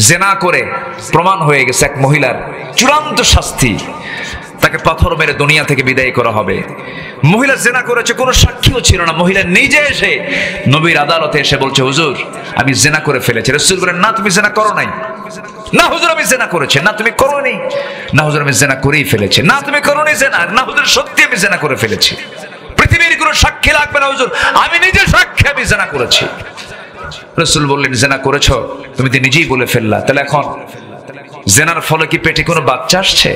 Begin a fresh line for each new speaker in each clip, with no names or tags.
জেনা করে প্রমাণ হয়ে গেছে এক মহিলার চূড়ান্ত শাস্তি, তাকে পাথর মেরে দুনিয়া থেকে বিদায় করা হবে। মহিলা জেনা করেছে, কোনো সাক্ষীও ছিল না। মহিলা নিজে এসে নবীর আদালতে এসে বলছে, হুজুর আমি জেনা করে ফেলেছি। রাসূল বলেন, না তুমি জেনা করো নাই। না হুজুর আমি জেনা করেছি। না তুমি করোনি। না হুজুর আমি জেনা করেই ফেলেছি। না তুমি করোনি জেনা। না হুজুর সত্যি আমি জেনা করে ফেলেছি। পৃথিবীর কোনো সাক্ষী লাগবে না হুজুর, আমি নিজে সাক্ষী আমি জেনা করেছি। রাসূল বললেন, জেনা করেছো তুমি তো নিজেই বলে ফেললা, তাহলে এখন জেনার ফলে কি পেটে কোনো বাচ্চা আসছে?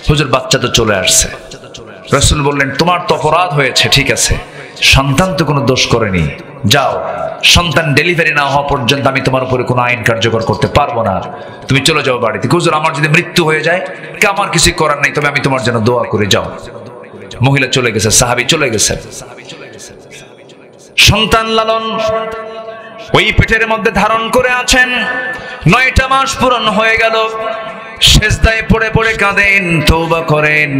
হুজুর বাচ্চা তো চলে আসছে। রাসূল বললেন, তোমার তো অপরাধ হয়েছে, ঠিক আছে, সন্তান তো কোনো দোষ করেনি, যাও সন্তান ডেলিভারি না হওয়া পর্যন্ত আমি তোমার উপরে কোনো আইন কার্যকর করতে পারবো না, তুমি চলে যাও বাড়িতে। হুজুর আমার যদি মৃত্যু হয়ে যায় কি আমার কিছু করার নাই, তবে আমি তোমার জন্য দোয়া করে যাও। মহিলা চলে গেছে, সাহাবী চলে গেছে। সন্তান লালন ওই পেটের মধ্যে ধারণ করে আছেন, 9টা মাস পূরণ হয়ে গেল। সেজদায় পড়ে পড়ে কাঁদেন, তওবা করেন,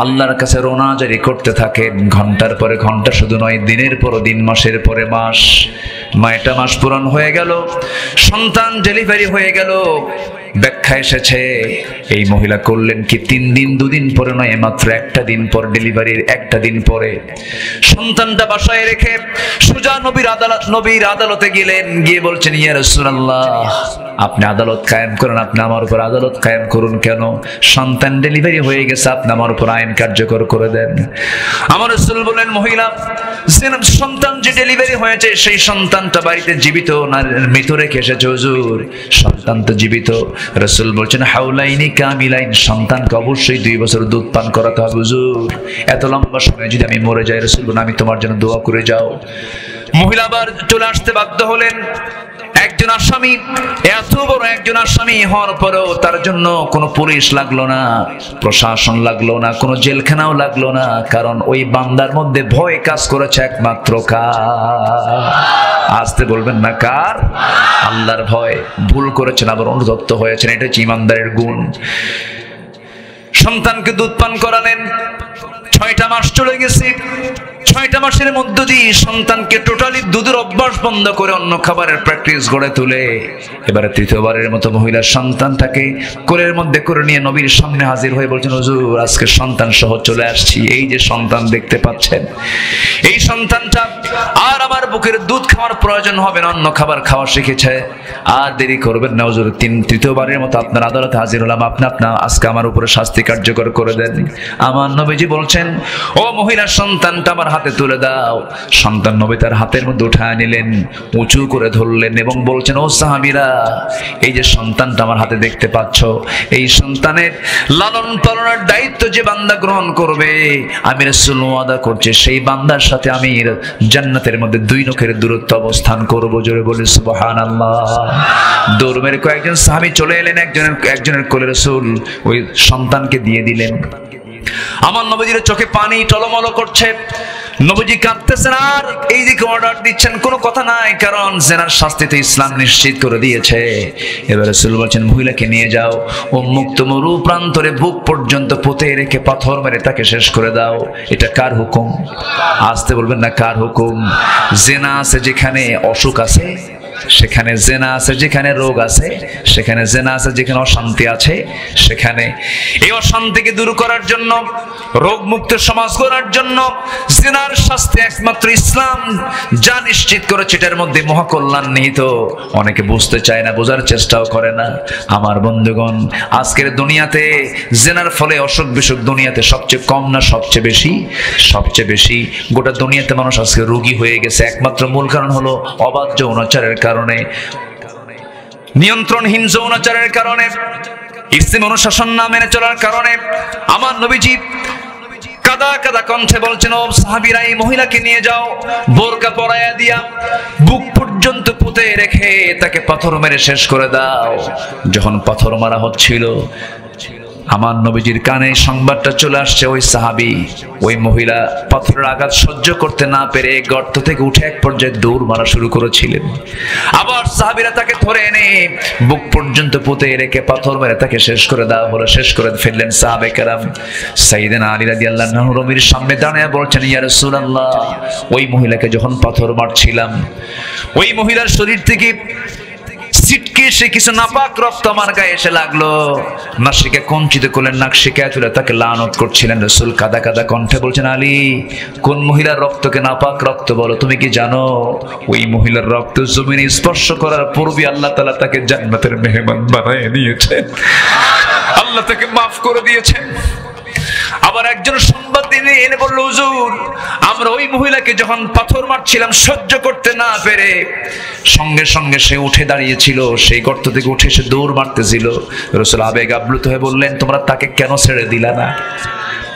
আল্লাহর কাছে রোনা জারি করতে থাকেন। ঘন্টার পরে ঘন্টা শুধু নয়, দিনের পর দিন, মাসের পরে মাস। 9টা মাস পূরণ হয়ে গেল, সন্তান ডেলিভারি হয়ে গেল। ব্যাখ্যা এসেছে এই মহিলা করলেন কি, 3 দিন 2 দিন পরে নয়, মাত্র একটা দিন পর, ডেলিভারির একটা দিন পরে সন্তানটা বাসায় রেখে সোজা নবীর আদালতে গেলেন। গিয়ে বলছেন, ইয়া রাসূলুল্লাহ আপনি আদালত কায়েম করেন, আপনি আমার উপর আদালত কায়েম করুন। কেন? সন্তান ডেলিভারি হয়ে গেছে, আপনি আমার উপর আইন কার্যকর করে দেন। আমার রাসূল বলেন, মহিলা সন্তান যে ডেলিভারি হয়েছে সেই সন্তানটা বাড়িতে জীবিত না মৃত রেখে এসেছে? হুজুর সন্তান তো জীবিত। রাসূল বলছেন, হাউলাইনি কামিলাইন, সন্তানকে অবশ্যই 2 বছর দুধ পান করাতে হবে। হুজুর এত লম্বা সময় যদি আমি মরে যাই, রাসূল বলেন, আমি তোমার জন্য দোয়া করে যাও। মহিলা আবার চলে আসতে বাধ্য হলেন। একজন আসামি, এত বড় একজন আসামি হওয়ার পরেও তার জন্য কোনো পুলিশ লাগলো না, প্রশাসন লাগলো না, কোনো জেলখানাও লাগলো না, কারণ ওই বান্দার মধ্যে ভয় কাজ করেছে একমাত্র কার? আসতে বলবেন না কার? আল্লাহর ভয়। ভুল করেছেন আবার অনুতপ্ত হয়েছেন, এটা হচ্ছে ইমানদারের গুণ। সন্তানকে দুধ পান করালেন, 6টা মাস চলে গেছে। 6টা মাসের মধ্য দিয়ে সন্তানকে টোটালি দুধের অভ্যাস বন্ধ করে অন্য খাবারের প্র্যাকটিস গড়ে তুলে এবারে 3য়বারের মতো মহিলা সন্তানটাকে কোলের মধ্যে করে নিয়ে নবীর সামনে হাজির হয়ে বলছেন, হুজুর আজকে সন্তান সহ চলে আসছি। এই যে সন্তান দেখতে পাচ্ছেন, এই সন্তানটা আর আমার বুকের দুধ খাওয়ার প্রয়োজন হবে না, অন্য খাবার খাওয়া শিখেছে। আর দেরি করবেন না হুজুর, 3য়বারের মতো আপনার আদালতে হাজির হলাম, আপনি আজকে আমার উপরে শাস্তি কার্যকর করে দেন। আমার নবীজি বলছেন, ও মহিলা সন্তানটা আমার হাতে তুলে দাও। সন্তান নবী তার হাতের মধ্যে উঠায় নিলেন, উঁচু করে ধরলেন এবং বলছেন, ও সাহাবীরা এই যে সন্তানটা আমার হাতে দেখতে পাচ্ছ, এই সন্তানের লালন পালনের দায়িত্ব যে বান্দা গ্রহণ করবে, আমি রাসূল ওয়াদা করছি সেই বান্দার সাথে আমি জান্নাতের মধ্যে 2 নখের দূরত্ব অবস্থান করব। জোরে বলে সুবহানাল্লাহ। দৌড় মেরে কয়েকজন সাহাবী চলে এলেন, একজনের কোলে রাসূল ওই সন্তানকে দিয়ে দিলেন। আমার নবীজির চোখে পানি টলমল করছে, নবীজি কাঁদতেছেন আর এইদিকে অর্ডার দিচ্ছেন, কোনো কথা নাই, কারণ জেনার শাস্তিতে ইসলাম নিশ্চিত করে দিয়েছে। এবার রাসূল বলছেন, মহিলাকে নিয়ে যাও, উন্মুক্ত মরু প্রান্তরে বুক পর্যন্ত পুঁতে রেখে পাথর মেরে তাকে শেষ করে দাও। এটা কার হুকুম? আসতে বলবেন না কার হুকুম? জেনা আছে যেখানে অসুখ আছে সেখানে জেনা আছে, যেখানে রোগ আছে সেখানে জেনা আছে, যেখানে অশান্তি আছে সেখানে এই অশান্তিকে দূর করার জন্য, রোগ মুক্ত সমাজ করার জন্য জেনার শাস্তি একমাত্র ইসলাম যা নিশ্চিত করেছে এটার মধ্যে মহাকল্যাণ নিহিত। অনেকে বুঝতে চায় না, বোঝার চেষ্টাও করে না। আমার বন্ধুগণ, আজকের দুনিয়াতে জেনার ফলে অসুখ বিসুখ দুনিয়াতে সবচেয়ে কম না সবচেয়ে বেশি? সবচেয়ে বেশি। গোটা দুনিয়াতে মানুষ আজকে রোগী হয়ে গেছে, একমাত্র মূল কারণ হলো অবাধ যৌনাচারের কারণে, নিয়ন্ত্রণহীন যৌনাচারের কারণে, ইসলাম অনুশাসন না মেনে চলার কারণে। আমার নবীজি কাদা কাদা কণ্ঠে বলছেন, ও সাহাবীরা এই মহিলাকে নিয়ে যাও, বোরকা পরায়া দিয়া বুক পর্যন্ত পুঁতে রেখে তাকে পাথর মেরে শেষ করে দাও। যখন পাথর মারা হচ্ছিল আমার নবীজির কানে সংবাদটা চলে আসছে, ওই সাহাবী ওই মহিলা পাথরের আঘাত সহ্য করতে না পেরে গর্ত থেকে উঠে এক পর্যায়ে দৌড় মারা শুরু করেছিলেন। আবার সাহাবীরা তাকে ধরে এনে বুক পর্যন্ত পুঁতে রেখে পাথর মেরে তাকে শেষ করে দেওয়া হলো, শেষ করে ফেললেন। সাহাবে কেরাম সাইয়েদনা আলী রাদিয়াল্লাহু আনহু নবীর সামনে দাঁড়িয়ে বলছেন, ইয়া রাসূলুল্লাহ ওই মহিলাকে যখন পাথর মারছিলাম, ওই মহিলার শরীর থেকে ছিটকে সে কিছু নাপাক রক্ত আমার গায়ে এসে লাগলো। নাসিকে কঞ্চিত করলেন, নাক শিকায় তুলে তাকে লানত করছিলেন। রাসূল কাদা কাদা কণ্ঠে বলছেন, আলী, কোন মহিলার রক্তকে নাপাক রক্ত বলো? তুমি কি জানো ওই মহিলার রক্ত জমিনে স্পর্শ করার পূর্বে আল্লাহ তাআলা তাকে জান্নাতের মেহমান বানিয়ে দিয়েছে, আল্লাহ তাকে মাফ করে দিয়েছে। আবার একজন সংবাদ দিয়ে এনে বলল, হুজুর, আমরা ওই মহিলাকে যখন পাথর মারছিলাম সহ্য করতে না পেরে সঙ্গে সঙ্গে সে উঠে দাঁড়িয়েছিল, সেই গর্ত থেকে উঠে সে দৌড় মারতেছিল। রাসূল আবেগ আপ্লুত হয়ে বললেন, তোমরা তাকে কেন ছেড়ে দিলা না?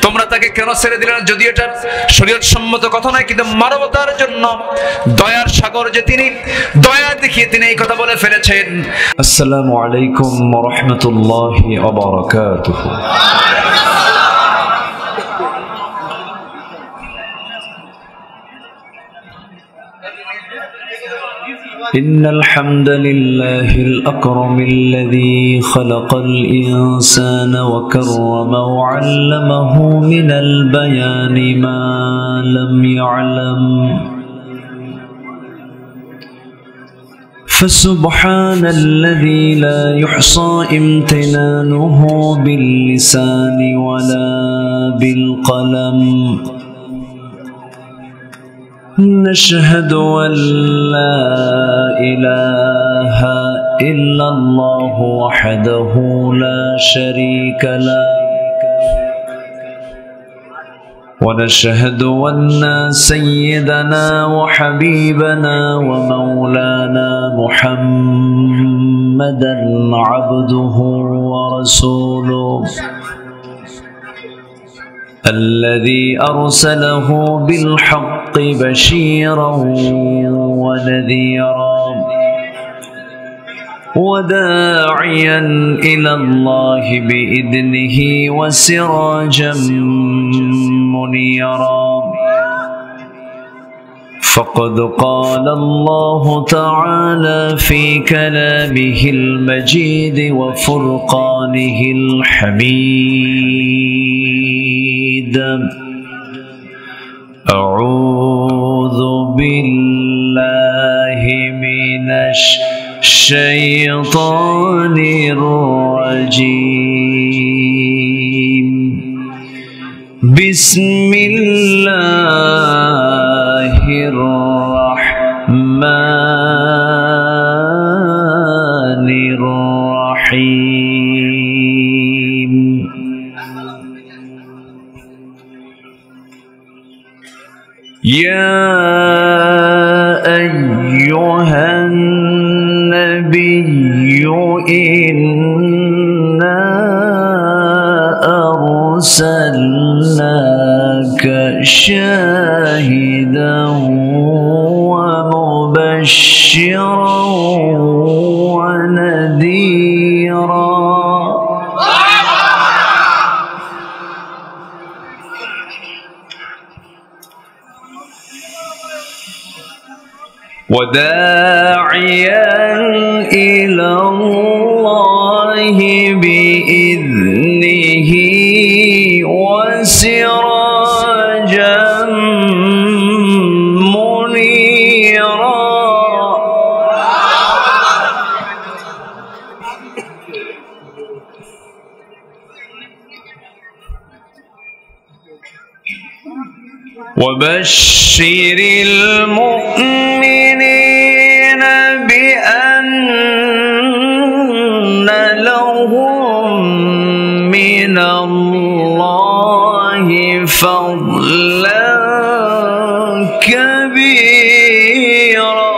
তোমরা তাকে কেন ছেড়ে দিলে না? যদি এটা শরীয়ত সম্মত কথা নয়, কিন্তু মানবতার জন্য দয়ার সাগর যে তিনি, দয়া দেখিয়ে তিনি এই কথা বলে ফেলেছেন। আসসালামু আলাইকুম ওয়া রাহমাতুল্লাহি ওয়া বারাকাতুহু। إن الحمد لله الأكرم الذي خلق الإنسان وكرم وعلمه من البيان ما لم يعلم، فسبحان الذي لا يحصى امتنانه باللسان ولا بالقلم. نشهد أن لا إله إلا الله وحده لا شريك له، ونشهد أن سيدنا وحبيبنا ومولانا محمدا عبده ورسوله الذي أرسله بالحق بشيرا ونذيرا وداعيا إلى الله بإذنه وسراجا منيرا. فقد قال الله تعالى في كلامه المجيد وفرقانه الحميد: أعوذ بالله من الشيطان الرجيم. بسم الله الرحمن الرحيم. يا أيها النبي إنا أرسلناك شاهدا ومبشرا ونذيرا. وداعيا إلى الله بإذنه وسراجا منيرا. وبشر المؤمنين بأن لهم من الله فضلا كبيرا.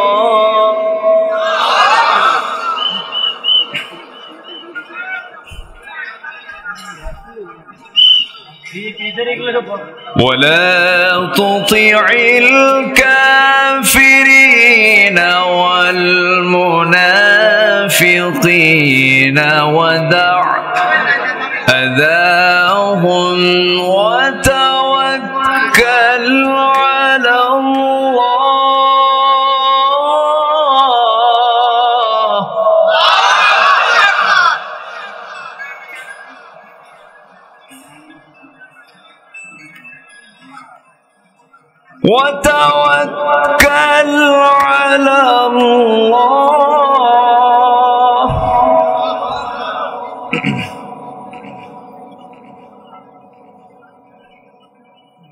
ولا تطع الكافرين والمنافقين ودع أذاهم وتوكل على الله. وتوكل على الله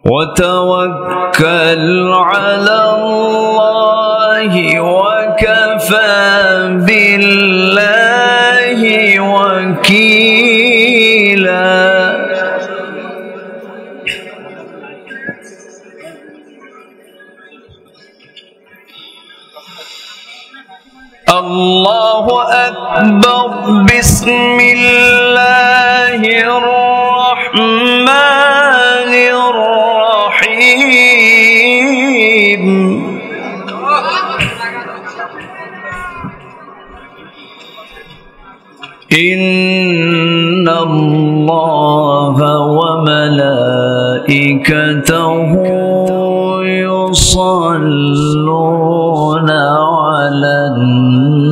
وتوكل على الله وكفى بالله وكيلا الله أكبر بسم الله الرحمن الرحيم إن الله وملائكته يصلون على النبي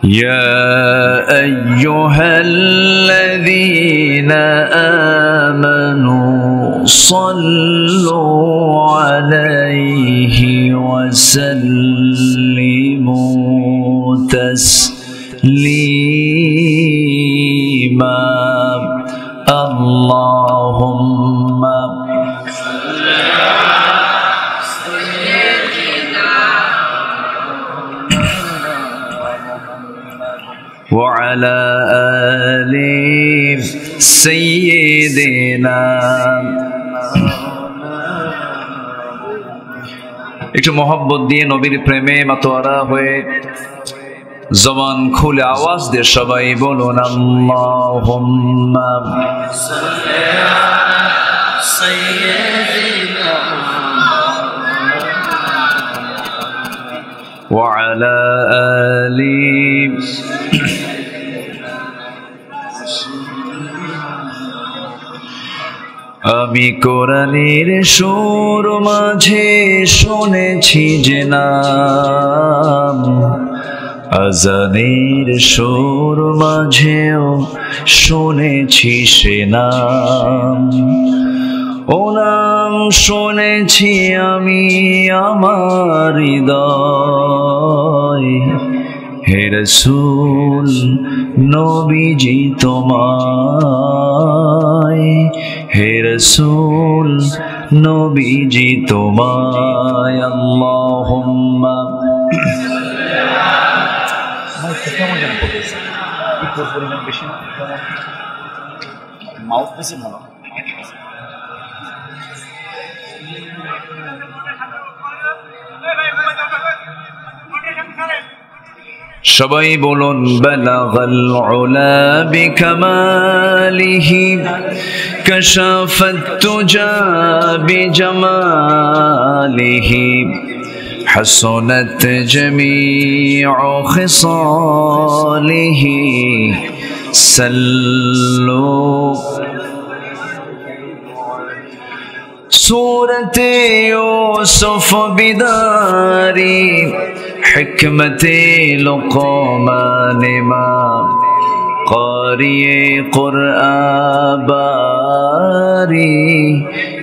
يا أيها الذين آمنوا صلوا عليه وسلموا تسليما اللهم وعلى آل سيدنا একটু মোহাব্বত দিয়ে নবীর প্রেমে মাতোয়ারা হয়ে জবান খুলে আওয়াজ দিয়ে সবাই বলুন আল্লাহুম্মা সাল্লি আলা সাইয়্যিদিনা ওয়া আলা আলি আমি কোরআনের সুর মাঝে শুনেছি যে নাম আজানের সুর মাঝেও শুনেছি সে নাম ও নাম শুনেছি আমি আমার হৃদয় হে রাসূল নবীজি তোমায় হে রাসূল নবীজি তোমায় আল্লাহুম্মা কেমন যেন করতেছে একটু পরিমাণ বেশি না মাউথ বেশি ভালো সবাই বলুন বালাগাল উলা বিকামালিহি কাশাফাত তুজা বিজামালিহি حسنت جميع خصاله سلوا سورة يوسف بداري حكمة لقمان ما قارئ قرآن باري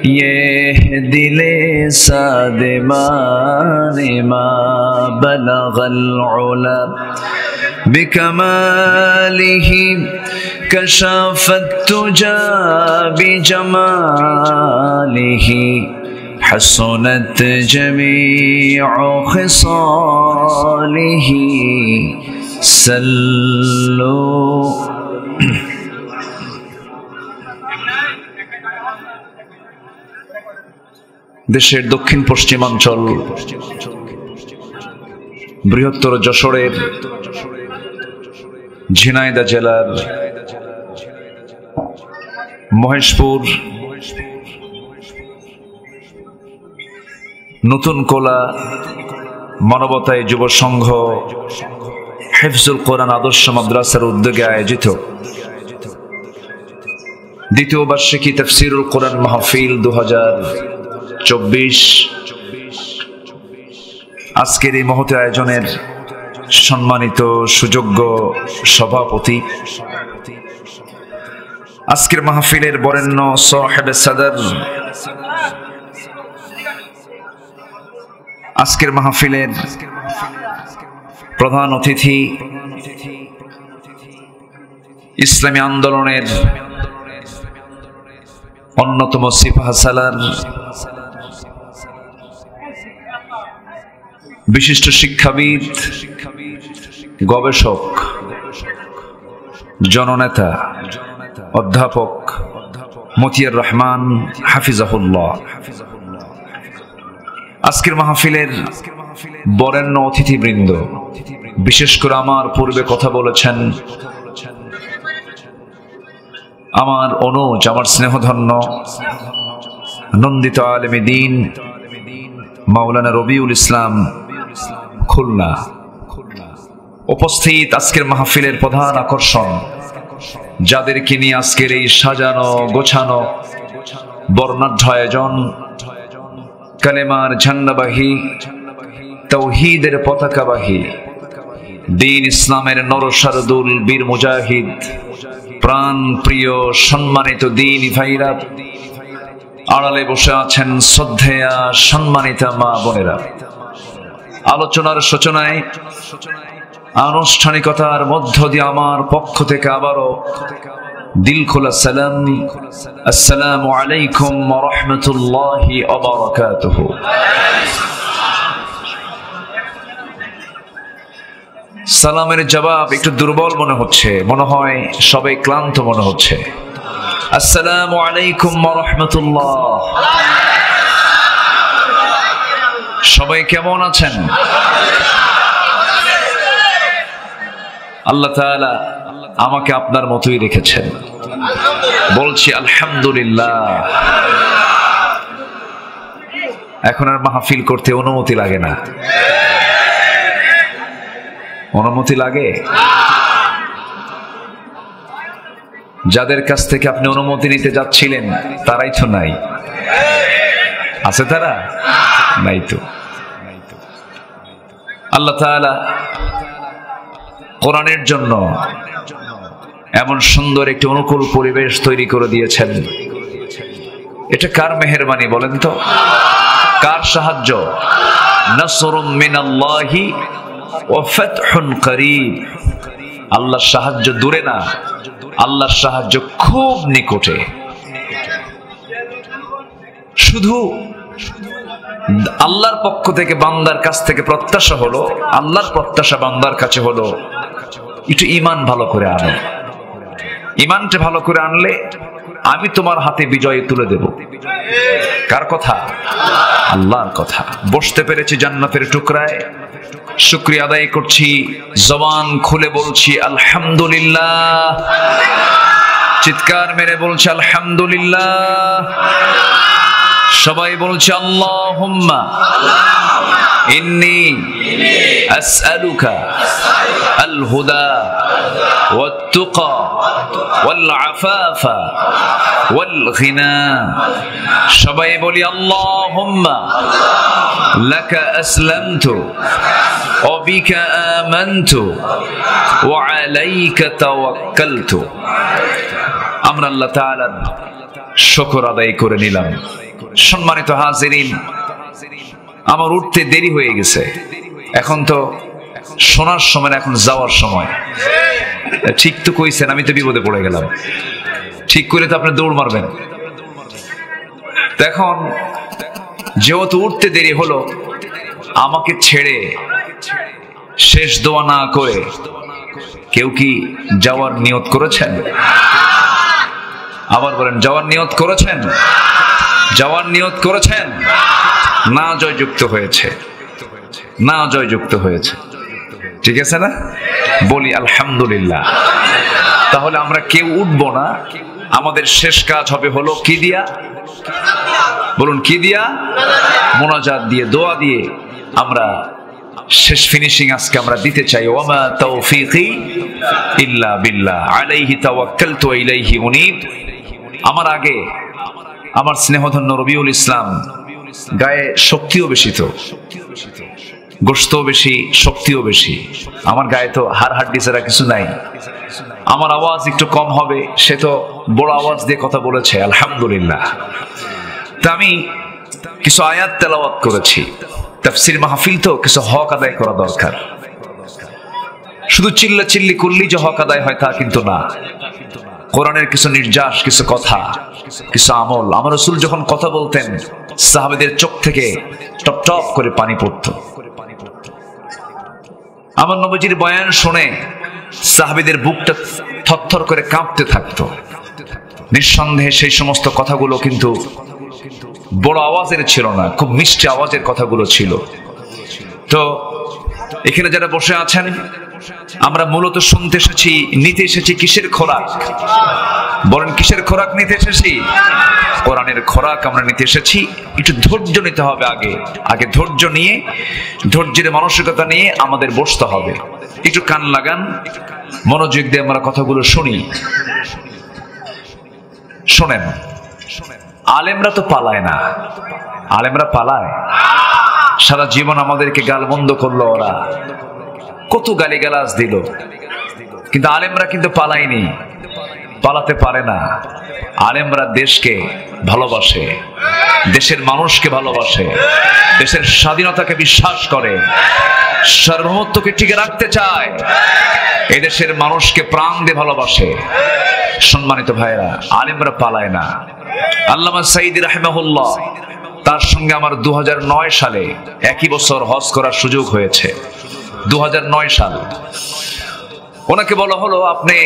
يهدي لساد ما بلغ العلا بكماله كشف التجا بجماله حسنت جميع خصاله سلوا দেশের দক্ষিণ পশ্চিমাঞ্চল বৃহত্তর যশোরের ঝিনাইদহ জেলার মহেশপুর নতুন কোলা মানবতায় যুব সংঘ হিফজুল কোরআন আদর্শ মাদ্রাসার উদ্যোগে আয়োজিত দ্বিতীয় বার্ষিকী তাফসীরুল কোরআন মাহফিল 2024 আজকের এই মহৎ আয়োজনের সম্মানিত সুযোগ্য সভাপতি, আজকের মাহফিলের বরেণ্য সাহেবে সাদর আজকের মাহফিলের প্রধান অতিথি ইসলামী আন্দোলনের অন্যতম সিপাহসালার বিশিষ্ট শিক্ষাবিদ, গবেষক, জননেতা, অধ্যাপক মতিয়ার রহমান হাফিজাহুল্লাহ। আজকের মাহফিলের বরেণ্য অতিথিবৃন্দ, বিশেষ করে আমার পূর্বে কথা বলেছেন আমার অনুজ, আমার স্নেহধন্য নন্দিত আলেমে দ্বীন মাওলানা রবিউল ইসলাম খুলনা। উপস্থিত আজকের মাহফিলের প্রধান আকর্ষণ, যাদেরকে নিয়ে আজকের এই সাজানো গোছানো বর্ণাঢ্য আয়োজন, কালেমার ঝান্ডাবাহী, তাওহীদের পতাকাবাহী, দ্বীন ইসলামের নরসারদুল বীর মুজাহিদ, প্রাণ প্রিয় সম্মানিত দ্বীনি ভাইরা, আড়ালে বসে আছেন শ্রদ্ধেয়া সম্মানিতা মা বোনেরা। আলোচনার সূচনায় আনুষ্ঠানিকতার মধ্য দিয়ে আমার পক্ষ থেকে আবারও দিল খোলা সালাম, আসসালামু আলাইকুম ওয়া রাহমাতুল্লাহি ওয়া বারাকাতুহু। সালামের জবাব একটু দুর্বল মনে হচ্ছে, মনে হয় সবাই ক্লান্ত মনে হচ্ছে। আসসালামু আলাইকুম ওয়া রাহমাতুল্লাহ। সবাই কেমন আছেন? আল্লাহ তাআলা আমাকে আপনার মতোই রেখেছেন, বলছি আলহামদুলিল্লাহ। এখন আর মাহফিল করতে অনুমতি লাগে না। অনুমতি লাগে? যাদের কাছ থেকে আপনি অনুমতি নিতে যাচ্ছিলেন তারাই তো নাই। আছে তারা? নাই তো। আল্লাহ তাআলা কোরআনের জন্য এমন সুন্দর একটি অনুকূল পরিবেশ তৈরি করে দিয়েছেন। এটা কার মেহেরবানি বলেন তো? কার সাহায্য? নাসরুম মিনাল্লাহি ওয়া ফাতহুন করিব। আল্লাহর সাহায্য দূরে না, আল্লাহর সাহায্য খুব নিকটে। শুধু আল্লাহর পক্ষ থেকে বান্দার কাছ থেকে প্রত্যাশা হলো, আল্লাহর প্রত্যাশা বান্দার কাছে হলো একটু ঈমান ভালো করে আনো। ঈমানটা ভালো করে আনলে আমি তোমার হাতে বিজয় তুলে দেব। কার কথা? আল্লাহর কথা। বসতে পেরেছি জান্নাতের টুকরায়, শুকরিয়া আদায় করছি, জবান খুলে বলছি আলহামদুলিল্লাহ, চিৎকার মেরে বলছি আলহামদুলিল্লাহ। সবাই বলছে আল্লাহুম্মা ইন্নী আসআলুকা আল হুদা ওয়াত তুকা ওয়াল আফাফা ওয়াল গিনা। সবাই বলি আল্লাহুম্মা লাকা আসলামতু ওয়া বিকা আমানতু ওয়া আলাইকা তাওয়াক্কালতু। আমরা আল্লাহ তাআলার শুকর আদায় করে নিলাম। সম্মানিত হাজিরিন, আমার উঠতে দেরি হয়ে গেছে। এখন তো শোনার সময়, এখন যাওয়ার সময়। ঠিক তো কইছেন, আমি তো বিপদে পড়ে গেলাম। ঠিক করে তো আপনি দৌড় মারবেন। এখন যেহেতু উঠতে দেরি হলো, আমাকে ছেড়ে শেষ দোয়া না করে কেউ কি যাওয়ার নিয়ত করেছেন? আবার বলেন, যাওয়ার নিয়ত করেছেন? যাওয়ার নিয়ত করেছেন? না জয়যুক্ত হয়েছে, না জয়যুক্ত হয়েছে। ঠিক আছে না? বলি আলহামদুলিল্লাহ। তাহলে আমরা কেউ উঠবো না। আমাদের শেষ কাজ হবে হলো কি দিয়া? বলুন কি দিয়া? মোনাজাত দিয়ে, দোয়া দিয়ে আমরা শেষ ফিনিশিং আজকে আমরা দিতে চাই। ওয়ামা তাওফীকি ইল্লা বিল্লাহ আলাইহি তাওয়াক্কালতু ওয়া ইলাইহি উনীব। আমার আগে আমার স্নেহধন্য রবিউল ইসলাম, গায়ে শক্তিও বেশি, তো গোশতও বেশি, শক্তিও বেশি। আমার গায়ে তো হাড় হাড্ডি ছাড়া কিছু নাই। আমার আওয়াজ একটু কম হবে, সে তো বড় আওয়াজ দিয়ে কথা বলেছে, আলহামদুলিল্লাহ। তা আমি কিছু আয়াত তেলাওয়াত করেছি। তাফসীর মাহফিল তো কিছু হক আদায় করা দরকার। শুধু চিল্লাচিল্লি করলেই যে হক আদায় হয় তা কিন্তু না। কোরআনের কিছু নির্যাস, কিছু কথা, কিছু আমল। আমার রাসূল যখন কথা বলতেন সাহাবীদের চোখ থেকে টপ টপ করে পানি পড়তো। আমার নবীজির বয়ান শুনে সাহাবীদের বুকটা থরথর করে কাঁপতে থাকতো। নিঃসন্দেহে সেই সমস্ত কথাগুলো কিন্তু বড় আওয়াজের ছিল না, খুব মিষ্টি আওয়াজের কথাগুলো ছিল। তো এখানে যারা বসে আছেন, আমরা মূলত শুনতে এসেছি, নিতে এসেছি কিসের খোরাক? বলেন কিসের খোরাক নিতে এসেছি? কোরআনের খোরাক আমরা নিতে এসেছি। একটু ধৈর্য নিতে হবে। আগে ধৈর্য নিয়ে, ধৈর্যের মানসিকতা নিয়ে আমাদের বসতে হবে। একটু কান লাগান, মনোযোগ দিয়ে আমরা কথাগুলো শুনি। শোনেন, আলেমরা তো পালায় না। আলেমরা পালায়? সারা জীবন আমাদেরকে গালমন্দ করলো ওরা, কত গালিগালাজ দিল, কিন্তু আলেমরা কিন্তু পালায়নি, পালাতে পারে না। আলেমরা দেশকে ভালোবাসে, দেশের মানুষকে ভালোবাসে, দেশের স্বাধীনতাকে বিশ্বাস করে, সার্বভৌমত্বকে টিকে রাখতে চায়, এই দেশের মানুষকে প্রাণ দিয়ে ভালোবাসে। সম্মানিত ভাইরা, আলেমরা পালায় না। আল্লামা সাঈদী রাহিমাহুল্লাহ, তার সঙ্গে আমার 2009 সালে একই বছর হজ করার সুযোগ হয়েছে। 2009 সাল। ওনাকে বলা হলো আপনি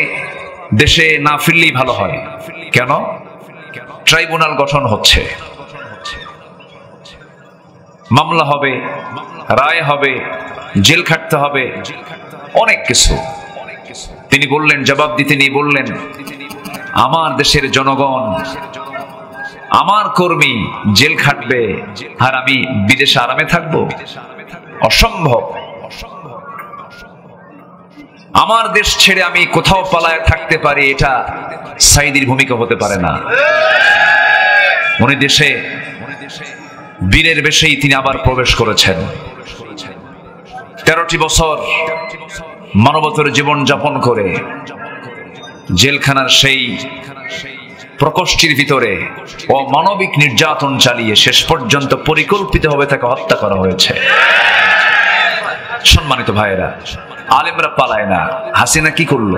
দেশে না ফিরলেই ভালো হয়। কেন? ট্রাইব্যুনাল গঠন হচ্ছে, মামলা হবে, রায় হবে, জেল খাটতে হবে, অনেক কিছু। তিনি বললেন, জবাব দিতে নিয়ে বললেন, আমার দেশের জনগণ, আমার কর্মী জেল খাটবে আর আমি বিদেশে আরামে থাকবো? অসম্ভব। আমার দেশ ছেড়ে আমি কোথাও পালায় থাকতে পারি, এটা সাঈদীর ভূমিকা হতে পারে না। উনি দেশে বীরের বেশেই তিনি আবার প্রবেশ করেছেন। 13টি বছর মানবতার জীবন যাপন করে জেলখানার সেই প্রকোষ্ঠীর ভিতরে অমানবিক নির্যাতন চালিয়ে শেষ পর্যন্ত পরিকল্পিতভাবে তাকে হত্যা করা হয়েছে। সম্মানিত ভাইয়েরা, আলেমরা পালায় না। হাসিনা কি করলো?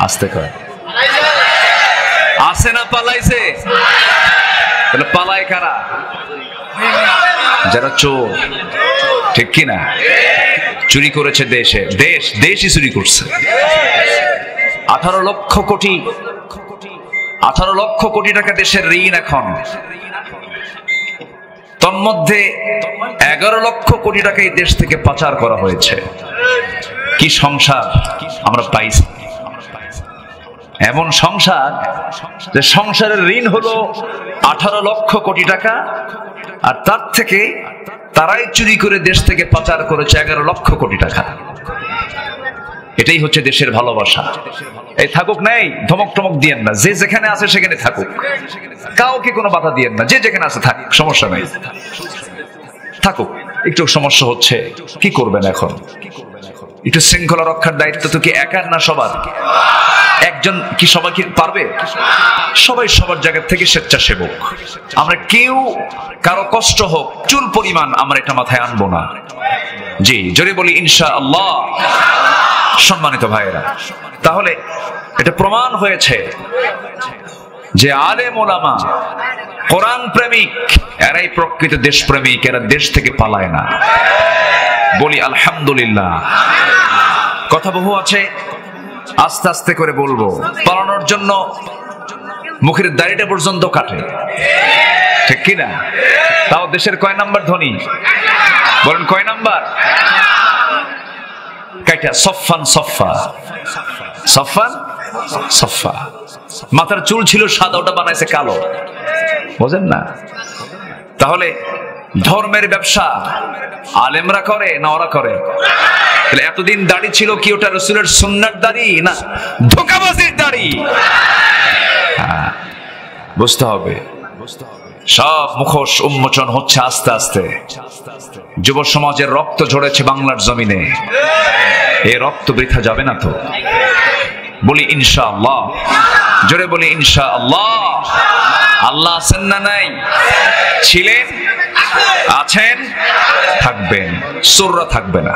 আস্তে কয়, আসে না পালাইছে? তাহলে পালায় কারা? যারা চোর, ঠিক কিনা? চুরি করেছে দেশে, দেশই চুরি করছে। 18 লক্ষ কোটি টাকা দেশের ঋণ এখন। তন্মধ্যে 11 লক্ষ কোটি টাকা এই দেশ থেকে পাচার করা হয়েছে। কি সংসার আমরা পাইছি! এমন সংসার যে সংসারের ঋণ হলো 18 লক্ষ কোটি টাকা, আর তার থেকে তারাই চুরি করে দেশ থেকে পাচার করেছে 11 লক্ষ কোটি টাকা। এটাই হচ্ছে দেশের ভালোবাসা। এই থাকুক নাই, ধমক টমক দিয়েন না। যে যেখানে আছে সেখানে থাকুক, কাউকে কোনো বাধা দিয়েন না। যে যেখানে আছে থাক, সমস্যা নেই, থাকুক। একটু সমস্যা হচ্ছে, কি করবেন এখন? একটু শৃঙ্খলা রক্ষার দায়িত্ব তো কি একার না সবার? একজন কি সবাই কি পারবে? সবাই সবার জায়গা থেকে স্বেচ্ছাসেবক। আমরা কেউ কারো কষ্ট হোক চুল পরিমাণ আমরা এটা মাথায় আনবো না। জি, জোরে বলি ইনশাআল্লাহ। সম্মানিত ভাইয়েরা, তাহলে এটা প্রমাণ হয়েছে যে আলেম ওলামা, কোরআন প্রেমিক, এরাই প্রকৃত দেশপ্রেমিক। এরা দেশ থেকে পালায় না। বলি আলহামদুলিল্লাহ। কথা বহু আছে, আস্তে আস্তে করে বলবো। পালানোর জন্য মুখের দাড়িটা পর্যন্ত কাটে, ঠিক কিনা? তাও দেশের কয় নাম্বার ধনী? বলেন কয় নাম্বার? কাইটা সফান সফা, সফান সফা। মাথার চুল ছিল সাদা, ওটা বানাইছে কালো, বুঝেন না? তাহলে ধর্মের ব্যবসা আলেমরা করে না ওরা করে? তাহলে এতদিন দাড়ি ছিল কি ওটা রাসূলের সুন্নাত দাড়ি না ধোঁকাবাজির দাড়ি? বুঝতে হবে। সব মুখোশ উন্মোচন হচ্ছে আস্তে আস্তে। যুব সমাজের রক্ত ঝরেছে বাংলার জমিনে, এই রক্ত বৃথা যাবে না তো? বলি ইনশাআল্লাহ। জোরে বলি ইনশাআল্লাহ। আল্লাহ আছেন না নাই? ছিলেন, আছেন, থাকবেন। চোররা থাকবে না,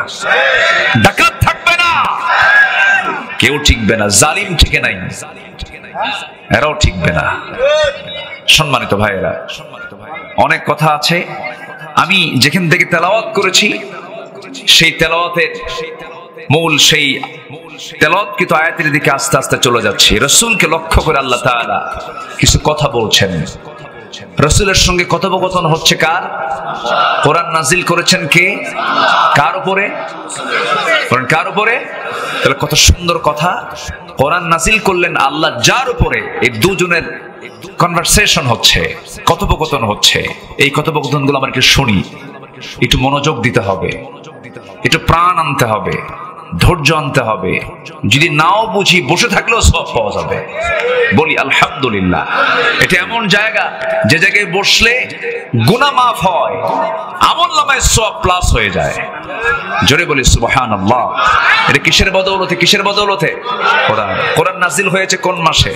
ডাকাত থাকবে না, কেউ ঠিকবে না, জালিম ঠিকে নাই, এরাও ঠিকবে না। সম্মানিত ভাইয়েরা, অনেক কথা আছে। আমি যেখান থেকে তেলাওয়াত করেছি সেই তেলাওয়াতের মূল সেই তেলাওয়াতকৃত আয়াতের দিকে আস্তে আস্তে চলে যাচ্ছি। রাসূলকে লক্ষ্য করে আল্লাহ তাআলা কিছু কথা বলছেন। রাসূলের সঙ্গে কথোপকথন হচ্ছে কার? কোরআন নাজিল করেছেন কে? কার উপরে? কার উপরে? তাহলে কত সুন্দর কথা। কোরআন নাজিল করলেন আল্লাহ যার উপরে, এই দুজনের কনভারসেশন হচ্ছে, কথোপকথন হচ্ছে। এই কথোপকথনগুলো আমরা একটু শুনি, একটু মনোযোগ দিতে হবে, একটু প্রাণ আনতে হবে, ধৈর্য আনতে হবে। যদি নাও বুঝি, বসে থাকলেও সওয়াব পাওয়া যাবে। বলি আলহামদুলিল্লাহ। এটা এমন জায়গা যে জায়গায় বসলে গুনাহ মাফ হয়, আমলনামায় সওয়াব প্লাস হয়ে যায়। জোরে বলি সুবহানাল্লাহ। এটা কিসের বদৌলতে? কিসের বদৌলতে? কোরআন। কোরআন নাজিল হয়েছে কোন মাসে?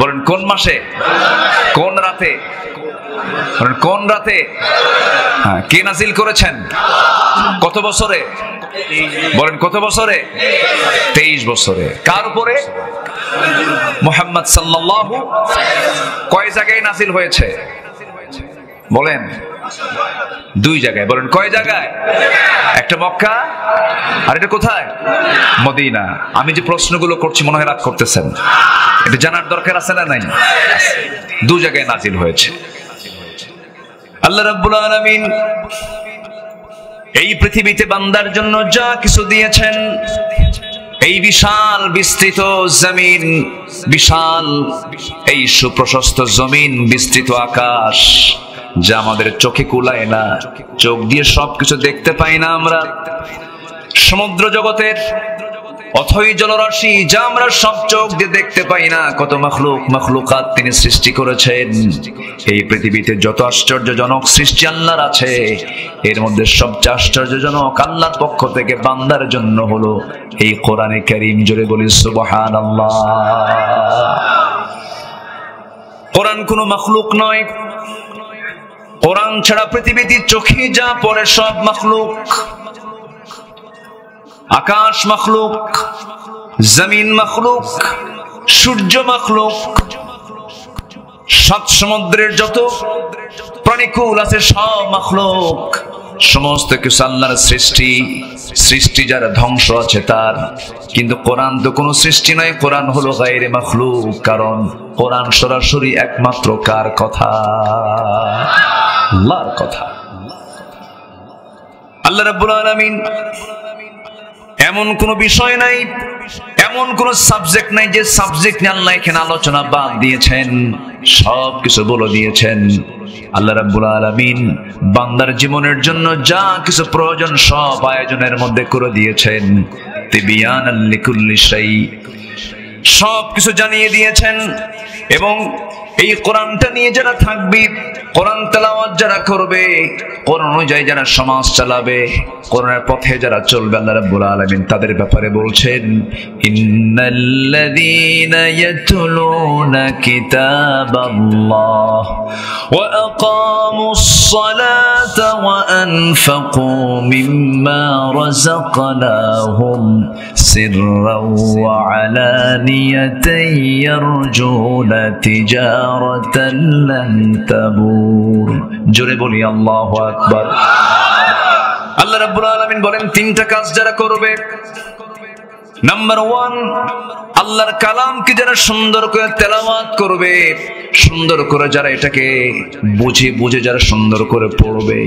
বলেন কোন মাসে? কোন রাতে? বলেন কোন রাতে? হ্যাঁ, কে নাজিল করেছেন? কত বছরে? বলেন কত বছরে? 23 বছরে। কার উপরে? মুহাম্মদ সাল্লাল্লাহু। কয় জায়গায় নাজিল হয়েছে? বলেন। 2 জায়গায়। বলেন কয় জায়গায়? একটা মক্কা, আর এটা কোথায়? মদিনা। আমি যে প্রশ্নগুলো করছি মনে হয় রাগ করতেছেন, এটা জানার দরকার আছে না নাই? 2 জায়গায় নাজিল হয়েছে। আল্লাহ রাব্বুল আলামিন এই পৃথিবীতে বান্দার জন্য যা কিছু দিয়েছেন, এই বিশাল বিস্তৃত জমিন, বিশাল এই সুপ্রশস্ত জমিন, বিস্তৃত আকাশ, যা আমাদের চোখে কুলায় না, চোখ দিয়ে সবকিছু দেখতে পাই না আমরা। সমুদ্র জগতের অথই জলরাশি, যা আমরা সব চোখ দিয়ে দেখতে পাই না, কত মাখলুকাত তিনি সৃষ্টি করেছেন। এই পৃথিবীতে যত আশ্চর্যজনক সৃষ্টি আল্লাহর আছে, এর মধ্যে সবচেয়ে আশ্চর্যজনক আল্লাহর পক্ষ থেকে বান্দার জন্য হলো এই কোরআনে কারীম। জোরে বলি সুবহানাল্লাহ। কোরআন কোনো মাখলুক নয়। কোরআন ছাড়া পৃথিবীতে চোখে যা পড়ে সব মাখলুক। আকাশ মাখলুক, জমিন মাখলুক, সূর্য মাখলুক, 7 সমুদ্রের যত প্রাণীকুল আছে সব মাখলুক। সমস্ত কিছু আল্লাহর সৃষ্টি। সৃষ্টি যারা ধ্বংস আছে তার, কিন্তু কোরআন তো কোনো সৃষ্টি নয়, কোরআন হলো গায়রে মাখলুক। কারণ কোরআন সরাসরি একমাত্র কার কথা? আল্লাহর কথা। আল্লাহ রাব্বুল আলামিন এমন কোন বিষয় নাই, এমন কোন সাবজেক্ট নাই যে সাবজেক্ট নিয়ে আল্লাহ এখানে আলোচনা বাদ দিয়েছেন। সব কিছু বলে দিয়েছেন। আল্লাহ রাব্বুল আলামিন বান্দার জীবনের জন্য যা কিছু প্রয়োজন সব আয়োজনের মধ্যে করে দিয়েছেন। তিবিয়ানাল লিকুল্লি শাই, সব কিছু জানিয়ে দিয়েছেন। এবং এই কোরআনটা নিয়ে যারা থাকবে, কোরআন তেলাওয়াত যারা করবে, কোরআন অনুযায়ী যারা সমাজ চালাবে, কোরআনের পথে যারা চলবে, আল্লাহ রাব্বুল আলামিন তাদের ব্যাপারে বলছেন, ইন্নাল্লাযীনা ইয়াতলুনা কিতাবাল্লাহ ওয়া আকামুস সালাতা ওয়া আনফাকু মিম্মা রাযাকনাহুম সিররাও ওয়া আলানিয়াতান ইয়ারজুনা তিজারাতান লান তাবুর। জোরে বলি আল্লাহু আকবার। আল্লাহ রাব্বুল আলামিন বলেন 3টা কাজ যারা করবে। নাম্বার 1, আল্লাহর কালামকে যারা সুন্দর করে তেলাওয়াত করবে, সুন্দর করে যারা এটাকে বুঝে যারা সুন্দর করে পড়বে।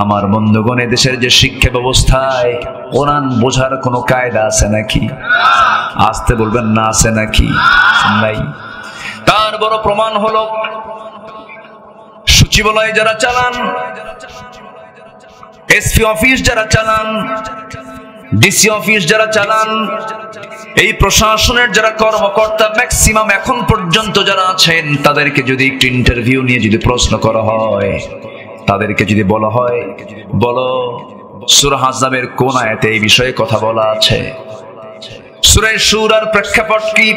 আমার বন্ধুগণ, দেশের যে শিক্ষা ব্যবস্থায় কোরআন বোঝার কোনো কায়দা আছে নাকি? আসতে বলবেন না, আছে নাকি? নাই। তার বড় প্রমাণ হলো সচিবালয় যারা চালান, এসপি অফিস যারা চালান, ডিসি অফিস যারা চালান, এই প্রশাসনের যারা কর্মকর্তা ম্যাক্সিমাম এখন পর্যন্ত যারা আছেন, তাদেরকে যদি একটু ইন্টারভিউ নিয়ে যদি প্রশ্ন করা হয়, তাদেরকে যদি বলা হয়, বলো সূরা আহজাবের কোন আয়াতে এই বিষয়ে কথা বলা আছে? সূরা শুরার প্রেক্ষাপট কি?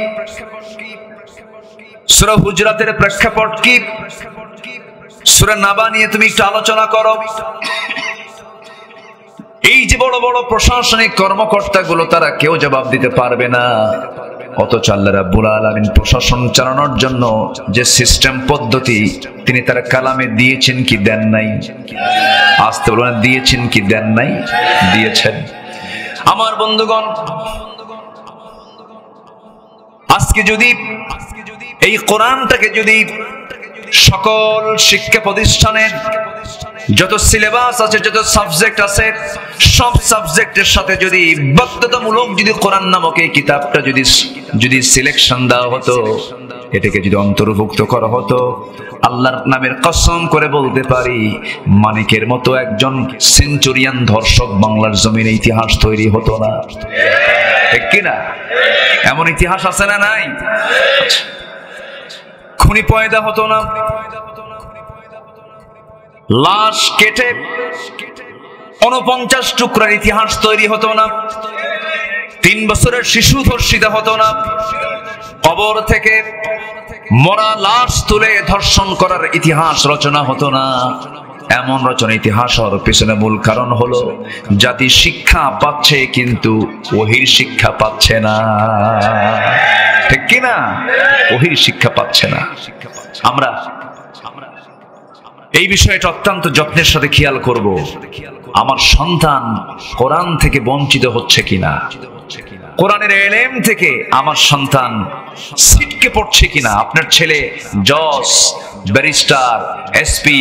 সূরা হুজরাতের প্রেক্ষাপট কি? সূরা নাবা নিয়ে তুমি একটু আলোচনা করো। এই যে বড় বড় প্রশাসনিক কর্মকর্তাগুলো, তারা কেউ জবাব দিতে পারবে না, অথচ আল্লাহ রাব্বুল আলামিন প্রশাসন চালানোর জন্য যে সিস্টেম পদ্ধতি তিনি তার কালামে দিয়েছেন কি দেন নাই? আসতে বলেন, দিয়েছেন কি দেন নাই? দিয়েছেন। আমার বন্ধুগণ, আজকে যদি এই কোরআনটাকে যদি সকল শিক্ষা প্রতিষ্ঠানের যত সিলেবাস আছে, যত সাবজেক্ট আছে, সব সাবজেক্টের সাথে যদি বাধ্যতামূলক যদি কোরআন নামক এই কিতাবটা যদি সিলেকশন দেওয়া হতো, এটাকে যদি অন্তর্ভুক্ত করা হতো, আল্লাহর নামের কসম করে বলতে পারি, মানিকের মতো একজন সেঞ্চুরিয়ান ধর্ষক বাংলার জমিনে ইতিহাস তৈরি হতো না। ঠিক কিনা? এমন ইতিহাস আছে না নাই? খুনি পয়দা হতো না, লাশ কেটে 49 টুকরার ইতিহাস তৈরি হতো না, 3 বছরের শিশু ধর্ষিত হতো না, কবর থেকে মরা লাশ তুলে ধর্ষণ করার ইতিহাস রচনা হতো না। এমন রচনা ইতিহাস হওয়ার পেছনে মূল কারণ হলো জাতি শিক্ষা পাচ্ছে কিন্তু ওহির শিক্ষা পাচ্ছে না। ঠিক কিনা? ওহির শিক্ষা পাচ্ছে না। আমরা এই বিষয়টা অত্যন্ত যত্নের সাথে খেয়াল করব, আমার সন্তান কোরআন থেকে বঞ্চিত হচ্ছে কিনা, কোরআনের ইলম থেকে আমার সন্তান ছিটকে পড়ছে কিনা। আপনার ছেলে জজ, ব্যারিস্টার, এসপি,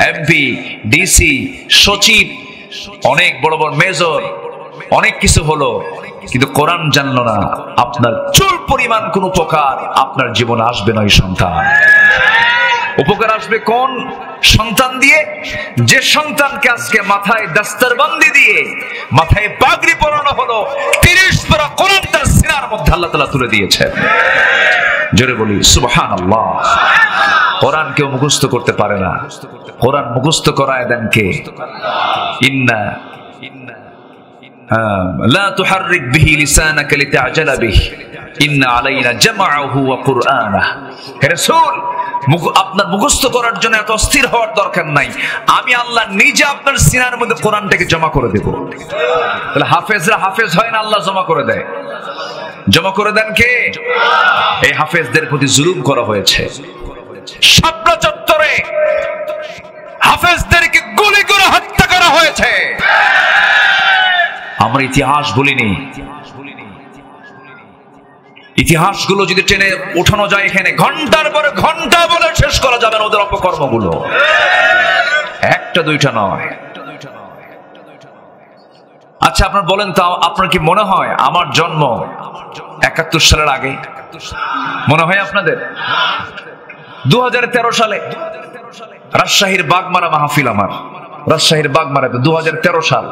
এমপি, ডিসি, সচিব, অনেক বড় বড় মেজর, অনেক কিছু হলো, কিন্তু কোরআন জানলো না, আপনার চুল পরিমাণ কোন উপকার আপনার জীবনে আসবে না। এই সন্তান উপকার আসবে কোন সন্তান দিয়ে? যে সন্তানকে আজকে মাথায় দাস্তারবন্দি দিয়ে মাথায় পাগড়ি পরানো হলো, 30 পারা কোরআন তার সিনার মধ্যে আল্লাহ তাআলা তুলে দিয়েছেন। জোরে বলি সুবহানাল্লাহ। কোরআন কেউ মুখস্থ করতে পারে না, কোরআন মুখস্থ করায় দেন কে? ইন্না লা তুহাররিক বিহি লিসানাকা লিতা'জালা বিহি ইন্না আলাইনা জামাআহু ওয়া কুরআনাহ। হে রাসূল, আপনার মুখস্থ করার জন্য এত অস্থির হওয়ার দরকার নাই, আমি আল্লাহ নিজে আপনার সিনার মধ্যে কোরআনটাকে জমা করে দেব। তাহলে হাফেজরা হাফেজ হয় না, আল্লাহ জমা করে দেয়। জমা করে দেন কে? এই হাফেজদের প্রতি জুলুম করা হয়েছে। শাপলা চত্বরে হাফেজদেরকে গুলি করে হত্যা করা হয়েছে। আমরা ইতিহাস বলিনি। ইতিহাসগুলো যদি টেনে উঠানো যায়, এখানে ঘন্টার পরে ঘন্টা বলে শেষ করা যাবে না ওদের অপকর্মগুলো। একটা দুইটা নয়। আচ্ছা, আপনার বলেন তো, আপনার কি মনে হয় আমার জন্ম 71 সালের আগে? মনে হয় আপনাদের? 2013 সালে রাজশাহীর বাগমারা মাহফিল, আমার রাজশাহীর বাগমারাতে 2013 সাল।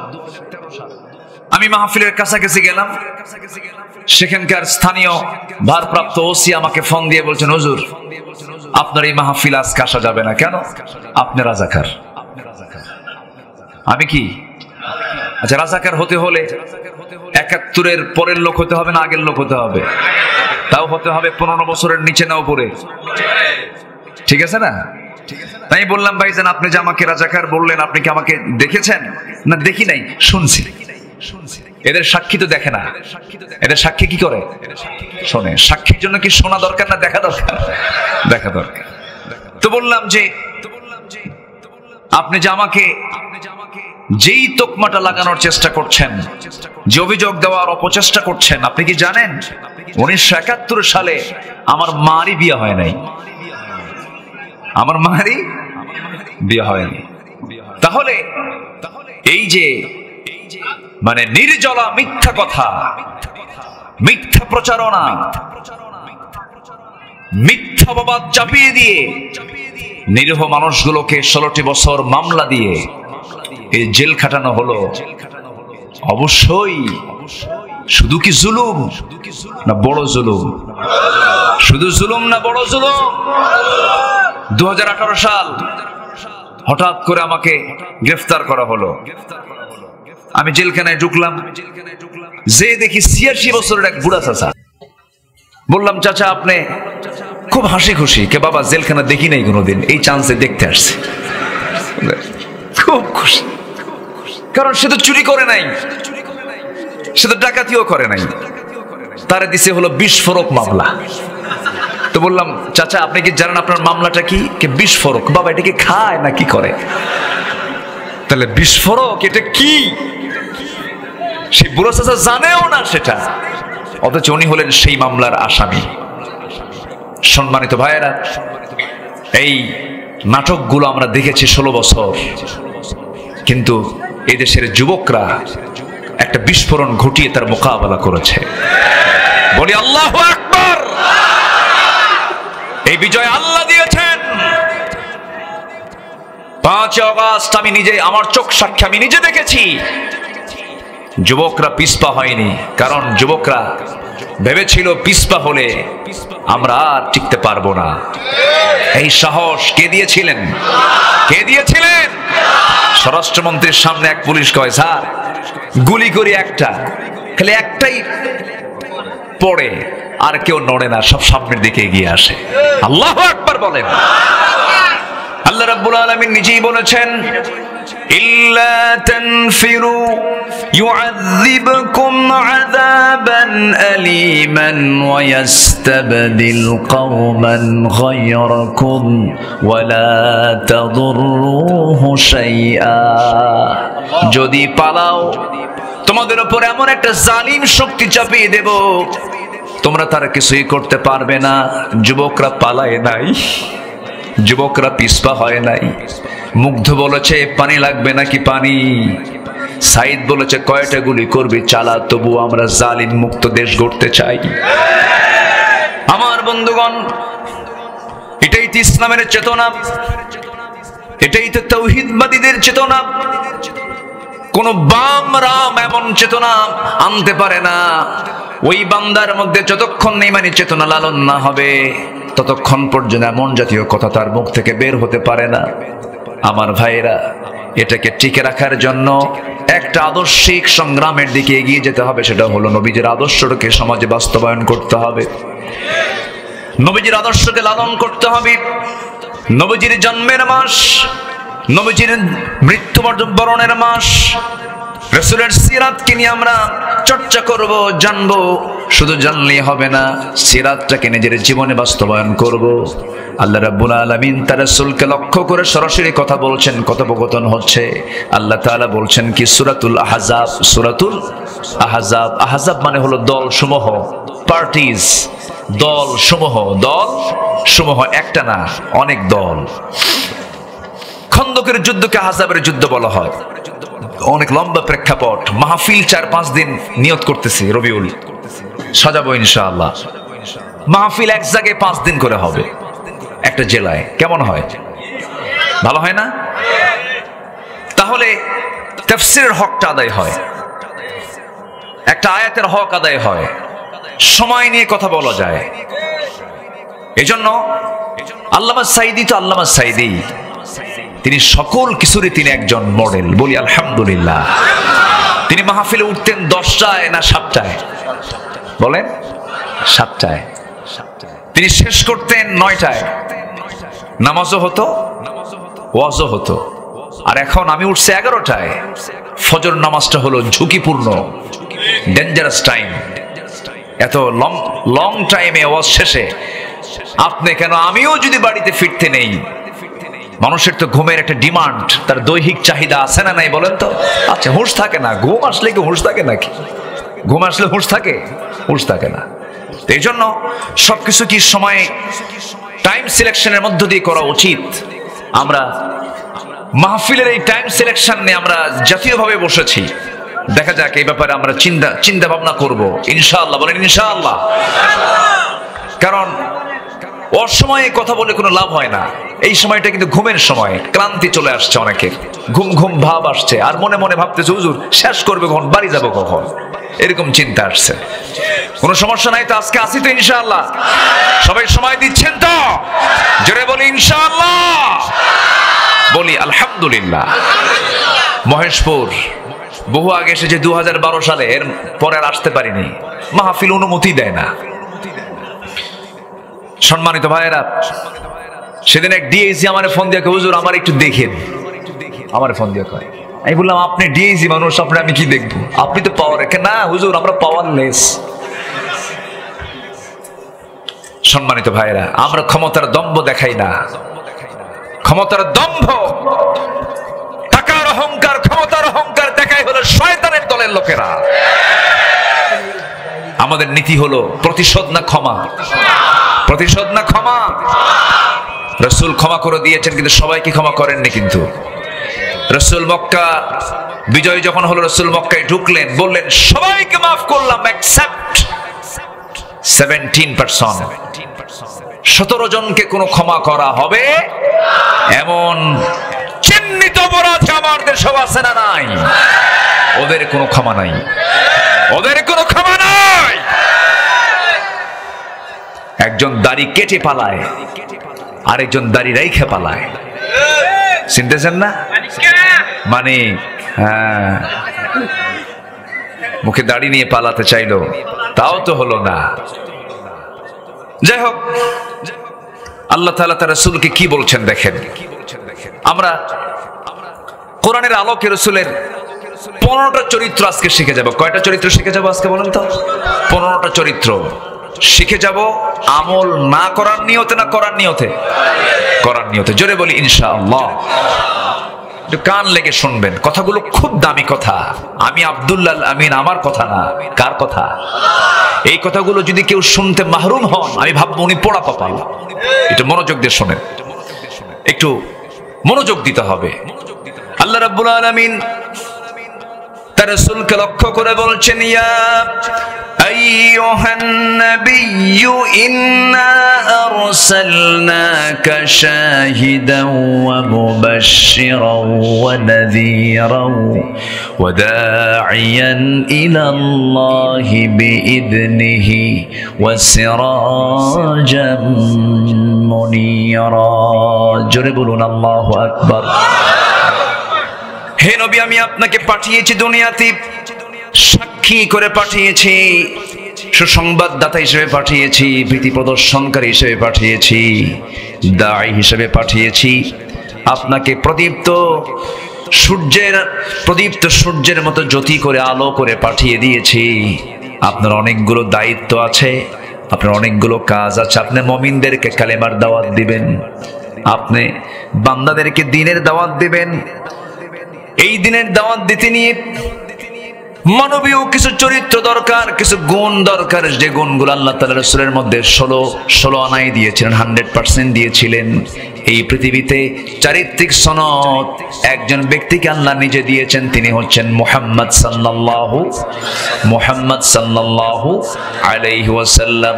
আমি মাহফিলের কাছাকাছি গেলাম, সেখানকার স্থানীয় ভারপ্রাপ্ত ওসি আমাকে ফোন দিয়ে বলছেন, হুজুর আপনার এই মাহফিল আজকে আসা যাবে না। কেন? আপনি রাজাকার। আমি কি? আচ্ছা, রাজাকার হতে হলে 71-এর পরের লোক হতে হবে না আগের লোক হতে হবে? তাও হতে হবে 15 বছরের নিচে না উপরে। ঠিক আছে না? তাই বললাম, ভাইজান আপনি যে আমাকে রাজাকার বললেন, আপনি কি আমাকে দেখেছেন? না দেখি নাই, শুনছি। এদের সাক্ষী তো দেখে না, এদের সাক্ষী কি করে? শোনে। সাক্ষীর জন্য কি শোনা দরকার না দেখা দরকার? দেখা দরকার। তো বললাম যে আপনি যে আমাকে যেই তোকমাটা লাগানোর চেষ্টা করছেন, যে অভিযোগ দেওয়ার অপচেষ্টা করছেন, আপনি কি জানেন 1971 সালে আমার মারই বিয়ে হয় নাই। আমার মারই বিয়ে হয়নি। তাহলে এই যে মানে নির্জলা মিথ্যা কথা, মিথ্যা প্রচারণা, মিথ্যা অপবাদ চাপিয়ে দিয়ে নিরীহ মানুষগুলোকে 16টি বছর মামলা দিয়ে এই জেল খাটানো হলো, অবশ্যই শুধু কি জুলুম না বড় জুলুম? শুধু জুলুম না বড় জুলুম? 2018 সাল হঠাৎ করে আমাকে গ্রেফতার করা হলো। আমি জেলখানায় ঢুকলাম, যে দেখি 86 বছরের এক বুড়া চাচা। বললাম, চাচা আপনি খুব হাসি খুশি? কে বাবা, জেলখানা দেখি নাই কোনোদিন, এই চান্সে দেখতে আসছে। খুব খুশি, কারণ সে তো চুরি করে নাই, সে তো ডাকাতিও করে নাই, তারে দিছে হলো বিস্ফোরক মামলা। তো বললাম, চাচা আপনি কি জানেন আপনার মামলাটা কি? বিস্ফোরক। বাবা এটা কি খায় না কি করে? তাহলে বিস্ফোরক এটা কি? সেই বুড়ো চাচা জানেও না সেটা, অথচ উনি হলেন সেই মামলার আসামি। সম্মানিত ভাইয়েরা, এই নাটকগুলো আমরা দেখেছি 16 বছর, কিন্তু এই দেশের যুবকরা একটা বিস্ফোরণ ঘটিয়ে তার মোকাবেলা করেছে। বলি আল্লাহু আকবার। এই বিজয় আল্লাহ দিয়েছেন। 5 আগস্ট আমি নিজে, আমার চোখ সাক্ষী, আমি নিজে দেখেছি যুবকরা পিছপা হয়নি, কারণ যুবকরা ভেবেছিল পিছপা হলে আমরা আর টিকতে পারবো না। এই সাহস কে দিয়েছিলেন? কে দিয়েছিলেন? স্বরাষ্ট্রমন্ত্রীর সামনে এক পুলিশ কয়, স্যার গুলি করি একটা, খালি একটাই পড়ে, আর কেউ নড়ে না, সব সামনের দিকে এগিয়ে আসে। আল্লাহু আকবার বলেন। আল্লাহ রাব্বুল আলামিন নিজেই বলেছেন, ইল্লা তানফিরু ইউআযিবকুম আযাবান আলীমান ওয়া ইস্তাবদিল কওমান গায়রাকুম ওয়া লা তাদুররুহু শাইআ। যদি পালাও তোমাদের উপর এমন একটা জালিম শক্তি চাপিয়ে দেব, তোমরা তারা কিছুই করতে পারবে না। যুবকরা পালায় নাই, যুবকরা পিছপা হয় নাই। মুগ্ধ বলেছে পানি লাগবে নাকি পানি, সাইদ বলেছে কয়টা গুলি করবি চালা, তবু আমরা জালিম মুক্ত দেশ গড়তে চাই। আমার বন্ধুগণ, এটাই তো ইসলামের চেতনা, এটাই তো তাওহীদবাদীদের চেতনা। কোন বাম রাম এমন চেতনা আনতে পারে না। ওই বান্দার মধ্যে যতক্ষণ ইমানি চেতনা লালন না হবে, ততক্ষণ পর্যন্ত এমন জাতীয় কথা তার মুখ থেকে বের হতে পারে না। আমার ভাইয়েরা, এটাকে টিকে রাখার জন্য একটা আদর্শিক সংগ্রামের দিকে এগিয়ে যেতে হবে। সেটা হলো নবীজির আদর্শকে সমাজে বাস্তবায়ন করতে হবে, নবীজির আদর্শকে লালন করতে হবে। নবীজির জন্মের মাস, নবীজির মৃত্যুবরণের মাস, রাসূলের সিরাতকে নিয়ে আমরা চর্চা করব, জানবো। শুধু জানলেই হবে না, সিরাতটাকে নিজের জীবনে বাস্তবায়ন করব। আল্লাহ রাব্বুল আলামিন তার রাসূলকে লক্ষ্য করে সরাসরি কথা বলছেন, কথোপকথন হচ্ছে। আল্লাহ তাআলা বলছেন কি সূরাতুল আহজাব, সূরাতুল আহজাব। আহজাব মানে হলো দল সমূহ, পার্টিজ, দল সমূহ, দল সমূহ, একটা না অনেক দল। খন্দকের যুদ্ধকে আহজাবের যুদ্ধ বলা হয়। অনেক লম্বা প্রেক্ষাপট, মাহফিল 4-5 দিন নিয়ত করতেছি, রবিউল সাজাবো ইনশাআল্লাহ। মাহফিল এক জায়গায় 5 দিন করে হবে একটা জেলায়, কেমন হয়? ভালো হয় না? তাহলে তাফসীরের হকটা আদায় হয়, একটা আয়াতের হক আদায় হয়, সময় নিয়ে কথা বলা যায়। এজন্য আল্লামা সাঈদী তো আল্লামা সাঈদী, তিনি সকল কিছুরই তিনি একজন মডেল। বলি আলহামদুলিল্লাহ। তিনি মাহফিলে উঠতেন 10টায় না 7টায়? বলেন 7টায়। তিনি শেষ করতেন 9টায়। নামাজও হতো, ওয়াজও হতো। আর এখন আমি উঠছি 11টায়। ফজর নামাজটা হলো ঝুঁকিপূর্ণ, ডেঞ্জারাস টাইম। এত লং টাইমে ওয়াজ শেষে আপনি কেন, আমিও যদি বাড়িতে ফিরতে নেই, মানুষের তো ঘুমের একটা ডিমান্ড, তার দৈহিক চাহিদা আছে না নাই বলেন তো? আচ্ছা, হুঁশ থাকে না। ঘুম আসলে কি হুঁশ থাকে নাকি? ঘুম আসলে হুঁশ থাকে? হুঁশ থাকে না। এই জন্য সবকিছু কি সময় টাইম সিলেকশনের মধ্য দিয়ে করা উচিত। আমরা মাহফিলের এই টাইম সিলেকশন নিয়ে আমরা জাতীয়ভাবে বসেছি। দেখা যাক এই ব্যাপারে আমরা চিন্তা ভাবনা করবো ইনশাআল্লাহ। বলেন ইনশাআল্লাহ। কারণ অসময়ে কথা বলে কোনো লাভ হয় না। এই সময়টা কিন্তু ঘুমের সময়, ক্লান্তি চলে আসছে অনেকের, ঘুম ঘুম ভাব আসছে, আর মনে মনে ভাবতেছে হুজুর শেষ করবে কখন, বাড়ি যাবো কখন, এরকম চিন্তা আসছে। কোনো সমস্যা নাই তো? আজকে আসি তো ইনশাআল্লাহ? সবাই সময় দিচ্ছেন তো? জোরে বলি ইনশাআল্লাহ। বলি আলহামদুলিল্লাহ। মহেশপুর বহু আগে এসেছে 2012 সালে, এর পরে আর আসতে পারিনি। মাহফিল অনুমতি দেয় না। সম্মানিত ভাইয়েরা, সেদিন এক ডিএসি আমার ফোন দিয়ে, হুজুর আমার একটু দেখেন। আমার ফোন দিয়ে কয়। আমি বললাম আপনি ডিএসি মানুষ, আপনি আমি কি দেখবো, আপনি তো পাওয়ার রেখে। না হুজুর, আমরা পাওয়ারলেস। সম্মানিত ভাইরা, আমরা ক্ষমতার দম্ভ দেখাই না। ক্ষমতার দম্ভ, টাকার অহংকার, ক্ষমতার অহংকার দেখাই হলো শয়তানের দলের লোকেরা। আমাদের নীতি হলো প্রতিশোধ না ক্ষমা, প্রতিশোধ না ক্ষমা। রাসূল ক্ষমা করে দিয়েছেন, কিন্তু সবাইকে ক্ষমা করেননি। কিন্তু রাসূল মক্কা বিজয় যখন হলো, রাসূল মক্কায় ঢুকলেন, বললেন সবাইকে মাফ করলাম এক্সেপ্ট 17%। 17 জনকে কোনো ক্ষমা করা হবে এমন চিহ্নিত অপরাধ আমার দেশে আছে না নাই? ওদের কোনো ক্ষমা নাই, ওদের কোনো ক্ষমা নাই। একজন দাড়ি কেটে পালায়, আরেকজন দাড়ি রাইখে পালায়। চিনতেছেন না? মানে হ্যাঁ, মুখে দাড়ি নিয়ে পালাতে চাইলো, তাও তো হলো না। যাই হোক, আল্লাহ তাআলা তার রাসূলকে কি বলছেন দেখেন। আমরা কোরআনের আলোকে রাসূলের 15টা চরিত্র আজকে শিখে যাব। কয়টা চরিত্র শিখে যাব আজকে বলেন তো? 15টা চরিত্র শিখে যাব। আমল না করার নিয়তে না করার নিয়তে? করার নিয়তে। জোরে বলি ইনশাআল্লাহ। একটু কান লেগে শুনবেন, কথাগুলো খুব দামি কথা। আমি আব্দুল্লাহ আমিন, আমার কথা না। কার কথা? এই কথাগুলো যদি কেউ শুনতে মাহরুম হন, আমি ভাববো উনি পোড়া কপাল। একটু মনোযোগ দিয়ে শোনেন, একটু মনোযোগ দিতে হবে। আল্লাহ রাব্বুল আলামিন তার রাসূলকে লক্ষ্য করে বলছেন, ইয়া আইয়ুহান নাবিয়্যু ইন্না আরসালনাকা শাহিদান ওয়া মুবাশশিরান ওয়া নাযীরান ওয়া দাঈয়ান ইলাল্লাহি বিইذনিহি ওয়া সিরাজাম মুনীরা। জোরে বলুন আল্লাহু আকবার। হে নবী, আমি আপনাকে পাঠিয়েছি দুনিয়াতে, সাক্ষী করে পাঠিয়েছি, সুসংবাদদাতা হিসেবে পাঠিয়েছি, ভীতি প্রদর্শনকারী হিসেবে পাঠিয়েছি, দাঈ হিসেবে পাঠিয়েছি। আপনাকে প্রদীপ্ত সূর্যের মতো জ্যোতি করে, আলো করে পাঠিয়ে দিয়েছি। আপনার অনেকগুলো দায়িত্ব আছে, আপনার অনেকগুলো কাজ আছে। আপনি মুমিনদেরকে কালেমার দাওয়াত দিবেন, আপনি বান্দাদেরকে দ্বীনের দাওয়াত দিবেন। এই দিনের দাওয়াত দিতে নিয়ে মানবীয় কিছু চরিত্র দরকার, কিছু গুণ দরকার, যে গুণগুলো আল্লাহ তাআলা রাসূলের মধ্যে 16 আনাই দিয়েছিলেন, 100% দিয়েছিলেন। এই পৃথিবীতে চারিত্রিক সনদ একজন ব্যক্তিকে আল্লাহ নিজে দিয়েছেন, তিনি হচ্ছেন মুহাম্মদ সাল্লাল্লাহু আলাইহি ওয়াসাল্লাম।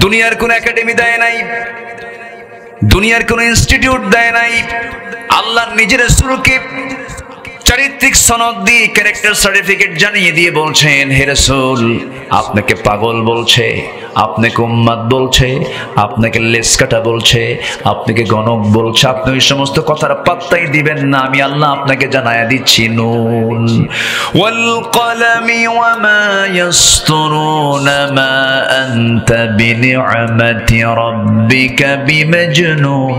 দুনিয়ার কোন একাডেমি দেয় নাই, দুনিয়ার কোন ইনস্টিটিউট দেয় নাই। আল্লাহ নিজের রাসূলকে চারিত্রিক সনদ দিয়ে, ক্যারেক্টার সার্টিফিকেট জানিয়ে দিয়ে বলছেন, হে রাসূল, আপনাকে পাগল বলছে, আপনাকে উম্মাদ বলছে, আপনাকে লেসকাটা বলছে, আপনাকে গণক বলছে, আপনি ওই সমস্ত কথার পাত্তাই দিবেন না। আমি আল্লাহ আপনাকে জানায়া দিচ্ছি, নুন ওয়াল কলামি ওয়া মা ইয়াসতুরুনা মা আনতা বিনি'মাতি রাব্বিকা বিমাজনুন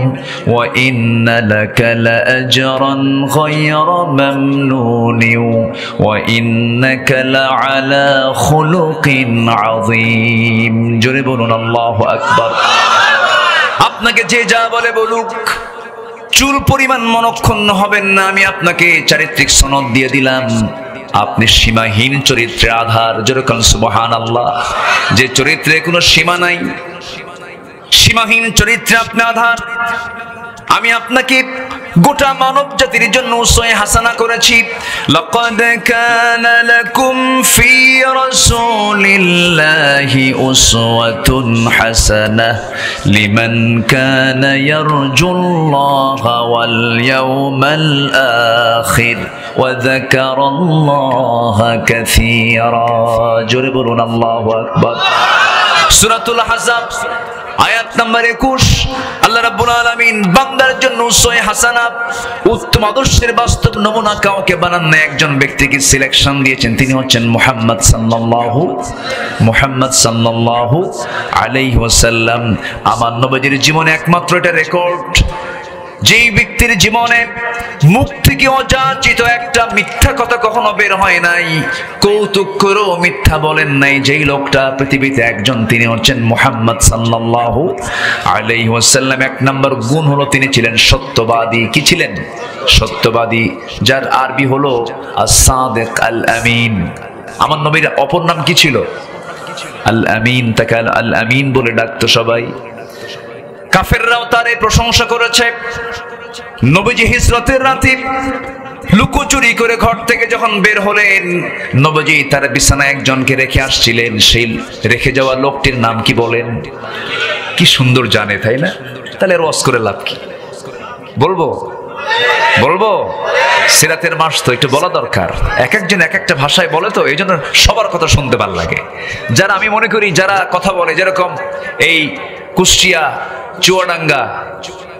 ওয়া ইন্না লাকা লাআজরান গায়রা মামনুন ওয়া ইন্নাকা লাআলা খুলুকিন আযীম। জোরে বলুন আল্লাহু আকবার। আপনাকে যে যা বলে বলুক, চুল পরিমাণ মনক্ষুণ্ণ হবেন না। আমি আপনাকে চারিত্রিক সনদ দিয়ে দিলাম, আপনি সীমাহীন চরিত্রের আধার। জোরে বলুন সুবহানাল্লাহ। যে চরিত্রে কোনো সীমা নাই, সীমাহীন চরিত্রে আপনি আধার। আমি আপনাকে গোটা মানব জাতির জন্য উসওয়া হাসানা করেছি। লাকাদ কানা লাকুম ফি রাসূলিল্লাহি উসওয়াতুন হাসানাহ লিমান কানা ইয়ারজুল্লাহা ওয়াল ইয়াওমাল আখির ওয়া যাকারাল্লাহা কাসীরা। জোরে বলুন আল্লাহু আকবার। সূরাতুল আহজাব আয়াত নাম্বার 21, আল্লাহ রাব্বুল আলামিন বান্দার জন্য উসওয়া হাসানা, উত্তম আদর্শের বাস্তব নমুনা কাউকে বানান না, একজন ব্যক্তিকে সিলেকশন দিয়েছেন, তিনি হচ্ছেন মুহাম্মদ সাল্লাল্লাহু আলাইহি ওয়াসাল্লাম। আমার নবীর জীবনে একমাত্র এটা রেকর্ড, যেই ব্যক্তির জীবনে মুখ থেকে অযাচিত একটা মিথ্যা কথা কখনো বের হয় নাই, কৌতুক করেও মিথ্যা বলেন নাই। যেই লোকটা পৃথিবীতে একজন, তিনি হচ্ছেন মুহাম্মদ সাল্লাল্লাহু আলাইহি ওয়াসাল্লাম। এক নম্বর গুণ হলো তিনি ছিলেন সত্যবাদী। কি ছিলেন? সত্যবাদী, যার আরবি হলো আস-সাদিক আল আমিন। আমার নবীর অপর নাম কি ছিল? আল আমিন। তাকে আল আমিন বলে ডাকতো সবাই। কাফেররাও তার এই প্রশংসা করেছে। নবীজি হিজরতের রাতে লুকোচুরি করে ঘর থেকে যখন বের হলেন, নবীজি তার বিছানায় একজনকে রেখে আসছিলেন। সেই রেখে যাওয়া লোকটির নাম কি বলেন? কি সুন্দর জানে, তাই না? তাহলে রস করে লাভ কি? বলবো বলবো সিরাতের মাস তো একটু বলা দরকার। এক একজন এক একটা ভাষায় বলে, তো এই জন্য সবার কথা শুনতে ভালো লাগে। যারা আমি মনে করি যারা কথা বলে, যেরকম এই কুষ্টিয়া, চুয়াডাঙ্গা,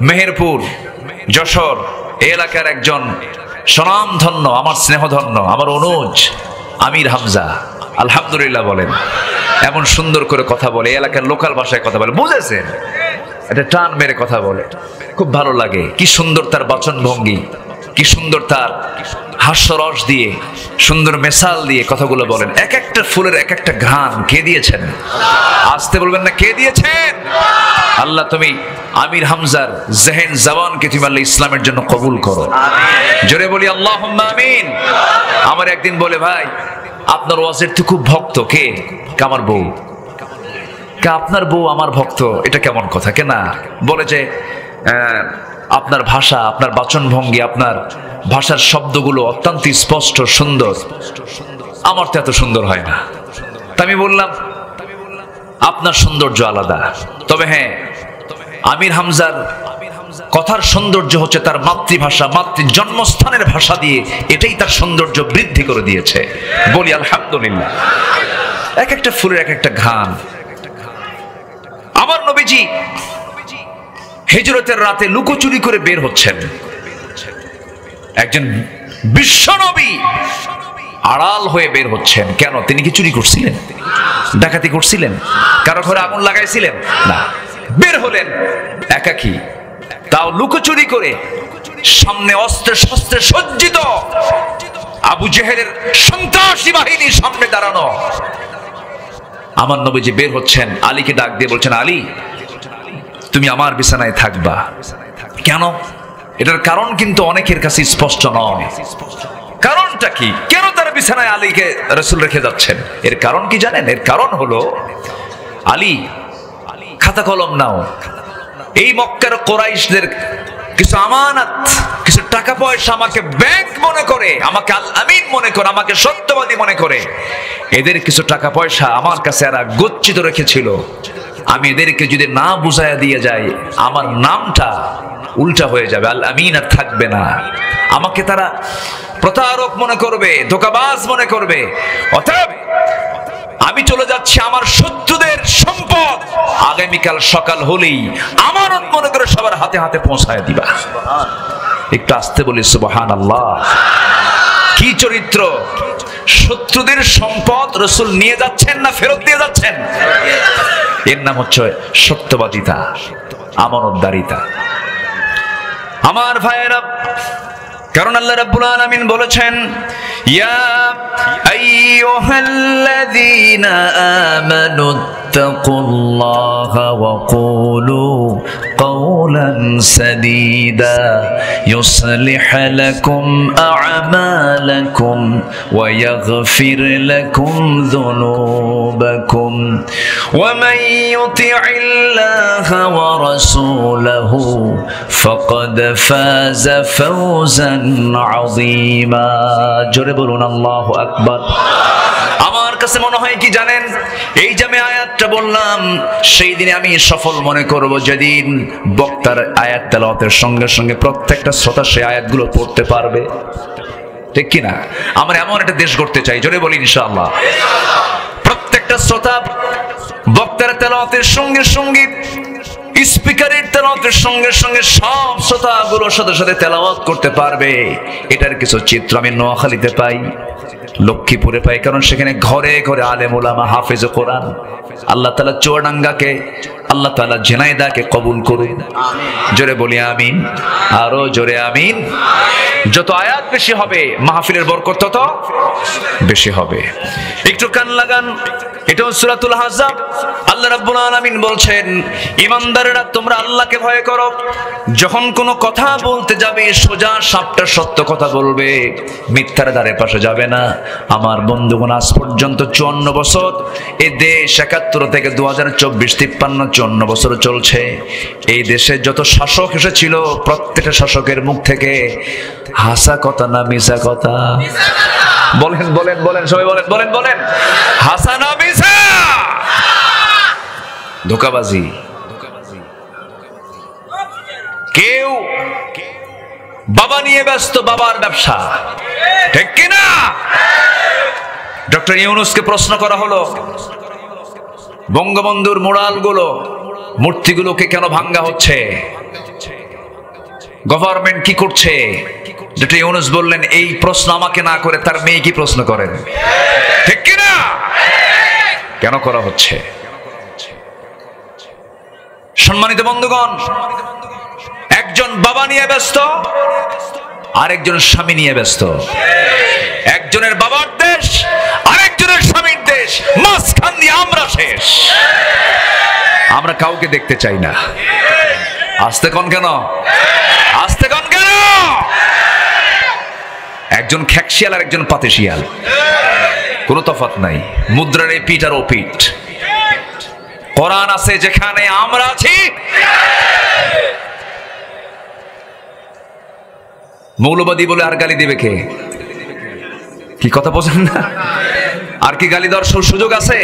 মেহেরপুর, যশোর এই এলাকার একজন স্বনামধন্য, আমার স্নেহধন্য, আমার অনুজ আমির হামজা, আলহামদুলিল্লাহ বলেন, এমন সুন্দর করে কথা বলে, এই এলাকার লোকাল ভাষায় কথা বলে, বুঝেছেন? এটা টান মেরে কথা বলে, খুব ভালো লাগে। কি সুন্দর তার বাচন ভঙ্গি, কি সুন্দর তার হাস্যরস দিয়ে, সুন্দর মেসাল দিয়ে কথাগুলো বলেন। এক একটা ফুলের এক একটা ঘ্রাণ কে দিয়েছেন? আসতে বলবেন না, কে দিয়েছেন? আল্লাহ তুমি আমির হামজার জেহেন জবানকে তুমি আল্লাহ ইসলামের জন্য কবুল করো। জোরে বলি আল্লাহুম্মা আমিন। আমার একদিন বলে, ভাই আপনার ওয়াজের তো খুব ভক্ত। কে? আমার বউ। আপনার বউ আমার ভক্ত, এটা কেমন কথা? কেনা বলে যে আপনার ভাষা, আপনার বাচন ভঙ্গি, আপনার ভাষার শব্দগুলো অত্যন্ত স্পষ্ট সুন্দর, আমার তো এত সুন্দর হয় না। তা আমি বললাম আপনার সৌন্দর্য আলাদা, তবে হ্যাঁ আমির হামজার কথার সৌন্দর্য হচ্ছে তার মাতৃভাষা, জন্মস্থানের ভাষা দিয়ে, এটাই তার সৌন্দর্য বৃদ্ধি করে দিয়েছে। বলি আলহামদুলিল্লাহ। এক একটা ফুলের এক একটা ঘ্রাণ। আমার নবীজি হিজরতের রাতে লুকোচুরি করে বের হচ্ছেন। একজন বিশ্বনবী আড়াল হয়ে বের হচ্ছেন। কেন? তিনি কি চুরি করছিলেন? ডাকাতি করছিলেন? কারো ঘরে আগুন লাগাইছিলেন? না, বের হলেন একাকী, তাও লুকোচুরি করে। সামনে অস্ত্রে শস্ত্রে সজ্জিত আবু জেহেলের সন্ত্রাসী বাহিনীর সামনে দাঁড়ানো। আমার নবীজি বের হচ্ছেন, আলীকে ডাক দিয়ে বলছেন, আলী তুমি আমার বিছানায় থাকবা। কেন? এটার কারণ কিন্তু অনেকের কাছে স্পষ্ট নয়। কারণটা কি? কেন তার বিছানায় আলীকে রাসূল রেখে যাচ্ছেন? এর কারণ কি জানেন? এর কারণ হলো, আলী খাতা কলম নাও, এই মক্কার কুরাইশদের কিছু আমানত, কিছু টাকা পয়সা আমাকে ব্যাংক মনে করে, আমাকে আল আমিন মনে করে, আমাকে সত্যবাদী মনে করে, এদের কিছু টাকা পয়সা আমার কাছে এরা গচ্ছিত রেখেছিল। আমি এদেরকে যদি না বুঝাইয়া দিয়ে যাই, আমার নামটা উল্টা হয়ে যাবে, আল আমিন আর থাকবে না। আমাকে তারা প্রতারক মনে করবে, ধোঁকাবাজ মনে করবে। অতএব আমি চলে যাচ্ছি, আমার শত্রুদের সম্পদ আগামীকাল সকাল হলেই আমানত মনে করে সবার হাতে হাতে পৌঁছায় দিবা। একটু আসতে বলি সুবহানাল্লাহ। কি চরিত্র! শত্রুদের সম্পদ রাসূল নিয়ে যাচ্ছেন না ফেরত দিয়ে যাচ্ছেন? এর নাম হচ্ছে সত্যবাদিতা, আমানতদারিতা। আমার ভাইয়েরা, কারণ আল্লাহ রাব্বুল আলামিন বলেছেন, ইয়া আইয়ুহাল্লাযীনা আমানু ইত্তাকুল্লাহা ওয়া কুলু কাওলান সাদীদা ইউসলিহ লাকুম আ'মালাকুম ওয়া ইয়াগফির লাকুম যুনুবাকুম ওয়া মান ইউতি'ইল্লাহা ওয়া রাসূলাহু ফাকাদ ফাযা ফাওজান আযীমা। জোরে বলুন আল্লাহু আকবার। আমার কাছে মনে হয় কি জানেন, এই যে আমি আয়াতটা বললাম, সেই দিনে আমি সফল মনে করব যেদিন বক্তার আয়াত তেলাওয়াতের সঙ্গে সঙ্গে প্রত্যেকটা শ্রোতা সেই আয়াতগুলো পড়তে পারবে। ঠিক কিনা? আমরা এমন একটা দেশ গড়তে চাই, জোরে বলি ইনশাআল্লাহ। প্রত্যেকটা শ্রোতা বক্তার তেলাওয়াতের সঙ্গে সঙ্গে, স্পিকারের তেলাওয়াতের সঙ্গে সঙ্গে সব শ্রোতাগুলোর সাথে সাথে তেলাওয়াত করতে পারবে। এটার কিছু চিত্র আমি নোয়াখালীতে পাই, লক্ষ্মীপুরে পাই, কারণ সেখানে ঘরে ঘরে আলেম ওলামা, হাফেজ কোরআন। আল্লাহ তাআলা চুয়াডাঙ্গাকে আল্লাহ তাআলা জেনায়েদাকে কবুল করুন। জোরে বলি আমিন, আরো জোরে আমিন। যত আয়াত বেশি হবে মাহফিলের বরকত তত বেশি হবে। একটু কান লাগান, এটা সূরাতুল আহজাব। আল্লাহ রাব্বুল আলামিন বলছেন, ঈমানদারেরা তোমরা আল্লাহকে ভয় করো। যখন কোনো কথা বলতে যাবে সোজা সাপটা সত্য কথা বলবে, মিথ্যার ধারে পাশে যাবে না। আমার বন্ধুগণ, আজ পর্যন্ত 54 বছর এই দেশ ৭১ থেকে 2024 53 54 বছর চলছে। এই দেশে যত শাসক এসেছিল প্রত্যেকটা শাসকের মুখ থেকে হাসা কথা না মিছা কথা? বলেন বলেন বলেন, সবাই বলেন বলেন বলেন, হাসা না মিছা? ধোঁকাবাজি। কেউ বাবা নিয়ে ব্যস্ত, বাবার ব্যবসা, ঠিক কিনা? ডক্টর ইউনূসকে প্রশ্ন করা হলো, বঙ্গবন্ধুর মুরালগুলো, মূর্তিগুলোকে কেন ভাঙ্গা হচ্ছে, গভর্নমেন্ট কি করছে? ডক্টর ইউনূস বললেন, এই প্রশ্ন আমাকে না করে তার মেয়ে কি প্রশ্ন করেন, ঠিক কিনা? কেন করা হচ্ছে? সম্মানিত বন্ধুগণ, একজন বাবা নিয়ে ব্যস্ত, আরেকজন স্বামী নিয়ে ব্যস্ত। একজনের বাবার দেশ, আরেকজনের স্বামীর দেশ, মাঝখান দিয়ে আমরা শেষ। আমরা কাউকে দেখতে চাই না। আস্তে কোন কেন, আস্তে কোন কেন? একজন খ্যাকশিয়াল আর একজন পাতেশিয়াল, কোনো তফাৎ নাই। মুদ্রার এই পিঠ আর ও পিঠ। কোরআন আছে যেখানে, আমরা আছি। মৌলবাদী বলে আর গালি দিবে কে? কি কথা বোঝেন না? আর কি গালি দেওয়ার সুযোগ আছে?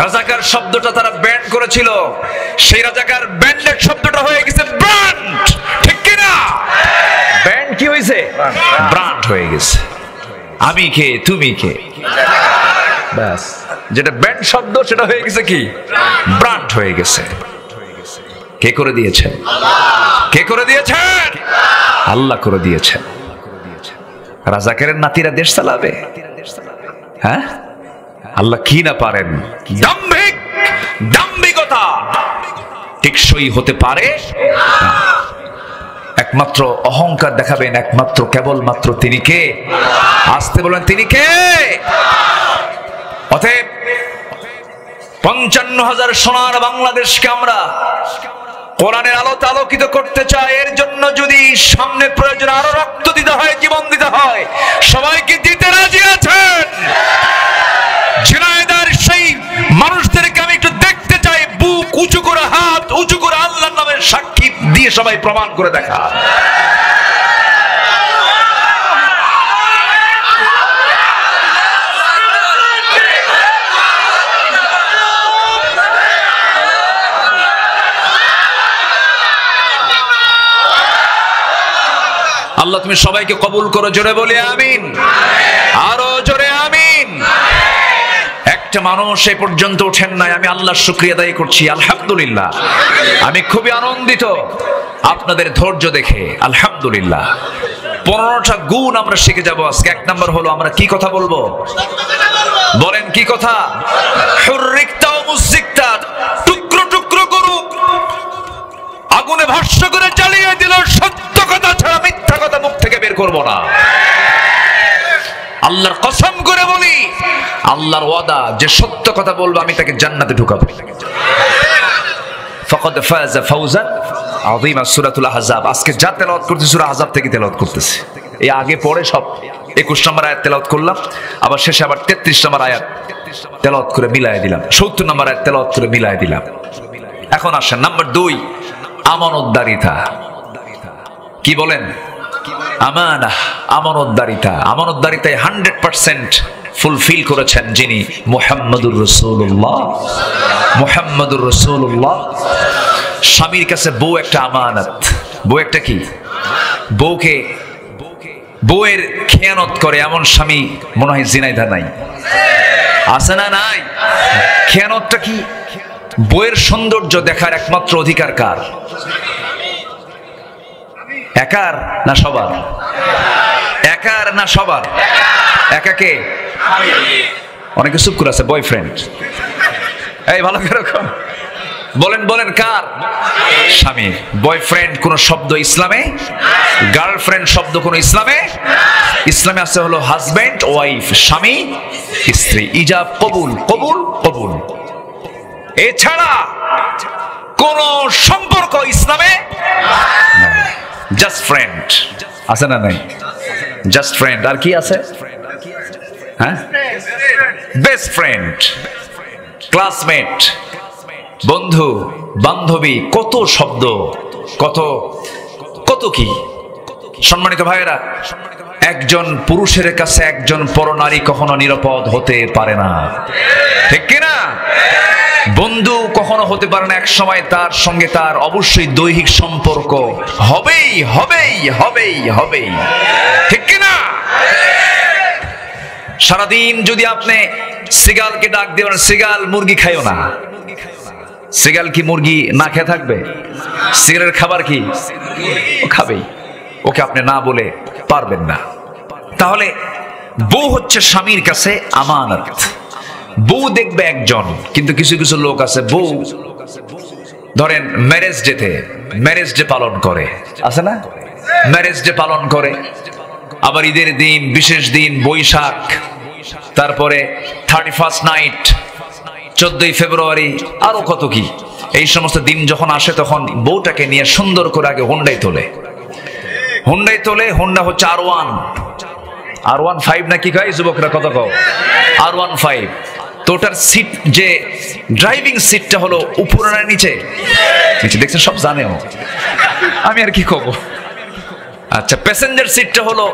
রাজাকার শব্দটা তারা ব্যান্ড করেছিল, সেই রাজাকার ব্যান্ডেড শব্দটা হয়ে গেছে ব্র্যান্ড, ঠিক কিনা? ব্যান্ড কি হয়েছে? ব্র্যান্ড হয়ে গেছে। আমি কে, তুমি কে, ব্যাস। যেটা ব্যান্ড শব্দ সেটা হয়ে গেছে কি? ব্র্যান্ড হয়ে গেছে। কে করে দিয়েছেন? কে করে দিয়েছেন? আল্লাহ করে দিয়েছেন। রাজাকারের নাতিরা দেশ চালাবে? হ্যাঁ, আল্লাহ কি না পারেন? দাম্ভিক, দাম্ভিকতা টেকসই হতে পারে না। একমাত্র অহংকার দেখাবেন একমাত্র কেবলমাত্র তিনি কে? আসতে বলেন, তিনি কে? অতএব 55,000 সোনার বাংলাদেশকে আমরা কোরআনের আলোতে আলোকিত করতে চাই। এর জন্য যদি সামনে প্রয়োজন আরো রক্ত দিতে হয়, জীবন দিতে হয়, সবাইকে দিতে রাজি আছেন? ঝিনাইদহের সেই মানুষদেরকে আমি একটু দেখতে চাই, বুক উঁচু করে, হাত উঁচু করে, আল্লাহর নামের সাক্ষী দিয়ে সবাই প্রমাণ করে দেখা। আল্লাহ তুমি সবাইকে কবুল করো। জোরে বলি আমিন, আরো জোরে আমিন। একটা মানুষ এই পর্যন্ত ওঠেন নাই, আমি আল্লাহর শুকরিয়া আদায় করছি, আলহামদুলিল্লাহ। আমি খুবই আনন্দিত আপনাদের ধৈর্য দেখে, আলহামদুলিল্লাহ। 15টা গুণ আমরা শিখে যাব আজকে। 1 নাম্বার হলো আমরা কি কথা বলবো? বলেন কি কথা? হুররিকতা ও মুযিকতা, টুকরো টুকরো করুক, আগুনে ভস্ম করে জ্বালিয়ে দিল, সত্য কথা ছাড়া মিথ্যা কথা মুখ থেকে বের করব না। আল্লাহর কসম করে বলি, আল্লাহর ওয়াদা, যে সত্য কথা বলবো আমি তাকে জান্নাতে ঢুকাবো। ফাকাদ ফাযা ফাওজান আযীমা, সূরাতুল আহজাব। আজকে যা তেলাওয়াত করতেছি সূরা আহজাব থেকে তেলাওয়াত করতেছি। এই আগে পরে সব 21 নম্বর আয়াত তেলাওয়াত করলাম, আবার শেষে আবার 33 নম্বর আয়াত তেলাওয়াত করে মিলায় দিলাম, 70 নম্বর আয়াত তেলাওয়াত করে মিলায় দিলাম। এখন আসেন নাম্বার 2, আমানতদারিতা। কি বলেন? আমানা, আমানতদারিতা। আমানতদারিতায় 100% ফুলফিল করেছেন যিনি, মুহাম্মদুর রাসূলুল্লাহ। মুহাম্মদুর রাসূলুল্লাহ। স্বামীর কাছে বউ একটা আমানত। বউ একটা কি? বউয়ের খেয়ানত করে এমন স্বামী মনে হয় জিনাইদা নাই, আছে না? নাই। খেয়ানতটা কি? বউয়ের সৌন্দর্য দেখার একমাত্র অধিকার কার? একার না সবার? একার না সবার? একাকে? অনেকে চুপ করে আছে, বয়ফ্রেন্ড। এই ভালো করে, বলেন বলেন কার? স্বামীর। বয়ফ্রেন্ড কোন শব্দ ইসলামে, গার্লফ্রেন্ড শব্দ কোন ইসলামে? ইসলামে আছে হলো হাজব্যান্ড ওয়াইফ, স্বামী স্ত্রী, ইজাব কবুল, কবুল কবুল। এছাড়া কোন সম্পর্ক ইসলামে জাস্ট ফ্রেন্ড আছে না নাই? Just friend. আর কি আছে? হ্যাঁ, বেস্ট ফ্রেন্ড, ক্লাসমেট, বন্ধু বান্ধবী, কত শব্দ, কত কত কি। সম্মানিত ভাইয়েরা, একজন পুরুষের কাছে একজন পরনারী কখনো নিরাপদ হতে পারে না, ঠিক কিনা? বন্ধু কখনো হতে পারে না, এক সময় তার সঙ্গে তার অবশ্যই দৈহিক সম্পর্ক হবেই হবেই হবেই হবেই, ঠিক কিনা? সারাদিন যদি আপনি সিগালকে ডাক দিয়ে বলেন, সিগাল মুরগি খাইও না, সিগাল কি মুরগি না খেয়ে থাকবে? সিগালের খাবার কি? ও খাবেই, ওকে আপনি না বলে পারবেন না। তাহলে বউ হচ্ছে স্বামীর কাছে আমানত। বউ দেখবে একজন, কিন্তু কিছু কিছু লোক আছে বউ ধরেন ম্যারেজ ডেতে ম্যারেজ ডে পালন করে, আছে না? ম্যারেজ ডে পালন করে, আবার ঈদের দিন, বিশেষ দিন, বৈশাখ, তারপরে 31st নাইট, 14ই ফেব্রুয়ারি, আরো কত কি। এই সমস্ত দিন যখন আসে তখন বউটাকে নিয়ে সুন্দর করে আগে হোন্ডায় তোলে, হোন্ডায় তোলে। হোন্ডা হচ্ছে R15 না কি কয় যুবকরা, কত কও? R15। তো ওটার সিট, যে ড্রাইভিং সিটটা হলো উপরে না নিচে? নিচে। দেখছেন, সব জানেও, আমি আর কি কব। আচ্ছা, প্যাসেঞ্জার সিটটা হলো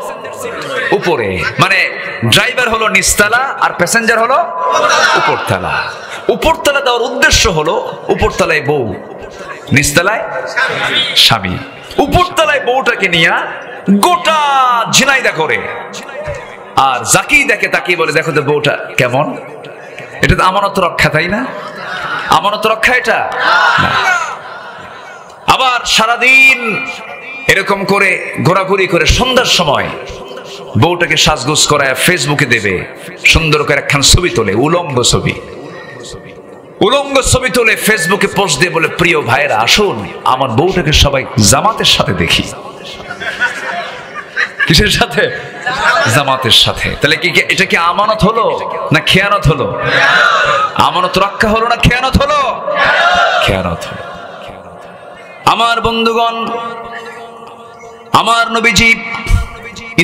উপরে, মানে ড্রাইভার হলো নিচতলা আর প্যাসেঞ্জার হলো উপরতলা। উপরতলা দেওয়ার উদ্দেশ্য হলো উপরতলায় বউ, নিচতলায় স্বামী। উপরতলায় বউটাকে নিয়ে গোটা ঝিনাইদা করে, আর যাকেই দেখে তাকেই বলে, দেখো তো বউটা কেমন। এটা তো আমানত রক্ষা, তাই না? আমানত রক্ষা এটা না। আবার সারাদিন এরকম করে ঘোরাঘুরি করে সন্ধ্যার সময় বউটাকে সাজগোজ করায় ফেসবুকে দেবে, সুন্দর করে একখান ছবি তোলে, উলঙ্গ ছবি, উলঙ্গ ছবি তোলে ফেসবুকে পোস্ট দিয়ে বলে, প্রিয় ভাইরা আসুন আমার বউটাকে সবাই জামাতের সাথে দেখি। কিসের সাথে? জামাতের সাথে। তাহলে কি এটা কি আমানত হলো না খেয়ানত হলো? আমানত রক্ষা হলো না খেয়ানত হলো? খেয়ানত হলো। আমার বন্ধুগণ, আমার নবীজি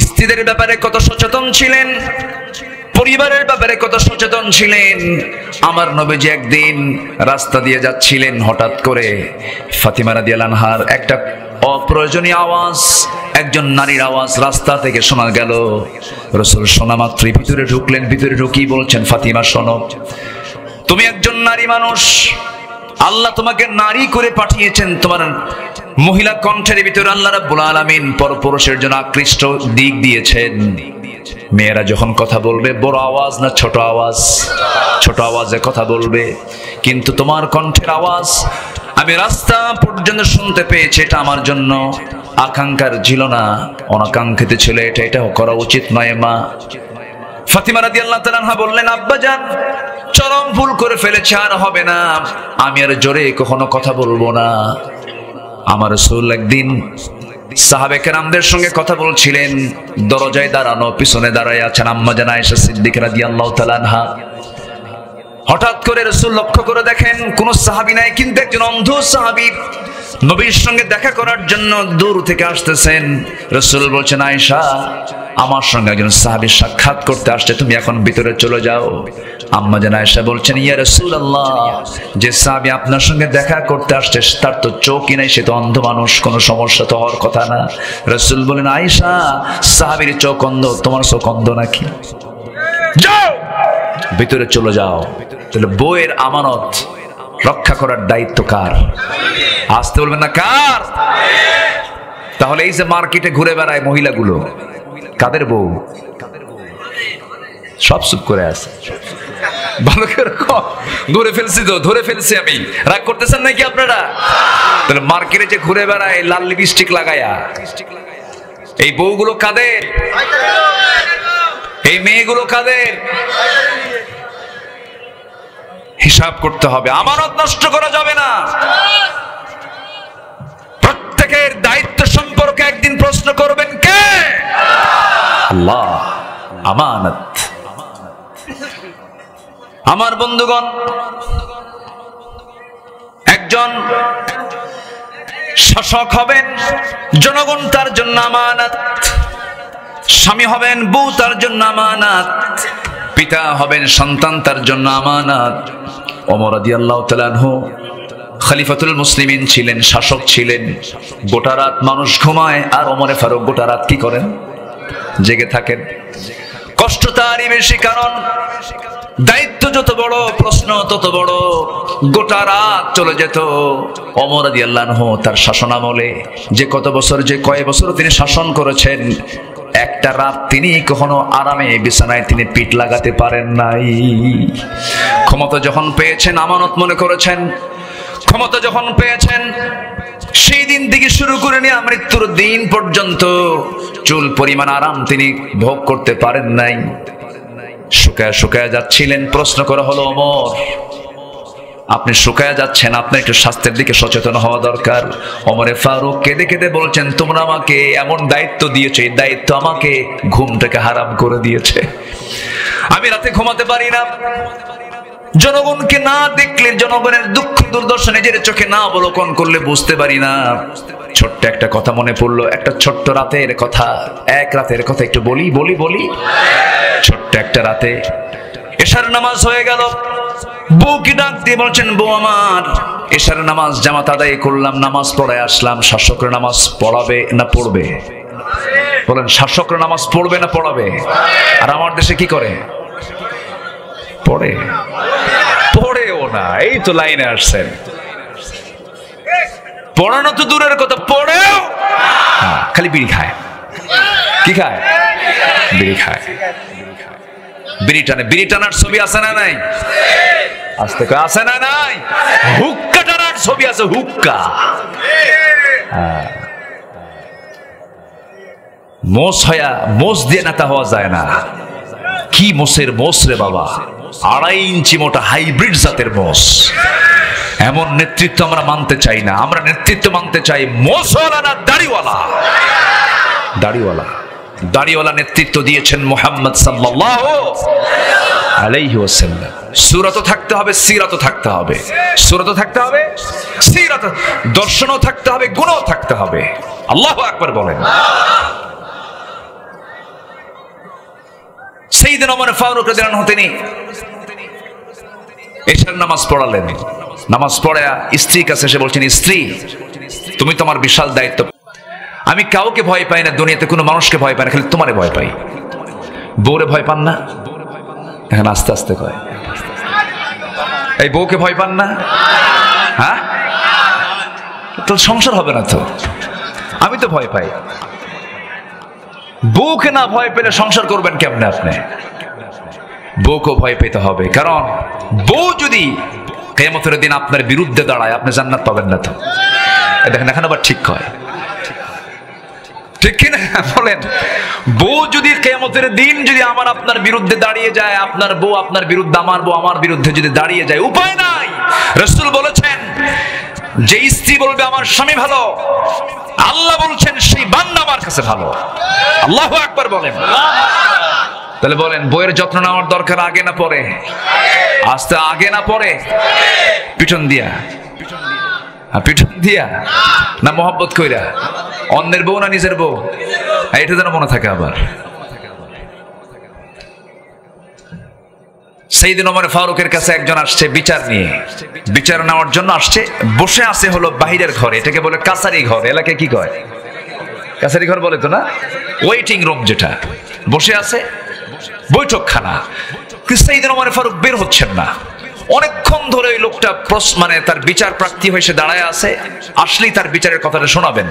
স্ত্রীদের ব্যাপারে কত সচেতন ছিলেন, পরিবারের ব্যাপারে কত সচেতন ছিলেন। আমার নবীজি একদিন রাস্তা দিয়ে যাচ্ছিলেন, হঠাৎ করে ফাতিমা রাদিয়াল্লাহু আনহার একটা অপ্রয়োজনীয় আওয়াজ, একজন নারীর আওয়াজ রাস্তা থেকে শোনা গেল। রাসূল শোনা মাত্রই ভিতরে ঢুকলেন। ভিতরে ঢুকি বলছেন, ফাতিমা শোনো, তুমি একজন নারী মানুষ, আল্লাহ তোমাকে নারী করে পাঠিয়েছেন। তোমার মহিলা কণ্ঠের ভিতরে আল্লাহ রাব্বুল আলামিন পরপুরুষের জন্য আকৃষ্ট দিক দিয়েছেন। মেয়েরা যখন কথা বলবে বড় আওয়াজ না ছোট আওয়াজ? ছোট আওয়াজে কথা বলবে, কিন্তু তোমার কণ্ঠের আওয়াজ আমি রাস্তা পর্যন্ত শুনতে পেয়েছি। এটা আমার জন্য আকাঙ্ক্ষার ছিল না, অনাকাঙ্ক্ষিত ছিল। এটা করা উচিত নয় মা। ফাতিমা রাদিয়াল্লাহু তাআলা আনহা বললেন, আব্বাজান চরম ভুল করে ফেলেছে, আর হবে না, আমি আর জোরে কখনো কথা বলবো না। আমার রাসূল একদিন সাহাবে কেরামদের সঙ্গে কথা বলছিলেন, দরজায় দাঁড়ানো, পিছনে দাঁড়ায় আছেন আম্মাজান আয়েশা সিদ্দিকা রাদিয়াল্লাহু তাআলা আনহা। হঠাৎ করে রাসূল লক্ষ্য করে দেখেন কোন সাহাবী নাই, কিন্তু একজন অন্ধ সাহাবী নবীর সঙ্গে দেখা করার জন্য দূর থেকে আসতেছেন। রাসূল বলছেন, আয়েশা আমার সঙ্গে একজন সাহাবী সাক্ষাৎ করতে আসছে, তুমি এখন ভিতরে চলে যাও। আম্মাজান আয়েশা বলছেন, ইয়া রাসূলুল্লাহ, যে সাহাবী আপনার সঙ্গে দেখা করতে আসছে তার তো চোখই নাই, সে তো অন্ধ মানুষ, কোনো সমস্যা তো হওয়ার কথা না। রাসূল বলেন, আয়েশা সাহাবীর চোখ অন্ধ, তোমার চোখ অন্ধ নাকি? যাও ভিতরে চলে যাও। তাহলে বউয়ের আমানত রক্ষা করার দায়িত্ব কার? আসতে বলবেন না কার? তাহলে এই যে মার্কেটে ঘুরে বেড়ায় মহিলাগুলো, কাদের বউ? সব চুপ করে আছে। ভালো করে ধরে ফেলছি তো, ধরে ফেলছি আমি। রাগ করতেছেন নাকি আপনারা? তাহলে মার্কেটে যে ঘুরে বেড়ায় লাল লিপস্টিক লাগায়া, এই বউগুলো কাদের? এই মেয়েগুলো কাদের? হিসাব করতে হবে, আমানত নষ্ট করা যাবে না। প্রত্যেকের দায়িত্ব সম্পর্কে একদিন প্রশ্ন করবেন কে? আল্লাহ। আমানত। আমার বন্ধুগণ, একজন শাসক হবেন, জনগণ তার জন্য আমানত। স্বামী হবেন, বউ তার জন্য আমানত। পিতা হবেন, সন্তান তার জন্য আমানত। ওমর রাদিয়াল্লাহু তাআলা আনহু খলিফাতুল মুসলিমিন ছিলেন, শাসক ছিলেন। গোটা রাত মানুষ ঘুমায়, আর ওমরে ফারুক গোটা রাত কি করেন? জেগে থাকেন। কষ্ট তারই বেশি, কারণ দায়িত্ব যত বড়, প্রশ্ন তত বড়। গোটা রাত চলে যেত। ওমর রাদিয়াল্লাহু আনহু তার শাসনামলে যে কত বছর, যে কয় বছর তিনি শাসন করেছেন, একটা রাত তিনি কখনো আরামে বিছানায় তিনি পিঠ লাগাতে পারেন নাই। ক্ষমতা যখন পেয়েছেন আমানত মনে করেছেন, ক্ষমতা যখন পেয়েছেন সেই দিন থেকে শুরু করে নিয়ে মৃত্যুর দিন পর্যন্ত চুল পরিমাণ আরাম তিনি ভোগ করতে পারেন নাই। শুকায় শুকায় যাচ্ছিলেন। প্রশ্ন করা হলো, ওমর আপনি শুকায় যাচ্ছেন, আপনার একটু স্বাস্থ্যের দিকে সচেতন হওয়া দরকার। ওমরে ফারুক কেঁদে কেঁদে বলছেন, তোমরা আমাকে এমন দায়িত্ব দিয়েছো, এই দায়িত্ব আমাকে ঘুমটাকে হারাম করে দিয়েছে। আমি রাতে ঘুমাতে পারি না। জনগণকে না দেখলে, জনগণের দুঃখ দুর্দশা নিজের চোখে না অবলোকন করলে বুঝতে পারি না। ছোট্ট একটা কথা মনে পড়লো, একটা ছোট্ট রাতের কথা, এক রাতের কথা একটু বলি। ছোট্ট একটা রাতে এশার নামাজ হয়ে গেল। বউকে ডাক দিয়ে বলছেন, বউ আমার এশার নামাজ জামাত আদায় করলাম, নামাজ পড়ায় আসলাম। শাসকরা নামাজ পড়াবে না পড়বে? বলেন, শাসকরা নামাজ পড়বে না পড়াবে? আর আমার দেশে কি করে? পড়ে? পড়েও না। এই তো লাইনে আসছেন। পড়ানো তো দূরের কথা, পড়েও খালি বিড়ি খায়। কি খায়? বিড়ি খায়। বিড়ি টানে। বিড়ি টানার ছবি আছে না নাই? আস্তে করে আছে না নাই? হুক্কা টানার ছবি আছে, হুক্কা। মোষ হয়া মোষ দিয়ে নেতা হওয়া যায় না। কি মোষের মোষ রে বাবা, 2.5 ইঞ্চি মোটা হাইব্রিড জাতের মোষ। এমন নেতৃত্ব আমরা মানতে চাই না। আমরা নেতৃত্ব মানতে চাই মোষওয়ালা না দাড়িওয়ালা। দাড়িওয়ালা। দাড়িওয়ালা নেতৃত্ব দিয়েছেন মুহাম্মদ সাল্লাল্লাহু আলাইহি ওয়াসাল্লাম। সূরাতও থাকতে হবে, সিরাতও থাকতে হবে। সূরাতও থাকতে হবে, সিরাত, দর্শনও থাকতে হবে, গুণও থাকতে হবে। আল্লাহু আকবার বলেন। সাইয়েদনা ওমর ফারুক রাদিয়াল্লাহু আনহু তিনি এশার নামাজ পড়ালেন। নামাজ পড়ে স্ত্রীর কাছে এসে বলছেন, স্ত্রী তুমি তোমার বিশাল দায়িত্ব। আমি কাউকে ভয় পাই না, দুনিয়াতে কোনো মানুষকে ভয় পাই না, খালি তোমারে ভয় পাই। বউরে ভয় পান না? এখন আস্তে আস্তে কয়, এই বউকে ভয় পান না? হ্যাঁ, তো সংসার হবে না তো। আমি তো ভয় পাই। বউকে না ভয় পেলে সংসার করবেন কেমনে আপনি? বউকে ভয় পেতে হবে, কারণ বউ যদি কিয়ামতের দিন আপনার বিরুদ্ধে দাঁড়ায়, আপনি জান্নাত পাবেন না তো। দেখেন এখন আবার ঠিক কয়, ঠিক কিনা বলেন? বউ যদি কিয়ামতের দিন যদি আমার আপনার বিরুদ্ধে দাঁড়িয়ে যায়, আপনার বউ আপনার বিরুদ্ধে, আমার বউ আমার বিরুদ্ধে যদি দাঁড়িয়ে যায়, উপায় নাই। রাসূল বলেছেন, যে স্ত্রী বলবে আমার স্বামী ভালো, আল্লাহ বলছেন সেই বান্দা আমার কাছে ভালো। আল্লাহু আকবার বলেন। তাহলে বলেন, বউয়ের যত্ন নেওয়ার দরকার আগে না পরে? আস্তে আগে না পরে? পিছন দিয়া? পিছন দিয়া না মোহাব্বত কইরা? অন্যের বউ না নিজের বউ? এটা যেন মনে থাকে। আবার সাইয়েদনা ওমর ফারুকের কাছে একজন আসছে বিচার নিয়ে, বিচার নেওয়ার জন্য আসছে। বসে আছে হলো বাহিরের ঘরে, এটাকে বলে কাছারি ঘর। এলাকায় কি কয়? কাছারি ঘর বলে তো না? ওয়েটিং রুম যেটা, বসে আছে বৈঠকখানা। সাইয়েদনা ওমর ফারুক বের হচ্ছেন না। অনেকক্ষণ ধরে ওই লোকটা মানে তার বিচার প্রার্থী হয়ে সে দাঁড়ায় আছে, আসলেই তার বিচারের কথাটা শোনাবেন।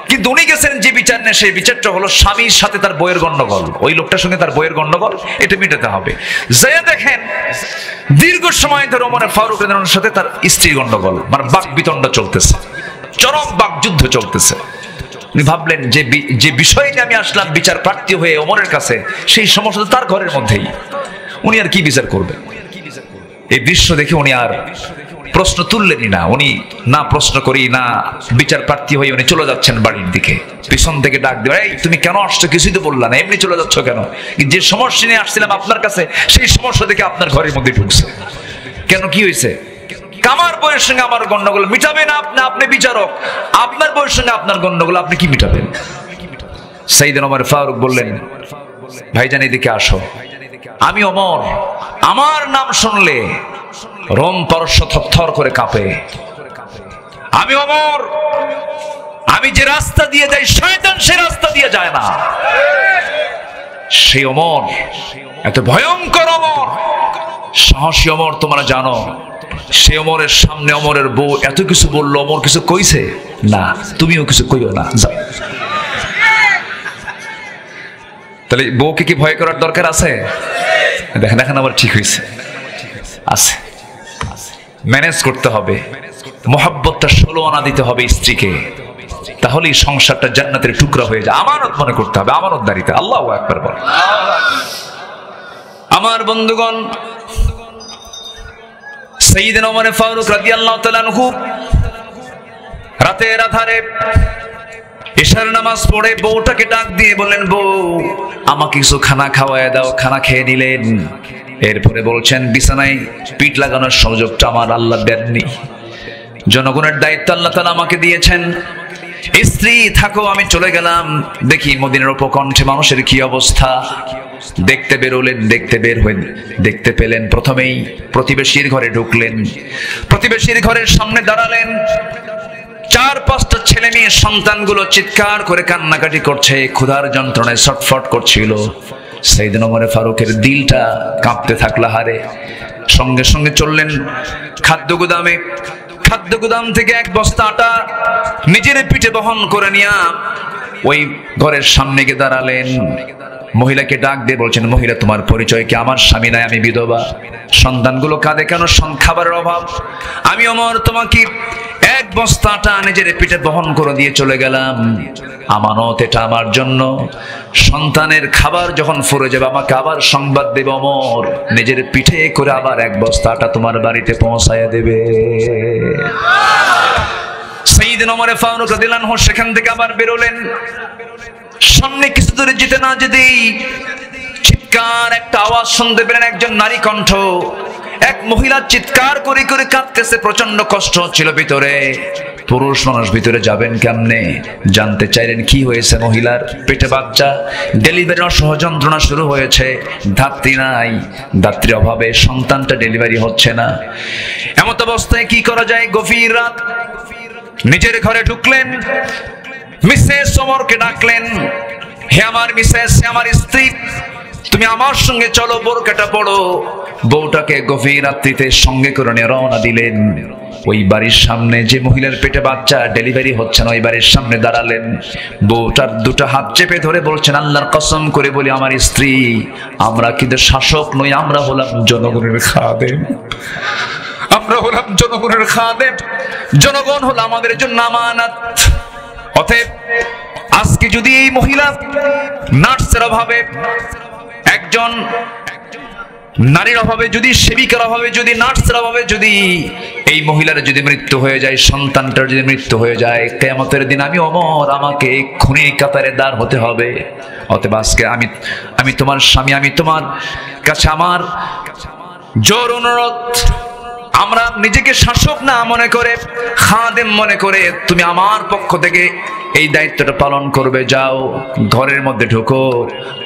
কিন্তু উনি গেছেন যে বিচার নেই, সেই বিচারটা হলো স্বামীর সাথে তার বইয়ের গন্ডগোল। ওই লোকটার সঙ্গে তার বইয়ের গন্ডগোল, এটা মিটাতে হবে। যাইয়া দেখেন দীর্ঘ সময় ধরে ওমর ফারুক রাদিয়াল্লাহু আনহুর সাথে তার স্ত্রীর গন্ডগোল, মানে বাক বিতণ্ড চলতেছে, চরম বাক যুদ্ধ চলতেছে। উনি ভাবলেন যে বিষয় নিয়ে আমি আসলাম বিচার প্রার্থী হয়ে ওমরের কাছে, সেই সমস্যা তার ঘরের মধ্যেই, উনি আর কি বিচার করবেন? এই দৃশ্য দেখে উনি আর প্রশ্ন তুললেনই না। উনি না প্রশ্ন করি না বিচার প্রার্থী হয়ে উনি চলে যাচ্ছেন বাড়ির দিকে। পিছন থেকে ডাক দেবে, এই তুমি কেন আসছো, কিছুই তো বললা না, এমনি চলে যাচ্ছ কেন? যে সমস্যা নিয়ে আসছিলাম আপনার কাছে, সেই সমস্যা দেখে আপনার ঘরের মধ্যে ঢুকছে কেন? কি হয়েছে? আমার বউয়ের সঙ্গে আমার গন্ডগোল মিটাবেন আপনি, আপনি বিচারক। আপনার বউয়ের সঙ্গে আপনার গন্ডগোল আপনি কি মিটাবেন? সাইয়েদনা ওমর ফারুক বললেন, ভাইজান এদিকে আসো। আমি ওমর, আমার নাম শুনলে রোম পারস্য থরথর করে কাঁপে। আমি ওমর, আমি যে রাস্তা দিয়ে যাই শয়তান সে রাস্তা দিয়ে যায় না। সেই ওমর, এত ভয়ঙ্কর ওমর, সাহসী ওমর তোমরা জানো। সে ওমরের সামনে ওমরের বউ এত কিছু বললো, ওমর কিছু কইছে না, তুমিও কিছু কইও না, যাও। তাহলে বউকে কি ভয় করার দরকার আছে? দেখেন দেখেন আবার ঠিক হয়েছে, আছে। ম্যানেজ করতে হবে, মোহাব্বতটা 16 আনা দিতে হবে স্ত্রীকে, তাহলেই সংসারটা জান্নাতের টুকরা হয়ে যায়। আমানত মনে করতে হবে, আমানতদারিতে। আল্লাহু আকবার বল। আমার বন্ধুগণ, সাইয়েদনা ওমর ফারুক রাদিয়াল্লাহু তাআলা আনহু রাতের আধারে ইশার নামাজ পড়ে বউটাকে ডাক দিয়ে বলেন, বউ আমাকে কিছু খানা খাওয়ায় দাও। খানা খেয়ে নিলেন। এরপরে বলছেন, বিছানায় পিঠ লাগানোর সুযোগটা আমার আল্লাহ দেননি, জনগণের দায়িত্ব আল্লাহ তাআলা আমাকে দিয়েছেন। স্ত্রী থাকো, আমি চলে গেলাম। দেখি মদিনার উপকণ্ঠে মানুষের কি অবস্থা। দেখতে বেরোলেন, দেখতে পেলেন প্রথমেই প্রতিবেশীর ঘরে ঢুকলেন। প্রতিবেশীর ঘরের সামনে দাঁড়ালেন। 4-5টা ছেলে মেয়ে সন্তানগুলো চিৎকার করে কান্নাকাটি করছে, ক্ষুধার যন্ত্রণায় ছটফট করছিল। সাইয়েদনা ওমর ফারুকের দিলটা কাঁপতে থাকলো হারে। সঙ্গে সঙ্গে চললেন খাদ্য গুদামে। খাদ্য গুদাম থেকে 1 বস্তা আটা নিজের পিঠে বহন করে নিয়ে ওই ঘরের সামনে গিয়ে দাঁড়ালেন। মহিলাকে ডাক দিয়ে বলছেন, মহিলা তোমার পরিচয় কি? আমার স্বামী নাই, আমি বিধবা। সন্তানগুলো কাঁদে কেন? খাবারের অভাব। আমি ওমর তোমাকে 1 বস্তা আটা নিজের পিঠে বহন করে দিয়ে চলে গেলাম। আমানত, এটা আমার জন্য। সন্তানের খাবার যখন ফুরে যাবে আমাকে আবার সংবাদ দেবে, ওমর নিজের পিঠে করে আবার 1 বস্তা আটা তোমার বাড়িতে পৌঁছায় দেবে। সাইয়েদনা ওমর ফারুক রাদিয়াল্লাহু আনহু সেখান থেকে আবার বেরোলেন। সামনে কিছু দূরে যেতে না যেতেই চিৎকার একটা আওয়াজ শুনতে পেলেন, একজন নারী কণ্ঠ। এক মহিলা চিৎকার করে করে কাঁদতেছে, প্রচন্ড কষ্ট হচ্ছিল ভিতরে। পুরুষ মানুষ ভিতরে যাবেন কেমনে? জানতে চাইলেন কি হয়েছে মহিলার। পেটে বাচ্চা, ডেলিভারির অসহ্য যন্ত্রণা শুরু হয়েছে। ধাত্রী নাই, ধাত্রীর অভাবে সন্তানটা ডেলিভারি হচ্ছে না। এমত অবস্থায় কি করা যায়? গভীর রাত, নিজের ঘরে ঢুকলেন। মিসেস ওমরকে ডাকলেন, হে আমার মিসেস, হে আমার স্ত্রী, তুমি আমার সঙ্গে চলো, বোরকাটা পড়ো। বউটাকে গভীর রাত্রিতে সঙ্গে করে নিয়ে রওনা দিলেন। ওই বাড়ির সামনে, যে মহিলার পেটে বাচ্চা ডেলিভারি হচ্ছে না, ওই বাড়ির সামনে দাঁড়ালেন। বউটার 2টা হাত চেপে ধরে বলছেন, আল্লাহর কসম করে বলি আমার স্ত্রী, আমরা কিন্তু শাসক নই, আমরা হলাম জনগণের খাদেম। আমরা হলাম জনগণের খাদেম। জনগণ হলো আমাদের জন্য আমানত। অতএব আজকে যদি এই মহিলা নার্সের অভাবে, একজন নারীর অভাবে, যদি সেবিকার অভাবে, যদি নার্সের অভাবে যদি এই মহিলার যদি মৃত্যু হয়ে যায়, সন্তানটার যদি মৃত্যু হয়ে যায়, কিয়ামতের দিন আমি ওমর, আমাকে খুনির কাতারে দাঁড় হতে হবে। অতএব আজকে আমি তোমার স্বামী, আমি তোমার কাছে আমার জোর অনুরোধ, আমরা নিজেকে শাসক না মনে করে, খাদেম মনে করে তুমি আমার পক্ষ থেকে এই দায়িত্বটা পালন করবে। যাও, ঘরের মধ্যে ঢোকো।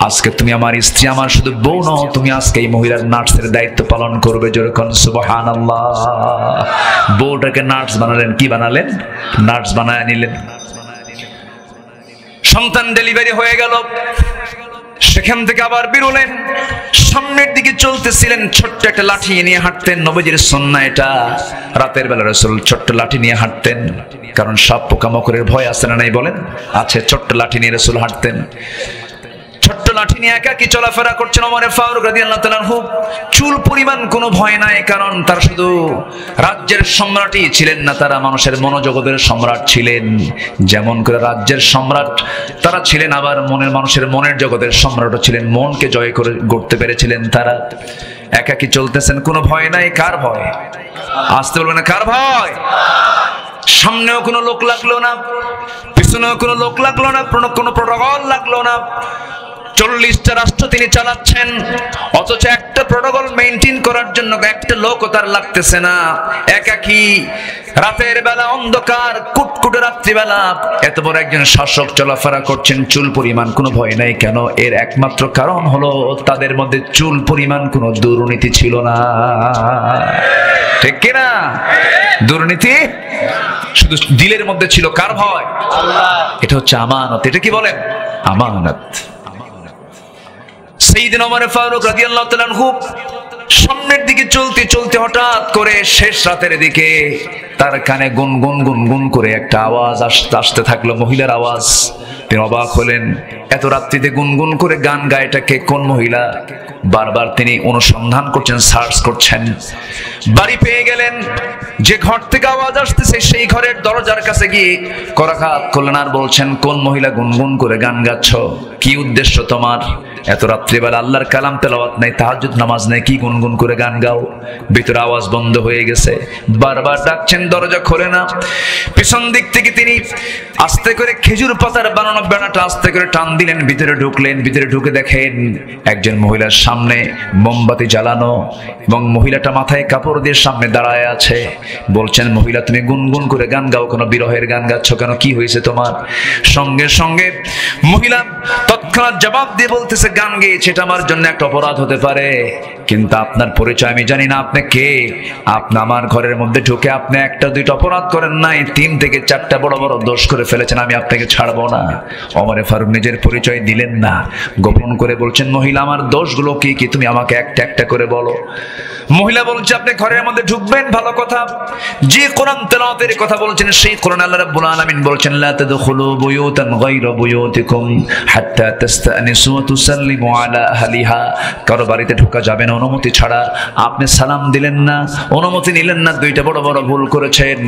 আজকে তুমি আমার স্ত্রী, আমার শুধু বউ নও, তুমি আজকে এই মহিলার নার্সের দায়িত্ব পালন করবে। যেরকম সুবহানাল্লাহ। বউটাকে নার্স বানালেন। কি বানালেন? নার্স বানায় নিলেন। সন্তান ডেলিভারি হয়ে গেল। সেখান থেকে আবার বেরোলেন। সামনের দিকে চলতেছিলেন। ছোট্ট একটা লাঠি নিয়ে হাঁটতেন। নবীজির সুন্নাহ এটা। রাতের বেলা রাসূল ছোট্ট লাঠি নিয়ে হাঁটতেন, কারণ সাপ পোকামাকড়ের ভয় আছে না নাই বলেন? আছে। ছোট্ট লাঠি নিয়ে রাসূল হাঁটতেন। ছোট্ট লাঠি নিয়ে একাকী চলাফেরা করছেন ওমর ফারুক রাদিয়াল্লাহু তাআলা আনহু। চুল পরিমাণ কোনো ভয় নাই, কারণ তারা শুধু রাজ্যের সম্রাটই ছিলেন না, তারা মানুষের মনোজগতের সম্রাট ছিলেন। যেমন করে রাজ্যের সম্রাট তারা ছিলেন, আবার মানুষের মনের জগতের সম্রাটও ছিলেন। মনকে জয় করে গড়তে পেরেছিলেন তারা। একাকী চলতেছেন, কোনো ভয় নাই। কার ভয়? আসতে বলবেন না, কার ভয়? সামনেও কোনো লোক লাগলো না, পিছনেও কোনো লোক লাগলো না, কোনো প্রটোকল লাগলো না। 40টা রাষ্ট্র তিনি চালাচ্ছেন, অথচ একটা প্রটোকল মেইনটেইন করার জন্য একটা লোকও তার লাগতেছে না। একাকী রাতের বেলা, অন্ধকার কুটকুটে রাত্রিবেলা এত বড় একজন শাসক চলাফেরা করছেন, চুল পরিমাণ কোনো ভয় নাই। কেন? এর একমাত্র কারণ হলো তাদের মধ্যে চুল পরিমাণ কোনো দুর্নীতি ছিল না। ঠিক কিনা? দুর্নীতি শুধু দিলের মধ্যে ছিল। কার ভয়? আল্লাহ। এটা হচ্ছে আমানত। এটা কি বলেন? আমানত। সাইয়েদনা ওমর ফারুক রাদিয়াল্লাহু তাআলা আনহু সামনের দিকে চলতে চলতে হঠাৎ করে শেষ রাতের দিকে তার কানে গুনগুন গুনগুন করে একটা আওয়াজ আসতে থাকলো, মহিলার আওয়াজ। তিনি অবাক হলেন, এত রাত্রিতে গুনগুন করে গান গায়টাকে কোন মহিলা? বারবার তিনি অনুসন্ধান করছেন, সার্চ করছেন। বাড়ি পেয়ে গেলেন। যে ঘর থেকে আওয়াজ আসতেছে সেই ঘরের দরজার কাছে গিয়ে করাঘাত করলেন আর বলছেন, কোন মহিলা গুনগুন করে গান গাচ্ছ? কি উদ্দেশ্য তোমার? এত রাত্রিবেলা আল্লাহর কালাম তেলাওয়াত নাই, তাহাজ্জুদ নামাজ নাই, কি গুনগুন করে গান গাও? ভিতরে আওয়াজ বন্ধ হয়ে গেছে। বারবার ডাকছেন, দরজা খোলে না। পিছন দিক থেকে তিনি আস্তে করে খেজুর পাতার বানানো বেড়াটা আস্তে করে টান দিলেন, ভিতরে ঢুকলেন। ভিতরে ঢুকে দেখেন একজন মহিলার সামনে মোমবাতি জ্বালানো, এবং মহিলাটা মাথায় কাপড় দিয়ে সামনে দাঁড়ায় আছে। বলছেন, মহিলা তুমি গুনগুন করে গান গাও কেন? বিরহের গান গাচ্ছ কেন? কি হয়েছে তোমার? সঙ্গে সঙ্গে মহিলা তৎক্ষণাৎ জবাব দিয়ে বলতেছে, গান গেয়েছে এটা আমার জন্য একটা অপরাধ হতে পারে, কিন্তু আপনার পরিচয় আমি জানি না, আপনি কে? আপনি আমার ঘরের মধ্যে ঢুকে আপনি একটা দুইটা অপরাধ করেন নাই, 3 থেকে 4টা বড় বড় দোষ করে ফেলেছেন, আমি আপনাকে ছাড়বো না। ওমর ফারুক নিজের পরিচয় দিলেন না, গোপন করে বলছেন, মহিলা আমার দোষগুলো কি কি তুমি আমাকে একটা একটা করে বলো। মহিলা বলছে, আপনি ঘরের মধ্যে ঢুকবেন ভালো কথা, যে কোরআন তেলাওয়াতের কথা বলছেন সেই কোরআন আল্লাহ রাব্বুল আলামিন বলছেন, লা তাদখুলু বুয়ুতান গায়রা বুয়ুতিকুম হাত্তা তাস্তানিসু ওয়া তুসাল্লিমু আলা আহলিহা। কারো বাড়িতে ঢোকা যাবে না অনুমতি ছাড়া। আপনি সালাম দিলেন না, অনুমতি নিলেন না, 2টা বড় বড় ভুল করেছেন।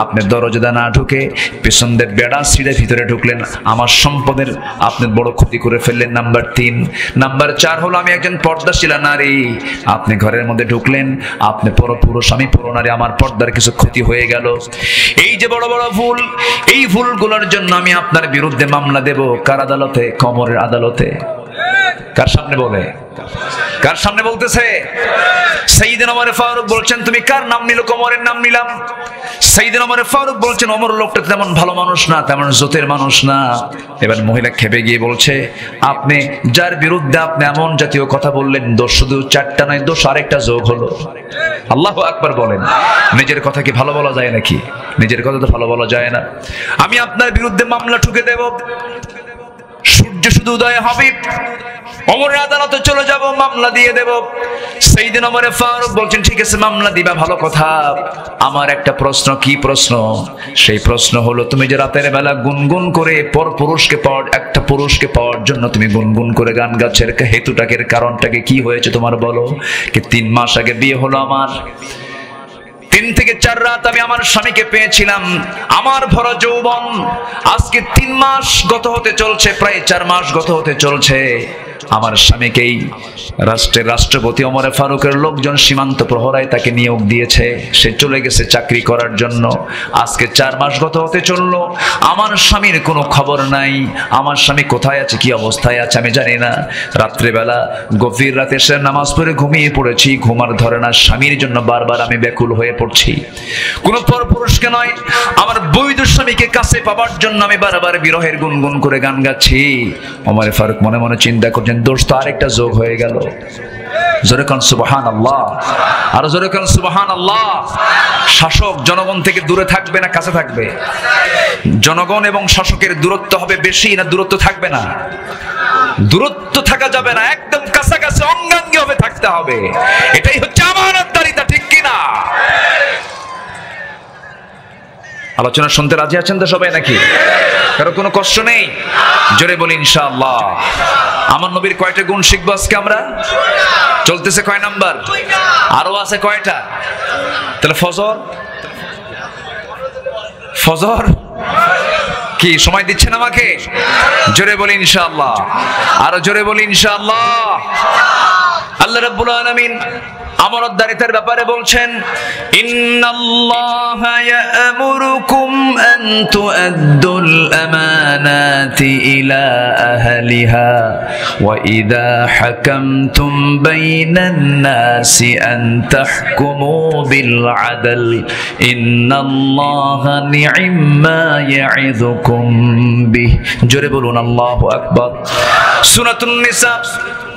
আপনি দরজা না ঢুকে পিছন দিয়ে বেড়া ছিঁড়ে ভিতরে ঢুকলেন, আমার সম্পদের আপনি বড় ক্ষতি করে ফেললেন। নাম্বার 3। নাম্বার 4 হলো আমি একজন পর্দাশীলা নারী, আপনি ঘরের মধ্যে ঢুকলেন, আপনি পরপুরুষ, আমি পুরনারী, আমার পর্দার কিছু ক্ষতি হয়ে গেল। এই যে বড় বড় ভুল, এই ভুলগুলোর জন্য আমি আপনার বিরুদ্ধে মামলা দেব। কার আদালতে? কমরের আদালতে। কার সামনে বলে? কার সামনে বলতেছে? সাইয়েদনা ওমর ফারুক বলছেন, তুমি কার নাম নিল? কমরের নাম নিলাম। সাইয়েদনা ওমর ফারুক বলছেন, ওমর লোকটা তেমন ভালো মানুষ না, তেমন জোতের মানুষ না। এবার মহিলা খেপে গিয়ে বলছে, আপনি যার বিরুদ্ধে আপনি এমন জাতীয় কথা বললেন, দোষ শুধু 4টা নয়, দোষ আরেকটা যোগ হলো। আল্লাহু আকবার বলেন। নিজের কথা কি ভালো বলা যায় নাকি? নিজের কথা তো ভালো বলা যায় না। আমি আপনার বিরুদ্ধে মামলা ঠুকে দেব, সূর্য শুধু উদয় হবে, ওমরের আদালতে চলে যাব, মামলা দিয়ে দেব। সাইয়েদনা ওমর ফারুক বলছেন, ঠিক আছে মামলা দিবা, ভালো কথা। আমার একটা প্রশ্ন। কি প্রশ্ন? সেই প্রশ্ন হলো, তুমি যে রাতের বেলা গুনগুন করে একটা পুরুষকে পাওয়ার জন্য তুমি গুনগুন করে গান গাচ্ছের হেতুটাকে, কারণটাকে কি হয়েছে তোমার বলো? কি 3 মাস আগে বিয়ে হলো আমার, 3 থেকে 4 রাত আমি আমার স্বামীকে পেয়েছিলাম, আমার ভরা যৌবন আজকে 3 মাস গত হতে চলছে, প্রায় 4 মাস গত হতে চলছে। আমার স্বামীকেই রাষ্ট্রের রাষ্ট্রপতি ওমর ফারুকের লোকজন সীমান্ত প্রহরায় তাকে নিয়োগ দিয়েছে, সে চলে গেছে চাকরি করার জন্য। আজকে 4 মাস গত হতে চললো, আমার স্বামীর কোনো খবর নাই। আমার স্বামী কোথায় আছে, কি অবস্থায় আছে আমি জানি না। রাত্রেবেলা গভীর রাতে সে নামাজ পড়ে ঘুমিয়ে পড়েছি, ঘুমার ধরে না, স্বামীর জন্য বারবার আমি ব্যাকুল হয়ে পড়ছি। কোনো পরপুরুষকে নয়, আমার বৈধ স্বামীকে কাছে পাবার জন্য আমি বারবার বিরহের গুনগুন করে গান গাচ্ছি। ওমর ফারুক মনে মনে চিন্তা করছেন, দোষ তো আরেকটা যোগ হয়ে গেল। জোরে কান সুবহানাল্লাহ, আর জোরে কান সুবহানাল্লাহ। শাসক জনগণ থেকে দূরে থাকবে না কাছে থাকবে? জনগণ এবং শাসকের দূরত্ব হবে বেশি না দূরত্ব থাকবে না? দূরত্ব থাকা যাবে না, একদম কাছাকাছি অঙ্গাঙ্গি হবে থাকতে হবে। এটাই হচ্ছে আমানতদারিতা, ঠিক কিনা? আলোচনা শুনতে রাজি আছেন তো সবাই নাকি? কারো কোনো কষ্ট নেই? জোরে বলি ইনশাআল্লাহ। আমার নবীর কয়টা গুণ শিখবো আজকে আমরা? চলতেছে কয় নাম্বার? আরো আছে কয়টা? তাহলে ফজর কি সময় দিচ্ছেন আমাকে? জোরে বলি ইনশাআল্লাহ, আরো জোরে বলি ইনশাআল্লাহ। আল্লাহ রাব্বুল আলামিন আমানতদারিতার ব্যাপারে বলছেন, ইন্নাল্লাহা ইয়া'মুরুকুম আন তু'আদ্দুল আমানাতি ইলা আহলিহা ওয়া ইযা হাকামতুম বাইনান নাসি আন তাহকুমু বিল আদল ইন্নাল্লাহা নি'ম্মা ইয়া'ইযুকুম বিহ। জোরে বলুন আল্লাহু আকবার। সূরাতুন নিসা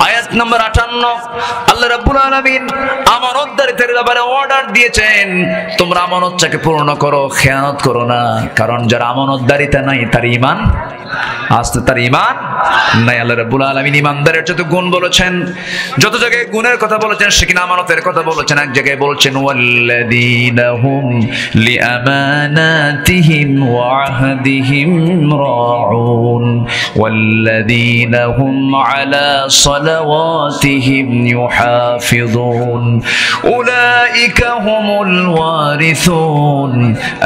আয়াত নম্বর 58। আল্লাহ রাব্বুল আলামিন আমানতদারিতার ব্যাপারে অর্ডার দিয়েছেন, তোমরা আমানতটাকে পূর্ণ করো, খেয়ানত করো না। কারণ যার আমানতদারিতা নাই তার ঈমান আসতে, তার ঈমান নাই। আল্লাহ রাব্বুল আলামিন ঈমানদারের যত গুণ বলেছেন, যত জায়গায় গুণের কথা বলেছেন সেখানে আমানতের কথা বলেছেন। এক জায়গায় বলছেন ওয়াল্লাযীনা হুম লিআমানাতিহিম ওয়া আহদিহিম রাউন ওয়াল্লাযীনা হুম আলা সালাওয়াতিহিম ইউহাফিযুন উলাইকা হুমুল ওয়ারিসুন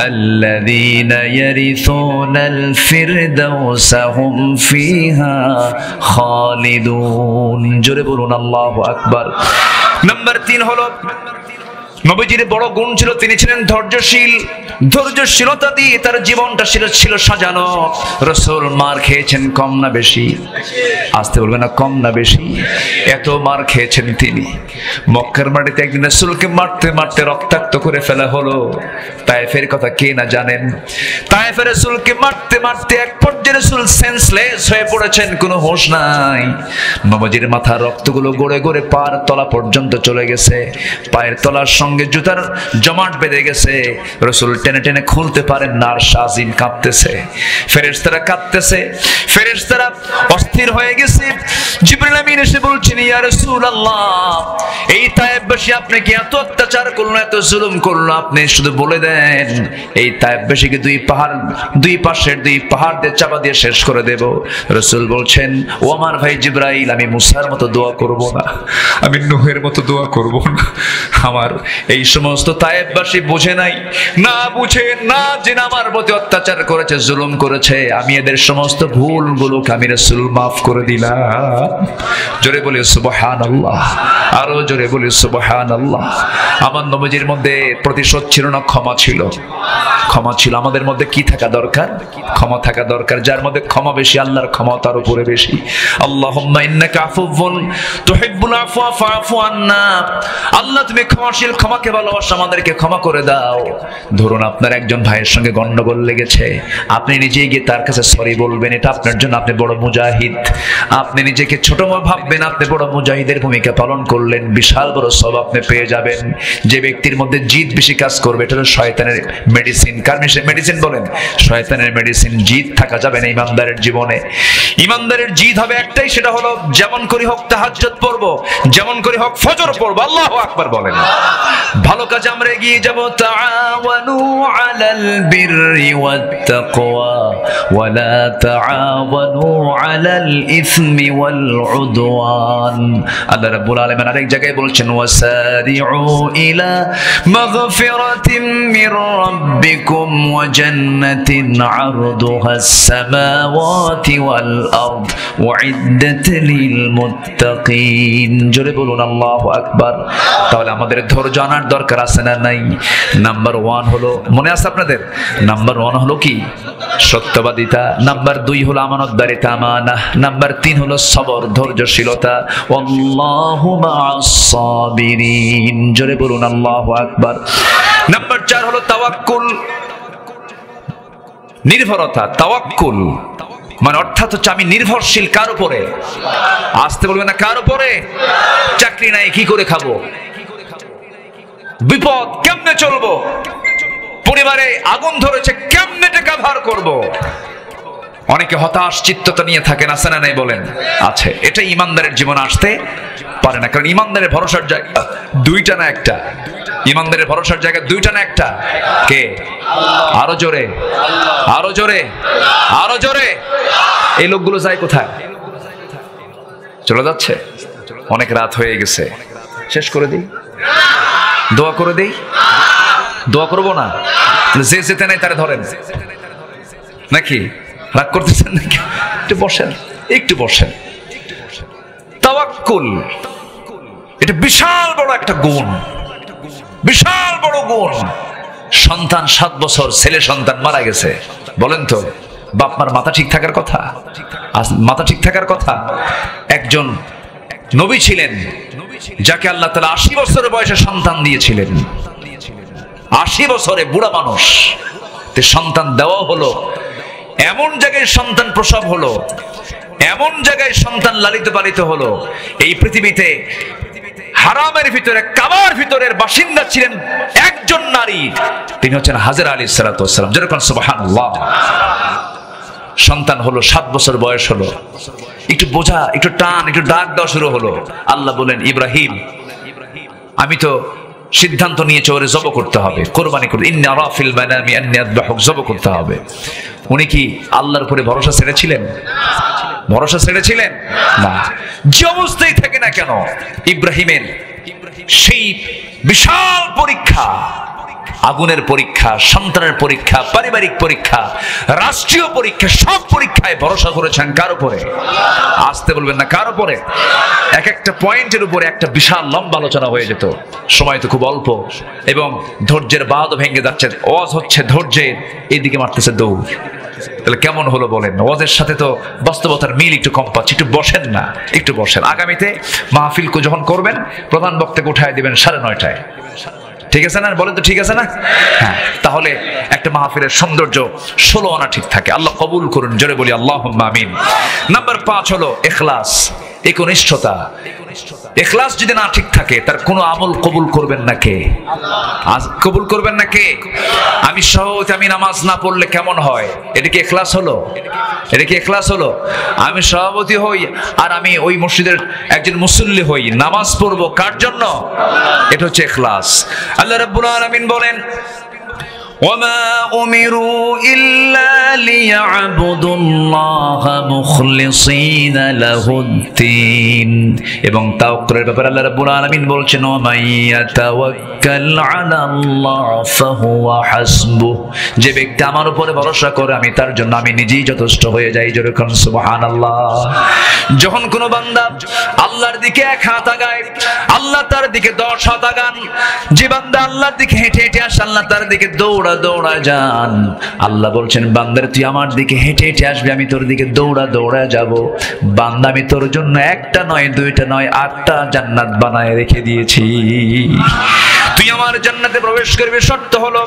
আল্লাযীনা ইয়ারিসুনাল ফিরদাউসা হুম ফিহা খালিদুন। জোরে বলুন আল্লাহু আকবার। নাম্বার 3 হলো নবীজির বড় গুণ ছিল, তিনি ছিলেন ধৈর্যশীল। ধৈর্যশীলতা দিয়ে তার জীবনটা ছিল সাজানো। রাসূল মার খেয়েছেন কম না বেশি? আসতে বলবেন না, কম না বেশি? এত মার খেয়েছেন তিনি। মক্কার মাটিতে একদিন রাসূলকে মারতে মারতে রক্তাক্ত করে ফেলা হলো। তায়েফের কথা কে না জানেন? তায়েফের রাসূলকে মারতে মারতে এক পর্যায়ে রাসূল সেন্সলেস হয়ে পড়েছেন, কোনো হোশ নাই। নবীজির মাথার রক্তগুলো গড়ে গড়ে পায়ের তলা পর্যন্ত চলে গেছে। পায়ের তলার সঙ্গে জুতার জমাট বেঁধে গেছে। রাসূল টেনে টেনে খুলতে পারেন না, আর শাজিম কাঁপতেছে, ফেরেশতারা কাঁপতেছে, ফেরেশতারা অস্থির হয়ে গেছে। জিবরিল আমিন এসে বলছেন, ইয়া রাসূলুল্লাহ, এই তায়েফবাসী আপনাকে এত অত্যাচার করলো, এত জুলুম করলো, আপনি শুধু বলে দেন এই তায়েফবাসীকে দুই পাশের দুই পাহাড় দিয়ে চাপা দিয়ে শেষ করে দেব। রাসূল বলছেন, ও আমার ভাই জিবরাইল, আমি মুসার মতো দোয়া করব না, আমি নূহের মতো দোয়া করব না। আমার এই সমস্ত তায়েফবাসী বুঝে নাই, না বুঝে না জেনে আমার প্রতি অত্যাচার করেছে, জুলুম করেছে, আমি এদের সমস্ত ভুলগুলোকে আমি রাসূল মাফ করে দিলাম। জোরে বলি সুবহানাল্লাহ, আরো জোরে বলি সুবহানাল্লাহ। আমার নবীজির মধ্যে প্রতিশোধ ছিল না, ক্ষমা ছিল। ক্ষমা ছিল। আমাদের মধ্যে কি থাকা দরকার? ক্ষমা থাকা দরকার। যার মধ্যে ক্ষমা বেশি, আল্লাহর ক্ষমা তার উপরে বেশি। আল্লাহুম্মা ইন্নাকা আফুউন তুহিব্বুল আফওয়া ফাআফু আন্না। আল্লাহ তুমি ক্ষমাশীল, ক্ষমাকে ভালোবাসো, আমাদেরকে ক্ষমা করে দাও। ধরুন আপনার একজন ভাইয়ের সঙ্গে গন্ডগোল লেগেছে, আপনি নিজে গিয়ে তার কাছে সরি বলবেন, এটা আপনার জন্য আপনি বড় মুজাহিদ। আপনি নিজেকে ছোট ভাববেন, আপনি বড় মুজাহিদের ভূমিকা পালন করলেন, বিশাল বড় সওয়াব আপনি পেয়ে যাবেন। যে ব্যক্তির মধ্যে জিদ বেশি কাজ করবে, এটা হলো শয়তানের মেডিসিন। কার মেডিসিন বলেন? শয়তানের মেডিসিন। জিদ থাকা যাবে না ইমানদারের জীবনে। ইমানদারের জিদ হবে একটাই, সেটা হলো যেমন করে হোক তাহাজ্জুদ পড়বো, যেমন করে হোক ফজর পড়বো। আল্লাহু আকবার বলেন। ভালো কাজে আমরা এগিয়ে যাব। তাআওয়ানু আলাল বিররি ওয়াত তাকওয়া ওয়া লা তাআওয়ানু আলাল ইসমি ওয়াল উদওয়ান। আল্লাহ রাব্বুল আলামিন আরেক জায়গায় বলছেন, ওয়াসারিউ ইলা মাগফিরাতিম মির রাব্বিকুম ওয়া জান্নাতিন আরদুহাস সামাওয়াতি ওয়াল আরদ উইদ্দাত লিল মুত্তাকিন। জোরে বলুন আল্লাহু আকবার। তাহলে আমাদের ধৈর্য আনার দরকার আছে না নাই? নাম্বার 1 হলো, মনে আছে আপনাদের? নাম্বার 1 হলো কি? সত্যবাদিতা। নাম্বার 2 হলো আমানতদারিতা, আমানা। নাম্বার 3 হলো সবর, ধৈর্যশীলতা। আল্লাহু মা'আস সাবিরিন। জোরে বলুন আল্লাহু আকবার। নাম্বার 4 হলো তাওয়াক্কুল, নির্ভরতা। তাওয়াক্কুল মানে অর্থাৎ হচ্ছে আমি নির্ভরশীল কার উপরে? আসতে বলবেন না, কার উপরে? চাকরি নাই, কি করে খাবো? বিপদ, কেমনে চলবো? পরিবারে আগুন ধরেছে, কেমনে টাকা ধার করবো? অনেকে হতাশ চিত্ততা নিয়ে থাকেন, আছে না নাই বলেন? আছে। এটা ইমানদারের জীবনে আসতে পারে না, কারণ ইমানদারের ভরসার জায়গা দুইটা না একটা। ইমানদারের ভরসার জায়গা দুইটা না একটা? কে? আরো জোরে, আরো জোরে, আরো জোরে। এই লোকগুলো যায় কোথায়? চলে যাচ্ছে। অনেক রাত হয়ে গেছে, শেষ করে দিই, দোয়া করে দিই। দোয়া করবো না? যে যেতে নাই তারা ধরেন নাকি? রাগ করতেছেন নাকি? একটু বসেন, একটু বসেন। তাওয়াক্কুল এটা বিশাল বড় একটা গুণ, বিশাল বড় গুণ। সন্তান 7 বছর, ছেলে সন্তান মারা গেছে। বলেন তো, বাপ মার মাথা ঠিক থাকার কথা? মাথা ঠিক থাকার কথা। একজন নবী ছিলেন যাকে আল্লাহ তাআলা 80 বছরের বয়সে সন্তান দিয়েছিলেন। 80 বছরে বুড়া মানুষ, সন্তান দেওয়া হলো। এমন জায়গায় সন্তান প্রসব হলো, এমন জায়গায় সন্তান লালিত পালিত হলো। এই পৃথিবীতে হারামের ভিতরে, কাবার ভিতরের বাসিন্দা ছিলেন একজন নারী, তিনি হচ্ছেন হাজরা আলাইহিস সালাতু ওয়াস সালাম। যেরকম সুবহানাল্লাহ। সন্তান হলো, 7 বছর বয়স হলো, একটু বোঝা, একটু টান, একটু ডাক দেওয়া শুরু হলো। আল্লাহ বলেন, ইব্রাহিম আমি তো সিদ্ধান্ত নিয়েছে ওরে জব করতে হবে, কোরবানি করতে। ইন্নী আরা ফিল মানামি আন্নী আযবাহুক, জব করতে হবে। উনি কি আল্লাহর উপরে ভরসা ছেড়েছিলেন? ভরসা ছেড়েছিলেন না। যে অবস্থায় থাকে না কেন, ইব্রাহিমের সেই বিশাল পরীক্ষা, আগুনের পরীক্ষা, সন্তানের পরীক্ষা, পারিবারিক পরীক্ষা, রাষ্ট্রীয় পরীক্ষা, সব পরীক্ষায় ভরসা করেছেন কার উপরে? আসতে বলবেন না, কার উপরে? এক একটা পয়েন্টের উপরে একটা বিশাল লম্বা আলোচনা হয়ে যেত। সময় তো খুব অল্প, এবং ধৈর্যের বাঁধও ভেঙে যাচ্ছে। ওয়াজ হচ্ছে ধৈর্যের, এইদিকে মারতেছে দৌড়। তাহলে কেমন হলো বলেন? ওয়াজের সাথে তো বাস্তবতার মিল একটু কম পাচ্ছি। একটু বসেন না, একটু বসেন। আগামীতে মাহফিল যখন করবেন, প্রধান বক্তাকে উঠায় দিবেন 9:30টায়। ঠিক আছে না? বলেন তো ঠিক আছে না? হ্যাঁ, তাহলে একটা মাহফিলের সৌন্দর্য 16 আনা ঠিক থাকে। আল্লাহ কবুল করুন, জোরে বলি আল্লাহুম্মা আমিন। নাম্বার 5 হলো ইখলাস, একনিষ্ঠতা। ইখলাস যদি না ঠিক থাকে, তার কোনো আমল কবুল করবেন না কে? কবুল করবেন না কে? আমি সহজ, আমি নামাজ না পড়লে কেমন হয়? এটা কি ইখলাস হলো? এটা কি ইখলাস হলো? আমি সভাপতি হই আর আমি ওই মসজিদের একজন মুসল্লি হই, নামাজ পড়বো কার জন্য? এটা হচ্ছে ইখলাস। আল্লাহ রাব্বুল আলামিন বলেন, وما أمروا إلا ليعبدوا الله مخلصين له الدين। এবং তাওয়াক্কুলের ব্যাপারে আল্লাহ রাব্বুল আলামিন বলছেন, ومن يتوكل على الله فهو حسبه। যে ব্যক্তি আমার উপরে ভরসা করে, আমি তার জন্য, আমি নিজেই যথেষ্ট হয়ে যাই। যেরকম সুবহানাল্লাহ। যখন কোনো বান্দা আল্লাহর দিকে 1 হাত আগায়, আল্লাহ তার দিকে 10 হাত আগান। যে বান্দা আল্লাহর দিকে হেঁটে হেঁটে আসে, আল্লাহ তার দিকে দৌড়া দৌড়া যান। আল্লাহ বলছেন, বান্দার তুই আমার দিকে হেঁটে হেঁটে আসবি, আমি তোর দিকে দৌড়া দৌড়া যাব। বান্দা, আমি তোর জন্য 1টা নয়, 2টা নয়, 8টা জান্নাত বানায় রেখে দিয়েছি। তুই আমার জান্নাতে প্রবেশ করবি, শর্ত হলো,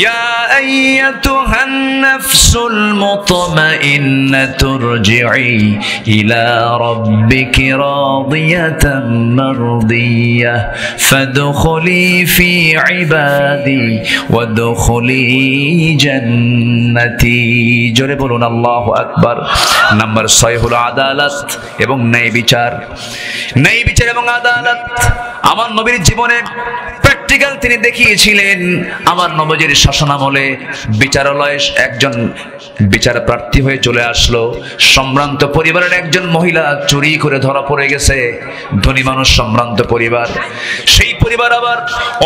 ইয়া আইয়াতুহান নাফসুল মুতমাইন্নাতু রজিই ইলা রাব্বিকি রাদিয়াতাম মারদিয়াহ ফাদখুলি ফি ইবাদি ওয়াদখুলি জান্নাতি। জোরে বলুন আল্লাহু আকবার। নাম্বার 6 হলো আদালত এবং ন্যায় বিচার। ন্যায় বিচার এবং আদালত আমার নবীর জীবনে প্র্যাকটিক্যাল তিনি দেখিয়েছিলেন। আমার নবীর শাসনামলে বিচারালয়ে একজন বিচার প্রার্থী হয়ে চলে আসলো। সম্ভ্রান্ত পরিবারের একজন মহিলা চুরি করে ধরা পড়ে গেছে। ধনী মানুষ, সম্ভ্রান্ত পরিবার। সেই পরিবার আবার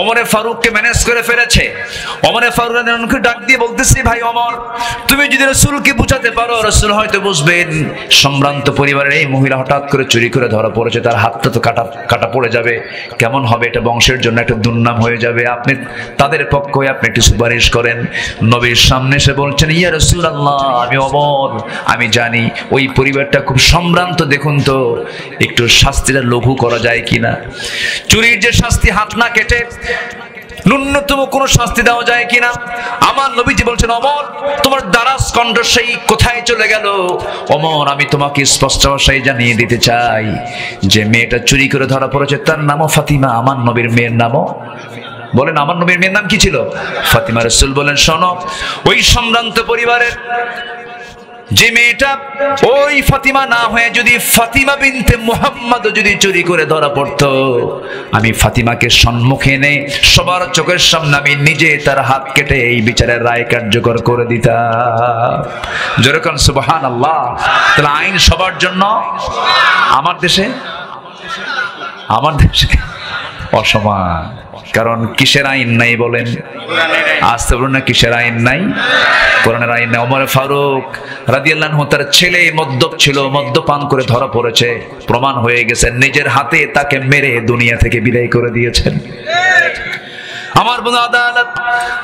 ওমরে ফারুককে ম্যানেজ করে ফেলেছে। ওমরে ফারুককে ডাক দিয়ে বলতেছি, ভাই ওমর, তুমি যদি রাসূলকে বুঝাতে পারো, রাসূল হয়তো বুঝবেন। সম্ভ্রান্ত পরিবারের এই মহিলা হঠাৎ করে চুরি করে ধরা পড়েছে, তার হাতটা তো কাটা পড়ে যাবে। কেমন হবে? এটা বংশের জন্য একটা দুর্নাম হয়ে যাবে। আপনি তাদের পক্ষ হয়ে আপনি একটু সুপারিশ করেন। নবীর সামনে এসে বলছেন, ইয়া রাসূলুল্লাহ, আমি ওমর, আমি জানি ওই পরিবারটা খুব সম্ভ্রান্ত, দেখুন তো একটু শাস্তিটা লঘু করা যায় কিনা। চুরির যে শাস্তি, হাত না কেটে ন্যূনতম কোন শাস্তি দেওয়া যায় কিনা। আমার নবীজি বলছেন, ওমর, তোমার দারাজ কণ্ঠ সেই কোথায় চলে গেল? ওমর, আমি তোমাকে স্পষ্ট ভাষায় জানিয়ে দিতে চাই যে মেয়েটা চুরি করে ধরা পড়েছে, তার নামও ফাতিমা। আমার নবীর মেয়ের নামও বলেন, আমার নবীর মেয়ের নাম কি ছিল? ফাতিমা। রাসূল বলেন, শোনো, ওই সম্ভ্রান্ত পরিবারের যে মেয়েটা ওই ফাতিমা না হয়ে যদি ফাতিমা বিনতে মুহাম্মদ যদি চুরি করে ধরা পড়তো, আমি ফাতিমাকে সম্মুখে এনে সবার চোখের সামনে আমি নিজে তার হাত কেটে এই বিচারের রায় কার্যকর করে দিতাম। যেরকম সুবহানাল্লাহ। তাহলে আইন সবার জন্য। আমার দেশে অসমান। কারণ কিসের আইন নাই বলেন? আসতে বলুন না, কিসের আইন নাই? কোরআনের আইন নাই। ওমর ফারুক রাদিয়াল্লাহু আনহু তার ছেলে মদ্যপ ছিল, মদ্যপান করে ধরা পড়েছে, প্রমাণ হয়ে গেছে, নিজের হাতে তাকে মেরে দুনিয়া থেকে বিদায় করে দিয়েছেন। আমার বন্ধু আদালত,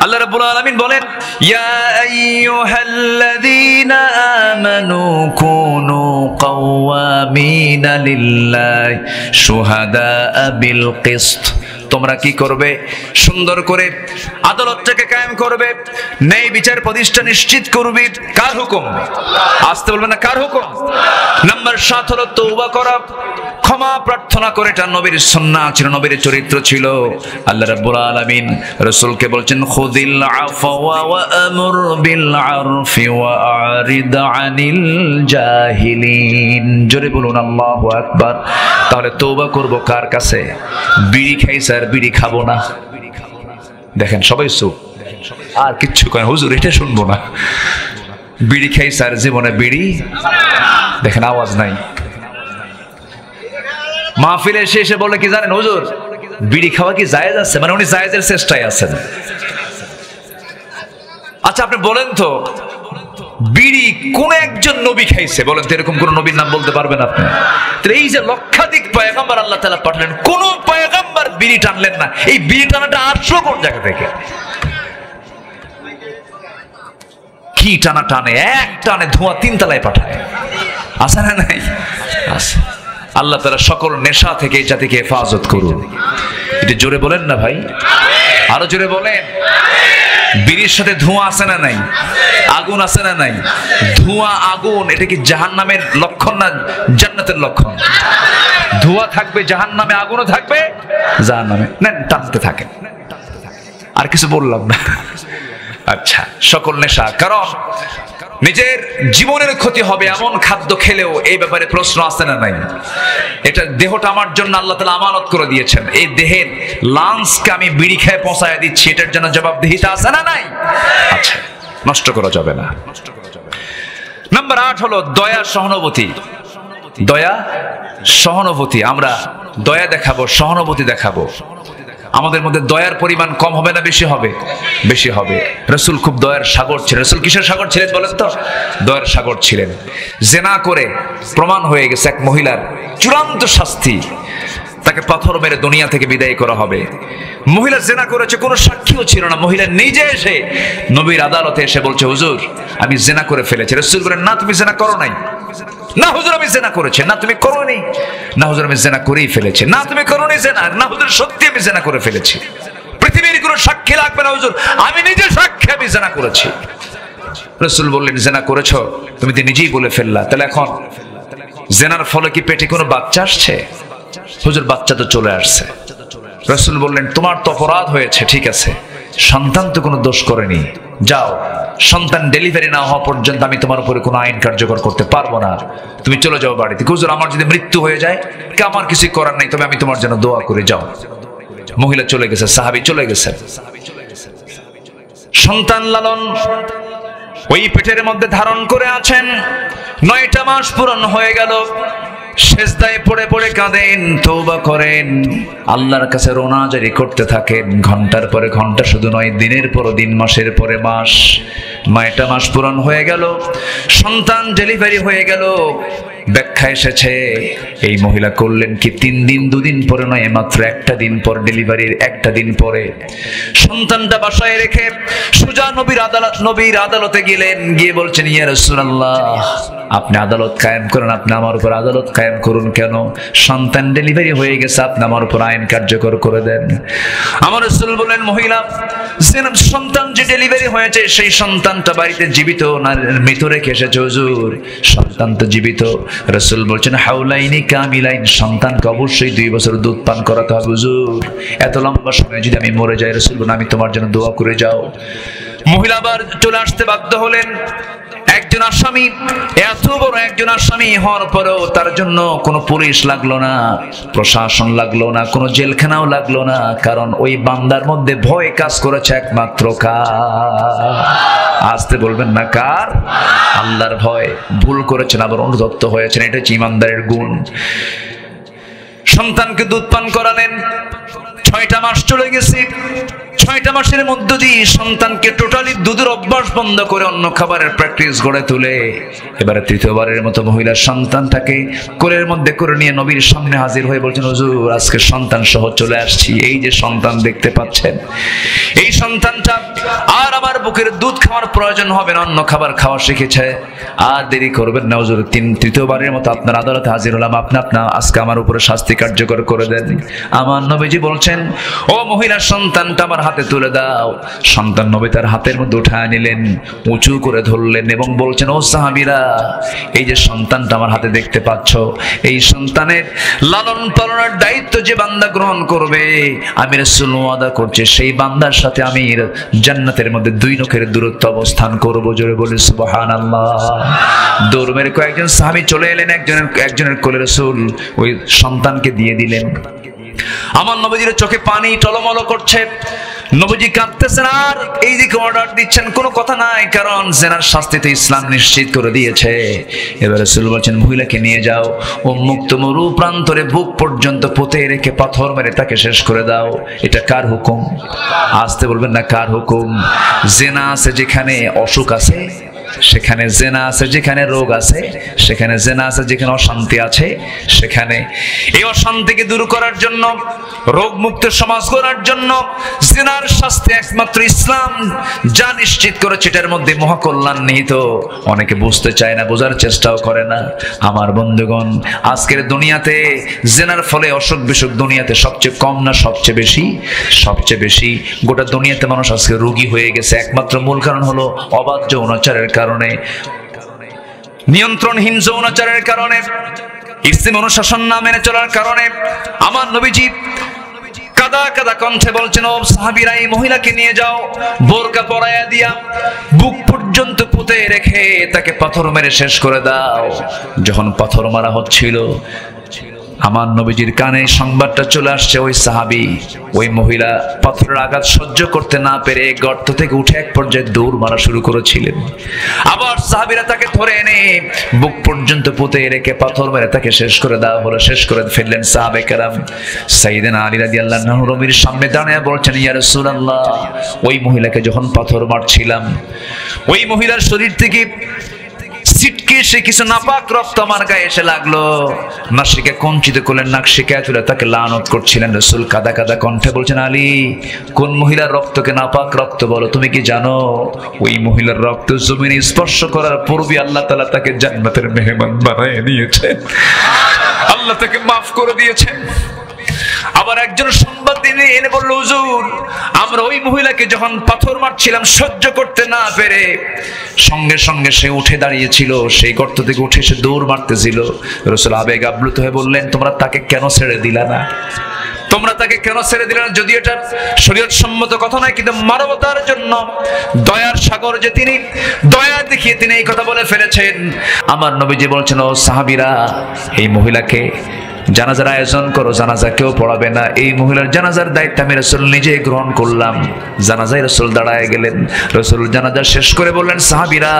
আল্লাহ রাব্বুল আলামিন বলেন, ইয়া আইয়ুহাল্লাযীনা আমানু কুনু কাওয়ামিনা লিল্লাহি শুহাদাআ বিল কিসত। তোমরা কি করবে? সুন্দর করে আদালতটাকে কায়েম করবে, ন্যায় বিচার প্রতিষ্ঠা নিশ্চিত করবে। কার হুকুম? আসতে বলবেন না, কার হুকুম? নাম্বার 7 হলো তওবা করা, ক্ষমা প্রার্থনা করে। এটা নবীর সুন্নাহ ছিল, নবীর চরিত্র ছিল। আল্লাহ রাব্বুল আলামিন রাসূলকে বলছেন, খুযিল আফওয়া ওয়া আমর বিল আরফি ওয়া আরিদ আনিল জাহিলিন। জোরে বলুন আল্লাহু আকবার। তাহলে তওবা করব কার কাছে? বিড়ি খাই স্যার, বিড়ি খাবো না। দেখেন সবাই চুপ, আর কিচ্ছু কয় হুজুর এটা শুনবো না। বিড়ি খাই স্যার, জীবনে বিড়ি, দেখেন আওয়াজ নাই। মাহফিলে এসে বলে কি জানেন, হুজুর বিড়ি খাওয়া কি জায়েজ আছে? মানে উনি জায়েজের চেষ্টায় আছেন। আচ্ছা আপনি বলেন তো, বিড়ি কোন একজন নবী খাইছে বলেন তো? এরকম কোন নবীর নাম বলতে পারবেন আপনি? এই যে লক্ষাধিক পয়গম্বর আল্লাহ তাআলা পাঠালেন, কোন পয়গম্বর বিড়ি টানলেন না। এই বিড়ি টানাটা আসলো কোন জায়গা থেকে? কি টানা টানে, এক টানে ধোঁয়া 3 তলায় পাঠায়। আছে না নাই? আছে। আল্লাহ তাআলা সকল নেশা থেকে এই জাতিকে হেফাজত করুন। এটা জোরে বলেন না ভাই, আরো জোরে বলেন। বিড়ির সাথে ধোঁয়া আছে না নাই? আগুন আছে না নাই? ধোঁয়া আগুন, এটা কি জাহান্নামের লক্ষণ না জান্নাতের লক্ষণ? ধোঁয়া থাকবে জাহান্নামে, আগুনও থাকবে জাহান্নামে। নেন টানতে থাকেন, আর কিছু বললাম না। আচ্ছা, সকল নেশা, কারণ নিজের জীবনের ক্ষতি হবে এমন খাদ্য খেলেও এই ব্যাপারে প্রশ্ন আছে না নাই? এটা দেহটা আমার জন্য আল্লাহ তাআলা আমানত করে দিয়েছেন। এই দেহের লাঞ্চকে আমি বিড়ি খেয়ে পৌঁছায় দিচ্ছি, এটার জন্য জবাবদিহিতা আছে না নাই? আচ্ছা, নষ্ট করা যাবে না। নাম্বার 8 হলো দয়া সহানুভূতি। দয়া সহানুভূতি, আমরা দয়া দেখাবো, সহানুভূতি দেখাবো। আমাদের মধ্যে দয়ার পরিমাণ কম হবে না বেশি হবে? বেশি হবে। রাসূল খুব দয়ার সাগর ছিলেন। রাসূল কিসের সাগর ছিলেন বলেন তো? দয়ার সাগর ছিলেন। জিনা করে প্রমাণ হয়ে গেছে এক মহিলার চূড়ান্ত শাস্তি, তাকে পাথর মেরে দুনিয়া থেকে বিদায় করা হবে। মহিলা জিনা করেছে, কোনো সাক্ষীও ছিল না। মহিলা নিজে এসে নবীর আদালতে এসে বলছে, হুজুর আমি জিনা করে ফেলেছি। রাসূল বলেন, না তুমি জিনা করো নাই। না হুজুর আমি জিনা করেছি। না তুমি করোনি। না হুজুর আমি জিনা করেই ফেলেছি। না তুমি করোনি জিনা। না হুজুর সত্যি আমি জিনা করে ফেলেছি। পৃথিবীর কোনো সাক্ষী লাগবে না হুজুর, আমি নিজে সাক্ষী আমি জিনা করেছি। রাসূল বললেন, জিনা করেছো? তুমি তো নিজেই বলে ফেললা। তাহলে এখন জিনার ফলে কি পেটে কোনো বাচ্চা আসছে? হুজুর বাচ্চা তো চলে আসছে। রাসূল বললেন, তোমার তো অপরাধ হয়েছে, ঠিক আছে, সন্তান তো কোনো দোষ করেনি, যাও, সন্তান ডেলিভারি না হওয়া পর্যন্ত আমি তোমার উপরে কোনো আইন কার্যকর করতে পারবো না, তুমি চলে যাও বাড়িতে। হুজুর আমার যদি মৃত্যু হয়ে যায়, আমার কিছু করার নেই, তবে আমি তোমার জন্য দোয়া করে, যাও। মহিলা চলে গেছে, সাহাবী চলে গেছেন। সন্তান লালন ওই পেটের মধ্যে ধারণ করে আছেন। 9টা মাস পূরণ হয়ে গেল। সেজদায় পড়ে পড়ে কাঁদেন, তওবা করেন, আল্লাহর কাছে রোনাজারি করতে থাকেন। ঘন্টার পরে ঘন্টা, শুধু নয়, দিনের পর দিন, মাসের পরে মাস। 9টা মাস পূরণ হয়ে গেল, সন্তান ডেলিভারি হয়ে গেল। ব্যাখ্যা এসেছে, এই মহিলা করলেন কি 3 দিন 2 দিন পরে নয়, মাত্র 1টা দিন পর, ডেলিভারির 1টা দিন পরে সন্তানটা বাসায় রেখে সোজা নবীর আদালতে গেলেন। গিয়ে বলছেন, ইয়া রাসূলুল্লাহ আপনি আদালত কায়েম করেন, আপনি আমার উপর আদালত কায়েম করুন। কেন? সন্তান ডেলিভারি হয়ে গেছে, আপনি আমার উপর আইন কার্যকর করে দেন। আমার রাসূল বলেন, মহিলা সন্তান যে ডেলিভারি হয়েছে সেই সন্তানটা বাড়িতে জীবিত না মৃত রেখে এসেছে? হুজুর সন্তান তো জীবিত। রাসূল বলছেন হাউলাইনি কামিলাইন, সন্তানকে অবশ্যই 2 বছর দুধ পান করাতে হবে। হুজুর এত লম্বা সময় যদি আমি মরে যাই, রাসূল বলেন আমি তোমার জন্য দোয়া করে যাও। মহিলা আবার চলে আসতে বাধ্য হলেন। একজন আসামি, এত বড় একজন আসামি হওয়ার পরেও তার জন্য কোনো পুলিশ লাগলো না, প্রশাসন লাগলো না, কোনো জেলখানাও লাগলো না, কারণ ওই বান্দার মধ্যে ভয় কাজ করেছে একমাত্র কার? আসতে বলবেন না কার? আল্লাহর ভয়। ভুল করেছেন আবার অনুতপ্ত হয়েছেন, এটা হচ্ছে ইমানদারের গুণ। সন্তানকে দুধ পান করালেন, 6টা মাস চলে গেছে। 6টা মাসের মধ্য দিয়ে সন্তানকে টোটালি দুধের অভ্যাস বন্ধ করে অন্য খাবারের প্র্যাকটিস গড়ে তুলে এবারে 3য়বারের মতো মহিলার সন্তানটাকে কোলের মধ্যে করে নিয়ে নবীর সামনে হাজির হয়ে বলছেন হুজুর আজকে সন্তান সহ চলে আসছি, এই যে সন্তান দেখতে পাচ্ছেন, এই সন্তানটা আর আমার বুকের দুধ খাওয়ার প্রয়োজন হবে না, অন্য খাবার খাওয়া শিখেছে, আর দেরি করবেন না হুজুর, 3য়বারের মতো আপনার আদালতে হাজির হলাম, আপনি আজকে আমার উপরে শাস্তি কার্যকর করে দেন। আমার নবীজি বলছেন ও মহিলার সন্তানটা আমার হাতে তুলে দাও। সন্তান নবী তার হাতের মধ্যে উঠায় নিলেন, উঁচু করে ধরলেন এবং বলছেন ও সাহাবীরা এই যে সন্তানটা আমার হাতে দেখতে পাচ্ছ, এই সন্তানের লালন পালনের দায়িত্ব যে বান্দা গ্রহণ করবে আমি রাসূল ওয়াদা করছি সেই বান্দার সাথে আমি জান্নাতের মধ্যে 2 নখের দূরত্ব অবস্থান করব। জোরে বলি সুবহানাল্লাহ। দৌড় মেরে কয়েকজন সাহাবী চলে এলেন, একজনের কোলে রাসূল ওই সন্তানকে দিয়ে দিলেন। আমার নবীজির চোখে পানি টলমল করছে, নবীজি কাঁদতেছেন আর এইদিকে অর্ডার দিচ্ছেন, কোনো কথা নাই, কারণ জেনার শাস্তিতে ইসলাম নিশ্চিত করে দিয়েছে। এবার রাসূল বলছেন মহিলাকে নিয়ে যাও, উন্মুক্ত মরু প্রান্তরে বুক পর্যন্ত পুঁতে রেখে পাথর মেরে তাকে শেষ করে দাও। এটা কার হুকুম? আসতে বলবেন না কার হুকুম? জেনা আছে যেখানে অসুখ আছে সেখানে জেনা আছে, যেখানে রোগ আছে সেখানে জেনা আছে, যেখানে অশান্তি আছে সেখানে এই অশান্তিকে দূর করার জন্য, রোগ মুক্ত সমাজ করার জন্য জেনার শাস্তি একমাত্র ইসলাম যা নিশ্চিত করেছে এটার মধ্যে মহাকল্যাণ নিহিত। অনেকে বুঝতে চায় না, বোঝার চেষ্টাও করে না। আমার বন্ধুগণ আজকের দুনিয়াতে জেনার ফলে অসুখ বিসুখ দুনিয়াতে সবচেয়ে কম না সবচেয়ে বেশি? সবচেয়ে বেশি। গোটা দুনিয়াতে মানুষ আজকে রোগী হয়ে গেছে, একমাত্র মূল কারণ হলো অবাধ যৌনাচারের কারণে, নিয়ন্ত্রণহীন যৌনাচারের কারণে, ইসলাম অনুশাসন না মেনে চলার কারণে। আমার নবীজি কাদা কাদা কণ্ঠে বলছেন ও সাহাবীরা এই মহিলাকে নিয়ে যাও, বোরকা পরাইয়া দিয়া বুক পর্যন্ত পুঁতে রেখে তাকে পাথর মেরে শেষ করে দাও। যখন পাথর মারা হচ্ছিল আমার নবীজির কানে সংবাদটা চলে আসছে, ওই সাহাবী ওই মহিলা পাথরের আঘাত সহ্য করতে না পেরে গর্ত থেকে উঠে এক পর্যায়ে দৌড় মারা শুরু করেছিলেন। আবার সাহাবীরা তাকে ধরে এনে বুক পর্যন্ত পুঁতে রেখে পাথর মেরে তাকে শেষ করে দেওয়া হলো, শেষ করে ফেললেন। সাহাবে কেরাম সাইয়েদনা আলী রাদিয়াল্লাহু আনহু নবীর সামনে দাঁড়িয়ে বলছেন ইয়া রাসূলুল্লাহ ওই মহিলাকে যখন পাথর মারছিলাম ওই মহিলার শরীর থেকে ছিটকে সে কিছু নাপাক রক্ত আমার গায়ে এসে লাগলো। নাসিকে কঞ্চিত করলেন, নাক শিকায় তুলে তাকে লানত করছিলেন। রাসূল কাদা কাদা কণ্ঠে বলছেন আলী কোন মহিলার রক্তকে নাপাক রক্ত বলো? তুমি কি জানো ওই মহিলার রক্ত জমিনে স্পর্শ করার পূর্বে আল্লাহ তাআলা তাকে জান্নাতের মেহমান বানিয়ে দিয়েছেন, আল্লাহ তাকে মাফ করে দিয়েছেন। আবার একজন সংবাদ দিয়ে এনে বলল হুজুর আমরা ওই মহিলাকে যখন পাথর মারছিলাম সহ্য করতে না পেরে সঙ্গে সঙ্গে সে উঠে দাঁড়িয়েছিল, সেই গর্ত থেকে উঠে সে দৌড় মারতেছিল। রাসূল আবেগ আপ্লুত হয়ে বললেন তোমরা তাকে কেন ছেড়ে দিলা না? তোমরা তাকে কেন ছেড়ে দিলে না? যদিও এটা শরীয়ত সম্মত কথা নয়, কিন্তু মানবতার জন্য দয়ার সাগর যে তিনি, দয়া দেখিয়ে তিনি এই কথা বলে ফেলেছেন। আমার নবীজি বলছেন ও সাহাবীরা এই মহিলাকে জানাজার আয়োজন করো, জানাজা কেউ পড়াবে না, এই মহিলার জানাজার দায়িত্ব আমি রাসূল নিজে গ্রহণ করলাম। জানাজায় রাসূল দাঁড়ায় গেলেন, রাসূল জানাজা শেষ করে বললেন সাহাবীরা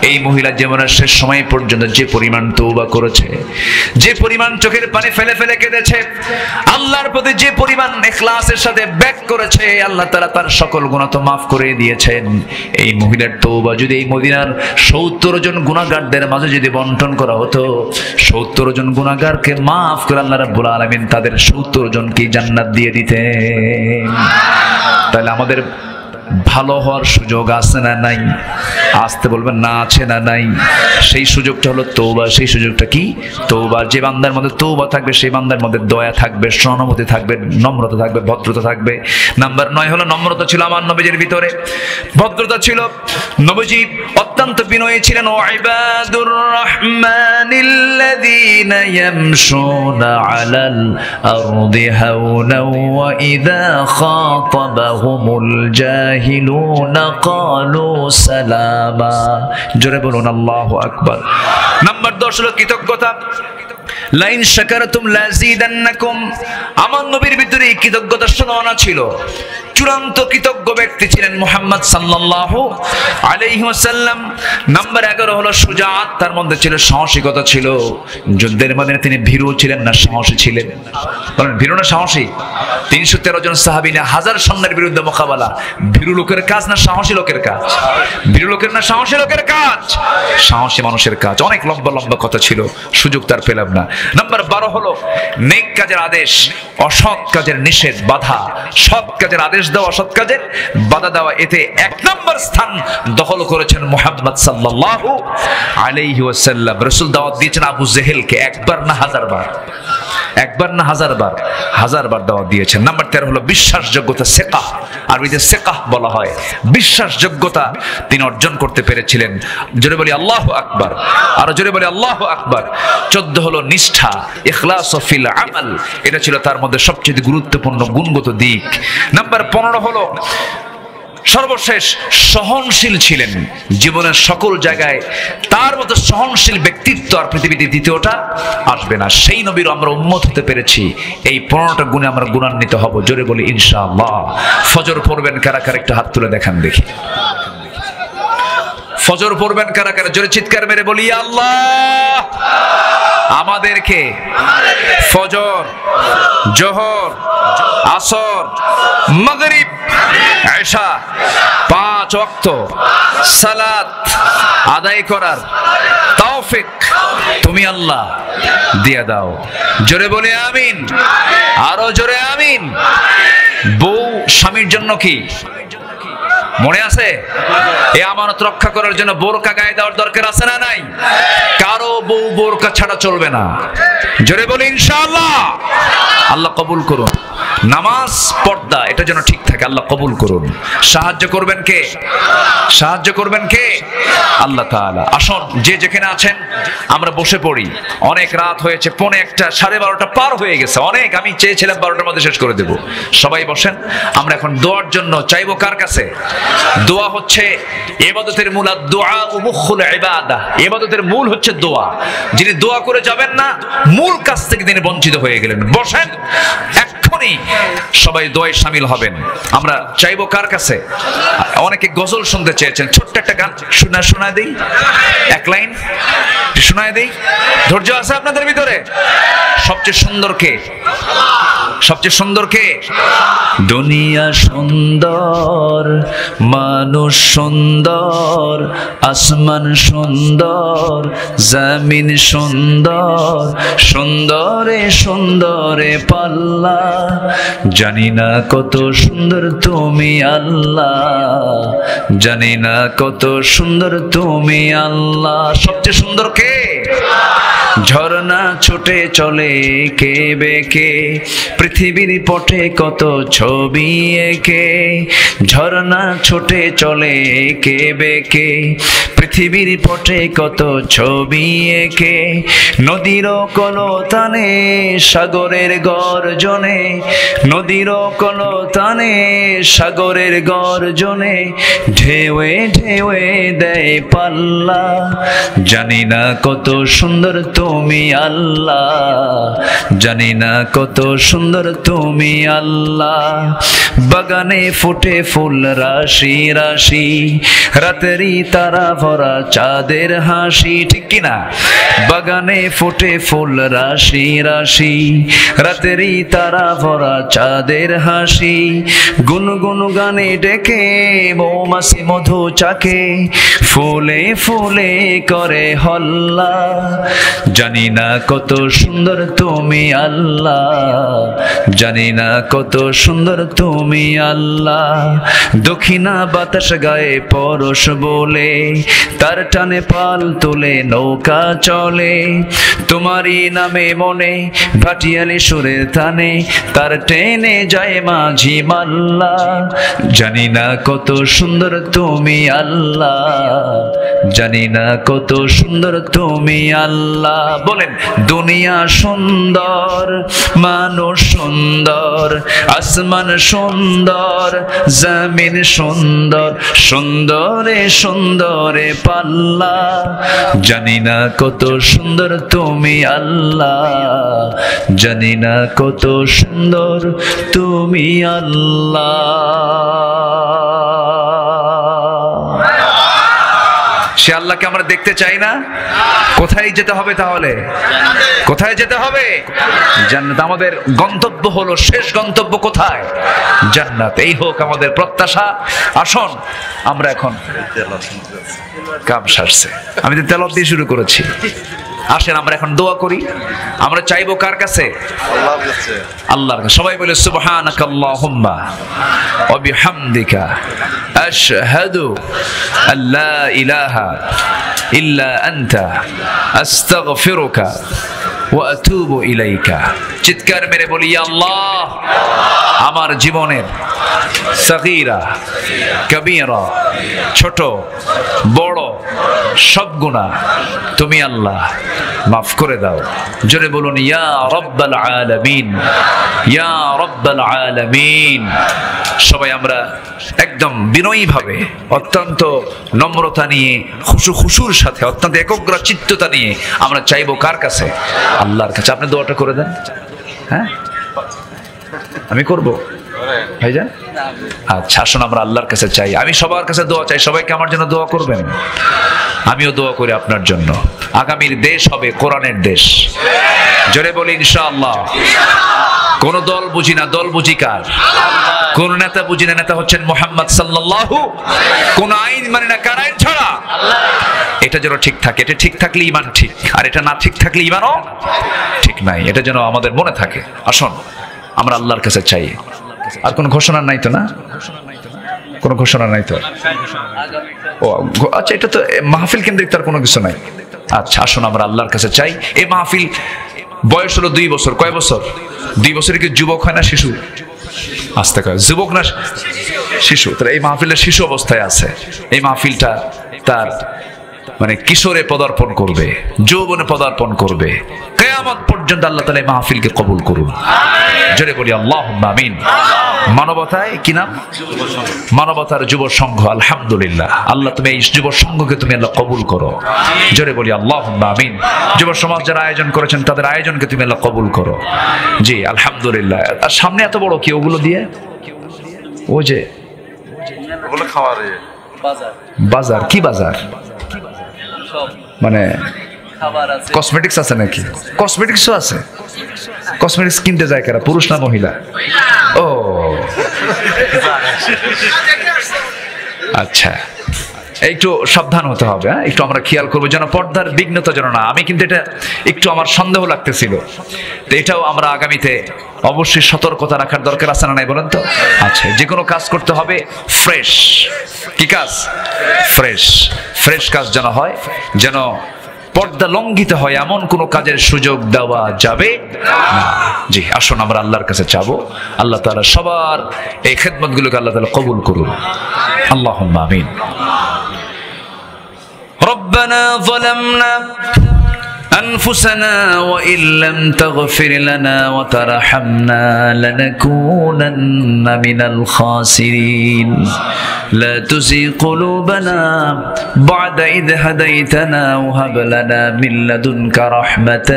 এই মহিলা জীবনের শেষ সময় পর্যন্ত যে পরিমাণ তওবা করেছে, যে পরিমাণ চোখের পানি ফেলে ফেলে কেঁদেছে, আল্লাহর প্রতি যে পরিমাণ ইখলাসের সাথে ব্যাক করেছে, আল্লাহ তাআলা তার সকল গুনাহ তো মাফ করে দিয়েছেন। এই মহিলার তওবা যদি এই মদিনার 70 জন গুনাহগারদের মাঝে যদি বন্টন করা হতো, 70 জন গুনাহগারকে মাফ করে আল্লাহ রাব্বুল আলামিন তাদের 70 জনকে জান্নাত দিয়ে দিতেন। তাহলে আমাদের ভালো হওয়ার সুযোগ আছে না নাই? আসতে বলবেন না, আছে না নাই? সেই সুযোগটা হলো তওবা। সেই সুযোগটা কি? তওবা। যে বান্দার মধ্যে তওবা থাকবে সেই বান্দার মধ্যে দয়া থাকবে, সহানুভূতি থাকবে, নম্রতা থাকবে, ভদ্রতা থাকবে। নাম্বার 9 হলো নম্রতা ছিল আমার নবীজির ভিতরে, ভদ্রতা ছিল। নবীজি অত্যন্ত বিনয়ী ছিলেন। ওয়াইবাদুর রহমানিল্লাযীনা ইয়ামশুনা আলাল আরদি হাওনা ওয়া ইযা খাতাবাহুমুল জাহিলুনা ক্বালু সালামা। জোরে বলুন আল্লাহু আকবার। নাম্বার 10 হলো কৃতজ্ঞতা। লাইন শাকারতুম লাযীদান্নাকুম। আমার নবীর ভিতরে কৃতজ্ঞতা শোনানো ছিল। চূড়ান্ত কৃতজ্ঞ ব্যক্তি ছিলেন মুহাম্মদ সাল্লাল্লাহু আলাইহি ওয়াসাল্লাম। নাম্বার 11 হলো সুজাআত। তার মধ্যে ছিল সাহসিকতা ছিল। যুদ্ধের ময়দানে তিনি ভীরু ছিলেন না সাহসী ছিলেন? বলেন ভীরু না সাহসী? 313 জন সাহাবী নিয়ে 1000 সৈন্যের বিরুদ্ধে মোকাবেলা। ভীরু লোকের কাজ না সাহসী লোকের কাজ? ভীরু লোকের না সাহসী লোকের কাজ? সাহসী মানুষের কাজ। অনেক লম্বা লম্বা কথা ছিল, সুযোগ তার পেলাম না। নাম্বার 12 হলো নেক কাজের আদেশ, অসৎ কাজের নিষেধ, বাধা। সৎ কাজের আদেশ দেওয়া, অসৎ কাজের বাধা দেওয়া। এতে 1 নম্বর স্থান দখল করেছেন মুহাম্মদ সাল্লাল্লাহু আলাইহি ওয়াসাল্লাম। রাসূল দাওয়াত দিয়েছেন আবু জেহেলকে একবার না 1000 বার? একবার না 1000 বার? 1000 বার দাওয়াত দিয়েছেন। নাম্বার 13 হলো বিশ্বাসযোগ্যতা, সিকাহ। আরবিতে সিকাহ বলা হয়। বিশ্বাসযোগ্যতা তিনি অর্জন করতে পেরেছিলেন। জোরে বলি আল্লাহু আকবার। আর জোরে বলি আল্লাহু আকবার। 14 হলো নিষ্ঠা, ইখলাস ফিল আমাল। এটা ছিল তার মধ্যে সবচেয়ে গুরুত্বপূর্ণ গুণগত দিক। নাম্বার 15 হলো সর্বশেষ সহনশীল ছিলেন। জীবনের সকল জায়গায় তার মতো সহনশীল ব্যক্তিত্ব আর পৃথিবীতে দ্বিতীয়টা আসবে না। সেই নবীর আমরা উম্মত হতে পেরেছি। এই 15টা গুণে আমরা গুণান্বিত হব। জোরে বলি ইনশাআল্লাহ। ফজর পড়বেন কারা কারা? একটু হাত তুলে দেখান দেখি। ফজর পড়বেন কারা কারা? জোরে চিৎকার মেরে বলি আল্লাহ আমাদেরকে ফজর, জোহর, আসর, মাগরিব, ইশা 5 ওয়াক্ত সালাত আদায় করার তৌফিক তুমি আল্লাহ দিয়ে দাও। জোরে বলে আমিন। আরো জোরে আমিন। বউ স্বামীর জন্য কি মনে আছে? এই আমানত রক্ষা করার জন্য বোরকা গায়ে দেওয়ার দরকার আছে না নাই? কারো বউ বোরকা ছাড়া চলবে না। জোরে বলি ইনশাআল্লাহ। আল্লাহ কবুল করুন। নামাজ পর্দা এটা যেন ঠিক থাকে, আল্লাহ কবুল করুন। সাহায্য করবেন কে? সাহায্য করবেন কে? আল্লাহ তাআলা। আসুন যে যেখানে আছেন আমরা বসে পড়ি। অনেক রাত হয়েছে, 1:45 12:30 পার হয়ে গেছে। অনেক, আমি চেয়েছিলাম 12টার মধ্যে শেষ করে দেব। সবাই বসেন। আমরা এখন দোয়ার জন্য চাইবো কার কাছে? দোয়া হচ্ছে ইবাদতের মূল। দোয়া মুখুল ইবাদাহ। ইবাদতের মূল হচ্ছে দোয়া। যিনি দোয়া করে যাবেন না, মূল কাজ থেকে তিনি বঞ্চিত হয়ে গেলেন। বসেন, এক্ষুনি সবাই দোয়ায় শামিল হবেন। আমরা চাইবো কার কাছে? অনেকে গজল শুনতে চেয়েছেন, ছোট্ট একটা গান শোনায় দেই, 1 লাইন শোনায় দেই। ধৈর্য আছে আপনাদের ভিতরে? সবচেয়ে সুন্দর কে? সবচেয়ে সুন্দর কে? দুনিয়া সুন্দর, মানুষ সুন্দর, আসমান সুন্দর, জমিন সুন্দর, সুন্দরে সুন্দরে পাল্লা। জানি না কত সুন্দর তুমি আল্লাহ, জানি না কত সুন্দর তুমি আল্লাহ। সবচেয়ে সুন্দর কে? ঝর্ণা ছুটে চলে কে বেকে, পৃথিবীর পটে কত ছবি এঁকে। ঝর্ণা ছুটে চলে কে বেকে, পৃথিবীর পটে কত ছবি এঁকে। নদীর কলতানে সাগরের গর্জনে, নদীর কলতানে সাগরের গর্জনে, ঢেউয়ে ঢেউয়ে দেয় পাল্লা। জানি না কত সুন্দর তুমি আল্লাহ, জানি না কত সুন্দর তুমি আল্লাহ। বাগানে ফুটে ফুল রাশি রাশি, রাতেরই তারা ভরা চাঁদের হাসি। ঠিক কিনা? বাগানে ফুটে ফুল রাশি রাশি, রাতেরই তারা ভরা চাঁদের হাসি। গুনগুন গানে ডেকে মৌমাছি মধু চাকে, ফুলে ফুলে করে হল্লা। জানি না কত সুন্দর তুমি আল্লাহ, জানি না কত সুন্দর তুমি আল্লাহ। দক্ষিণা বাতাস গায়ে পরশ বলে, তার টানে পাল তোলে নৌকা চলে। তোমারই নামে মনে ভাটিয়ালি সুরের তানে, তার টেনে যায় মাঝি মাল্লা। জানি না কত সুন্দর তুমি আল্লাহ, জানি না কত সুন্দর তুমি আল্লাহ। বলেন দুনিয়া সুন্দর, মানুষ সুন্দর, আসমান সুন্দর, জমিন সুন্দর, সুন্দরে সুন্দরে পাল্লা। জানি না কত সুন্দর তুমি আল্লাহ, জানি না কত সুন্দর তুমি আল্লাহ। সে আল্লাহকে আমরা দেখতে চাই না? কোথায় যেতে হবে তাহলে? কোথায় যেতে হবে? জান্নাত। আমাদের গন্তব্য হলো, শেষ গন্তব্য কোথায়? জান্নাত। এই হোক আমাদের প্রত্যাশা। আসুন আমরা এখন কাম সারছে, আমি তো তেলাওয়াত দিয়ে শুরু করেছি। আসেন আমরা এখন দোয়া করি। আমরা চাইবো কার কাছে? আল্লাহর কাছে। আল্লাহর কাছে। সবাই বলে সুবহানাকাল্লাহুম্মা ওয়া বিহামদিকা আশহাদু আল্লা ইলাহা ইল্লা আনতা আস্তাগফিরুকা ওয়া আতুবু ইলাইকা। চিৎকার মেরে বলি, ইয়া আল্লাহ, আমার জীবনের সগীরা কবীরা, ছোট বড় সব গুনাহ তুমি আল্লাহ মাফ করে দাও। জোরে বলুন ইয়া রাব্বাল আলামিন, ইয়া রাব্বাল আলামিন। সবাই আমরা একদম বিনয়ীভাবে, অত্যন্ত নম্রতা নিয়ে, খুশুর সাথে, অত্যন্ত একগ্র চিত্ততা নিয়ে আমরা চাইবো কার কাছে? আল্লাহর কাছে। আপনি দোয়াটা করে দেন। হ্যাঁ, আমি করব ভাইজান? আচ্ছা, আসুন আমরা আল্লাহর কাছে চাই। আমি সবার কাছে দোয়া চাই। সবাইকে আমার জন্য দোয়া করবেন। আমিও দোয়া করি আপনার জন্য। আগামীর দেশ হবে কোরআনের দেশ। জোরে বলি ইনশাআল্লাহ। কোন দল বুঝি না, দল বুঝি কার? কোন নেতা বুঝি না, নেতা হচ্ছেন মুহাম্মদ সাল্লাল্লাহু। কোন আইন মানে না, কার আইন ছাড়া? এটা যেন ঠিক থাকে। এটা ঠিক থাকলে ঈমান ঠিক, আর এটা না ঠিক থাকলে ঈমানও ঠিক নাই। এটা যেন আমাদের মনে থাকে। আসুন আমরা আল্লাহর কাছে চাই। আর কোন ঘোষণা নাই তো? না, কোন ঘোষণা নাই তো? ও আচ্ছা, এটা তো মাহফিল কেন্দ্রিক, তার কোনো কিছু নাই। আচ্ছা, আসুন আমরা আল্লাহর কাছে চাই। এই মাহফিল বয়স হলো 2 বছর। কয় বছর? 2 বছরে কি যুবক হয় না শিশু? আস্তে কয় যুবক না শিশু? তাহলে এই মাহফিলের শিশু অবস্থায় আছে। এই মাহফিলটা তার মানে কিশোরে পদার্পণ করবে, যৌবনে পদার্পণ করবে। কিয়ামত পর্যন্ত আল্লাহ তাআলা এই মাহফিলকে কবুল করুন। জোরে বলি আল্লাহুম্মা আমিন। মানবতায় কি নাম? মানবতার যুব সংঘ। আলহামদুলিল্লাহ। আল্লাহ তুমি এই যুব সংঘকে তুমি আল্লাহ কবুল করো। জোরে বলি আল্লাহুম্মা আমিন। যুব সমাজ যারা আয়োজন করেছেন তাদের আয়োজনকে তুমি আল্লাহ কবুল করো। জি আলহামদুলিল্লাহ। আর সামনে এত বড় কি ওগুলো দিয়ে? ও যে ওগুলো খাওয়ারে বাজার। বাজার কি বাজার? মানে কসমেটিক্স আছে নাকি? কসমেটিক্সও আছে? কসমেটিক্স কিনতে যায় কারা, পুরুষ না মহিলা? ও আচ্ছা, একটু সাবধান হতে হবে। হ্যাঁ, একটু আমরা খেয়াল করবো যেন পর্দার বিঘ্নতা যেন না। আমি কিন্তু এটা একটু আমার সন্দেহ লাগতেছিল, তো এটাও আমরা আগামীতে অবশ্যই সতর্কতা রাখার দরকার আছে না নাই বলেন তো? আচ্ছা, যে কোনো কাজ করতে হবে ফ্রেশ। কি কাজ? ফ্রেশ। ফ্রেশ কাজ যেন হয়, যেন পর্দা লঙ্ঘিত হয় এমন কোন কাজের সুযোগ দেওয়া যাবে না। জি, আসুন আমরা আল্লাহর কাছে চাবো। আল্লাহ তাআলা সবার এই খেদমতগুলোকে আল্লাহ তাআলা কবুল করুন। আল্লাহুম্মা আমিন। রব্বানা যালামনা أنفسنا وإن لم تغفر لنا وترحمنا لنكونن من الخاسرين لا تزغ قلوبنا بعد إذ هديتنا وهب لنا من لدنك رحمة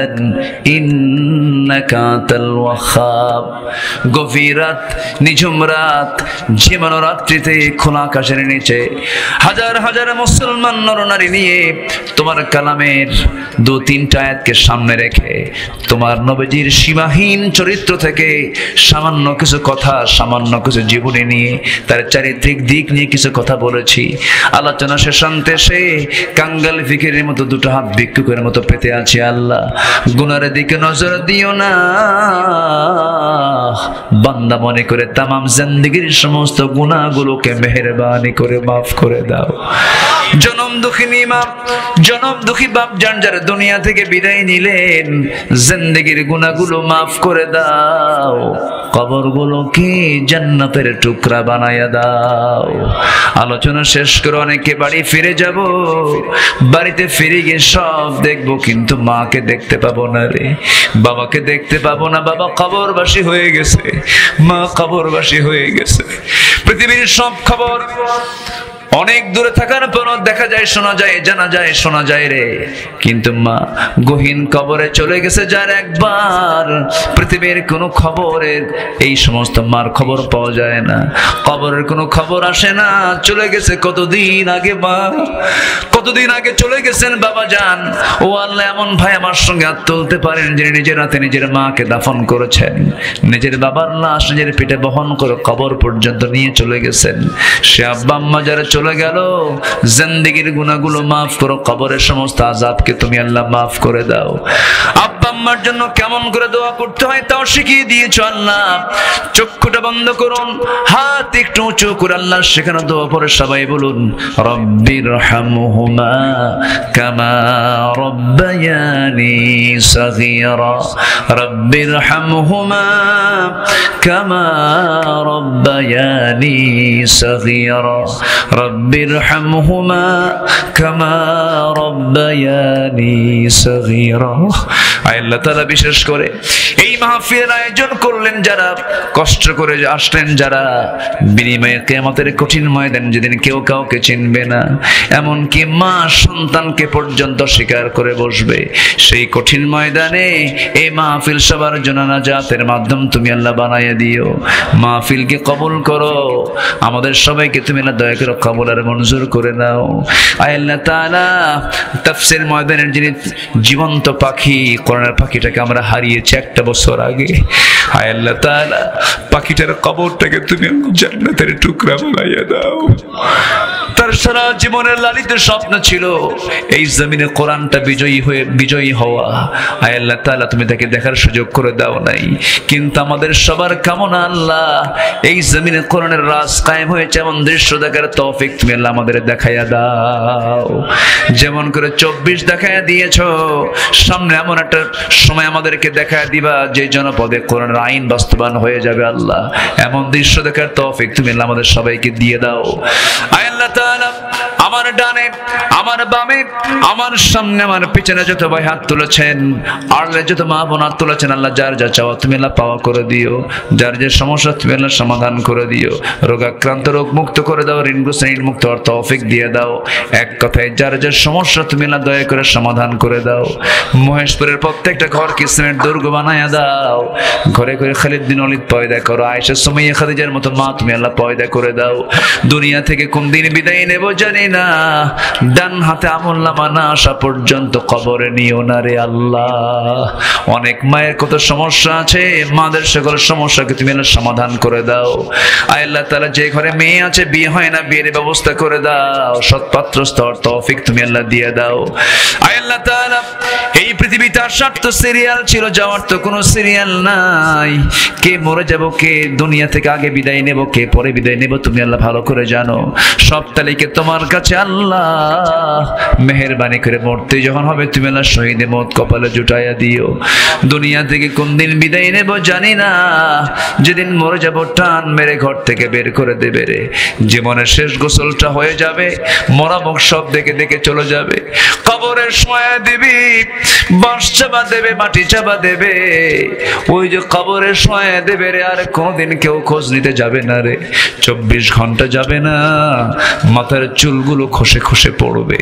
إنك أنت الوهاب। গভীর রাত, নিঝুম রাত, ঝিমানো রাত্রিতে খোলা আকাশের নিচে হাজার হাজার মুসলমান নরনারী নিয়ে তোমার কালামের 2-3 দুইটা আয়াতকে সামনে রেখে তোমার নবীজির সীমাহীন চরিত্র থেকে সামান্য কিছু কথা, সামান্য কিছু জীবনী নিয়ে, তার চারিত্রিক দিক নিয়ে কিছু কথা বলেছি। আলোচনা শেষান্তে সে কাঙ্গাল ফিকিরের মতো দুটো হাত ভিক্ষুকের মতো পেতে আছে। আল্লাহ, গুনার দিকে নজর দিও না, বান্দা মনে করে তামাম জিন্দেগীর সমস্ত গুনাহগুলোকে মেহেরবানি করে মাফ করে দাও। জনম দুঃখিনী মা, জনম দুঃখী বাপ যান যারা দুনিয়া থেকে বিদায় নিলেন, জিন্দেগীর গুনাহগুলো মাফ করে দাও, কবরগুলোকে জান্নাতের টুকরা বানায়া দাও। আলোচনা শেষ করে অনেকে বাড়ি ফিরে যাব, বাড়িতে ফিরে গিয়ে সব দেখবো কিন্তু মাকে দেখতে পাবো না রে, বাবাকে দেখতে পাবো না, বাবা কবরবাসী হয়ে গেছে, মা কবরবাসী হয়ে গেছে। পৃথিবীর সব খবর অনেক দূরে থাকার পর দেখা যায়, শোনা যায়, জানা যায়, শোনা যায় রে, কিন্তু মা গহীন কবরে চলে গেছে যার, একবার পৃথিবীর কোনো খবরের এই সমস্ত মার খবর পাওয়া যায় না, কবরের কোনো খবর আসে না। চলে গেছে কতদিন আগে মা, কতদিন আগে চলে গেছেন বাবা যান। ও আল্লাহ, এমন ভাই আমার সঙ্গে হাত তুলতে পারেন যিনি নিজের হাতে নিজের মাকে দাফন করেছেন, নিজের বাবার লাশ নিজের পেটে বহন করে কবর পর্যন্ত নিয়ে চলে গেছেন। সে আব্বা আম্মা যারা চলে গেল, জিন্দেগীর গুনাহগুলো মাফ করো, কবরের সমস্ত আযাবকে তুমি আল্লাহ মাফ করে দাও। আব্বা আম্মার জন্য কেমন করে দোয়া করতে হয় তাও শিখিয়ে দিয়েছো আল্লাহ। চক্ষুটা বন্ধ করুন, হাত একটু উঁচু করে আল্লাহ সেখানে দোয়া পড়ে সবাই বলুন, রব্বিরহামহুমা কামা রব্বায়ানি সাগীরা, রব্বিরহামহুমা কামা রব্বায়ানি সাগীরা, রব্বিরহামহুমা কামা রব্বায়ানি সাগীরা। আল্লাহ তাআলা বিশেষ করে এই মাহফিলের আয়োজন করলেন যারা, কষ্ট করে আসলেন যারা, বিনিময়ে কিয়ামতের কঠিন ময়দান যেদিন কেউ কাউকে চিনবে না, এমনকি মা সন্তানকে পর্যন্ত স্বীকার করে বসবে, সেই কঠিন ময়দানে এই মাহফিল সবার জন্য নাজাতের মাধ্যম তুমি আল্লাহ বানাইয়া দিও। মাহফিলকে কবুল করো, আমাদের সবাইকে তুমি আল্লাহ দয়া করে কবুল আর মঞ্জুর করে নাও। আল্লাহ তাআলা তাফসীর ময়দানের যিনি জীবন্ত পাখি, কোরআনের পাখিটাকে আমরা হারিয়েছি একটা বছর আগে, আল্লাহ তাআলা পাখিটার কবরটাকে তুমি জান্নাতের টুকরা বানাইয়া দাও। তার সারা জীবনের লালিত স্বপ্ন ছিল এই জমিনে কোরআনটা বিজয়ী হওয়া। আল্লাহ তাআলা তুমি তাকে দেখার সুযোগ করে দাও নাই, কিন্তু আমাদের সবার কামনা আল্লাহ এই জমিনে কোরআনের রাজ কায়েম হয়েছে এমন দৃশ্য দেখার তৌফিক তুমি আল্লাহ আমাদের দেখাইয়া দাও। যেমন করে 24 দেখাইয়া দিয়েছো, সামনে এমন একটা সময় আমাদেরকে দেখাইয়া দিবা যে জনপদে কোরআনের আইন বাস্তবায়ন হয়ে যাবে আল্লাহ, এমন দৃশ্য দেখার তৌফিক তুমি আল্লাহ আমাদের সবাইকে দিয়ে দাও। আল্লাহ তাআলা আমার ডানে, আমার বামে, আমার সামনে, আমার পিছনে যত ভাই হাত তুলেছেন, আর যত মা বোন হাত তুলেছেন, আল্লাহ যার যা চাওয়া তুমি আল্লাহ পাওয়া করে দিও, যার যে সমস্যা তুমি আল্লাহ সমাধান করে দিও, রোগাক্রান্ত রোগ মুক্ত করে দাও, ঋণগ্রস্ত ঋণ মুক্ত হওয়ার তৌফিক দিয়ে দাও। এক কথায় যার যে সমস্যা তুমি আল্লাহ দয়া করে সমাধান করে দাও। মহেশপুরের প্রত্যেকটা ঘরকে ইসলামের দুর্গ বানায়া দাও, ঘরে ঘরে খালিদ বিন ওয়ালিদ পয়দা করো, আয়েশা সুমাইয়া খাদিজার মতো মা তুমি আল্লাহ পয়দা করে দাও। দুনিয়া থেকে কোন দিন বিদায় নেব জানি না, ডান হাতে আমলনামা না আসা পর্যন্ত কবরে নিও না রে আল্লাহ। অনেক মায়ের কত সমস্যা আছে, মাদের সকল সমস্যাকে তুমি আল্লাহ সমাধান করে দাও। আল্লাহ তাআলা যে ঘরে মেয়ে আছে বিয়ে হয় না, বিয়ের ব্যবস্থা করে দাও, সৎপাত্র স্তর তৌফিক তুমি আল্লাহ দিয়ে দাও। আল্লাহ তাআলা এই পৃথিবীতে আসার তো সিরিয়াল ছিল, যাওয়ার তো কোনো সিরিয়াল নাই, কে মরে যাব, কে দুনিয়া থেকে আগে বিদায় নেব, কে পরে বিদায় নেব তুমি আল্লাহ ভালো করে জানো। সব তালিকে তোমার কাছে আল্লাহ মেহেরবানি করে মরতে যখন হবে তুমি আল্লাহ শহীদে মত কপালে জুটাইয়া দিও। দুনিয়া থেকে কোন দিন বিদায় নেব জানি না, যেদিন মরে যাব টান মেরে ঘর থেকে বের করে দেবে রে। জীবনের শেষ গোসলটা হয়ে যাবে, মরা মুখ সব দেখে দেখে চলে যাবে, কবরের সময় দিবি, বাঁশ চাপা দেবে, মাটি চাপা দেবে, ওই যে কবরের সময় দেবে রে, আর কোনদিন কেউ খোঁজ নিতে যাবে না রে, 24 ঘন্টা যাবে না, মাথার চুলগুলো চুলগুলো খসে খসে পড়বে।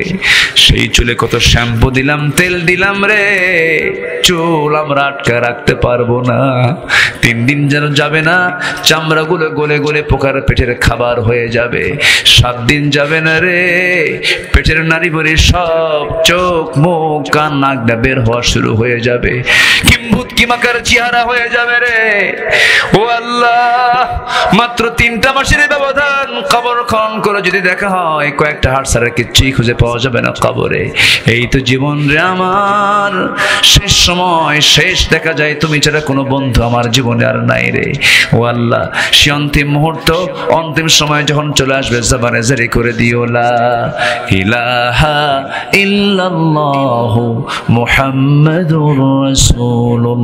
সেই চুলে কত শ্যাম্পু দিলাম, তেল দিলাম রে, চুল আমরা আটকে রাখতে পারবো না। 3 দিন যেন যাবে না, চামড়াগুলো গলে গলে পোকার পেটের খাবার হয়ে যাবে। 7 দিন যাবে না রে, পেটের নাড়ি ভরি সব চোখ মুখ কান নাক বের হওয়া শুরু হয়ে যাবে। কিম্ভূত কিমাকার চেহারা হয়ে যাবে রে। ও আল্লাহ, মাত্র 3টা মাসের ব্যবধান, কবর খনন করে যদি দেখা হয় কয়েকটা হাড় ছাড়া কিচ্ছুই খুঁজে পাওয়া যাবে না কবরে। এই তো জীবন রে আমার, শেষ সময়, শেষ দেখা যায় তুমি ছাড়া কোনো বন্ধু আমার জীবনে আর নাই রে। ও আল্লাহ, সে অন্তিম মুহূর্ত, অন্তিম সময় যখন চলে আসবে, জবানে জারি করে দিও লা ইলাহা ইল্লাল্লাহু মুহাম্মাদুর রাসূলুল্লাহ।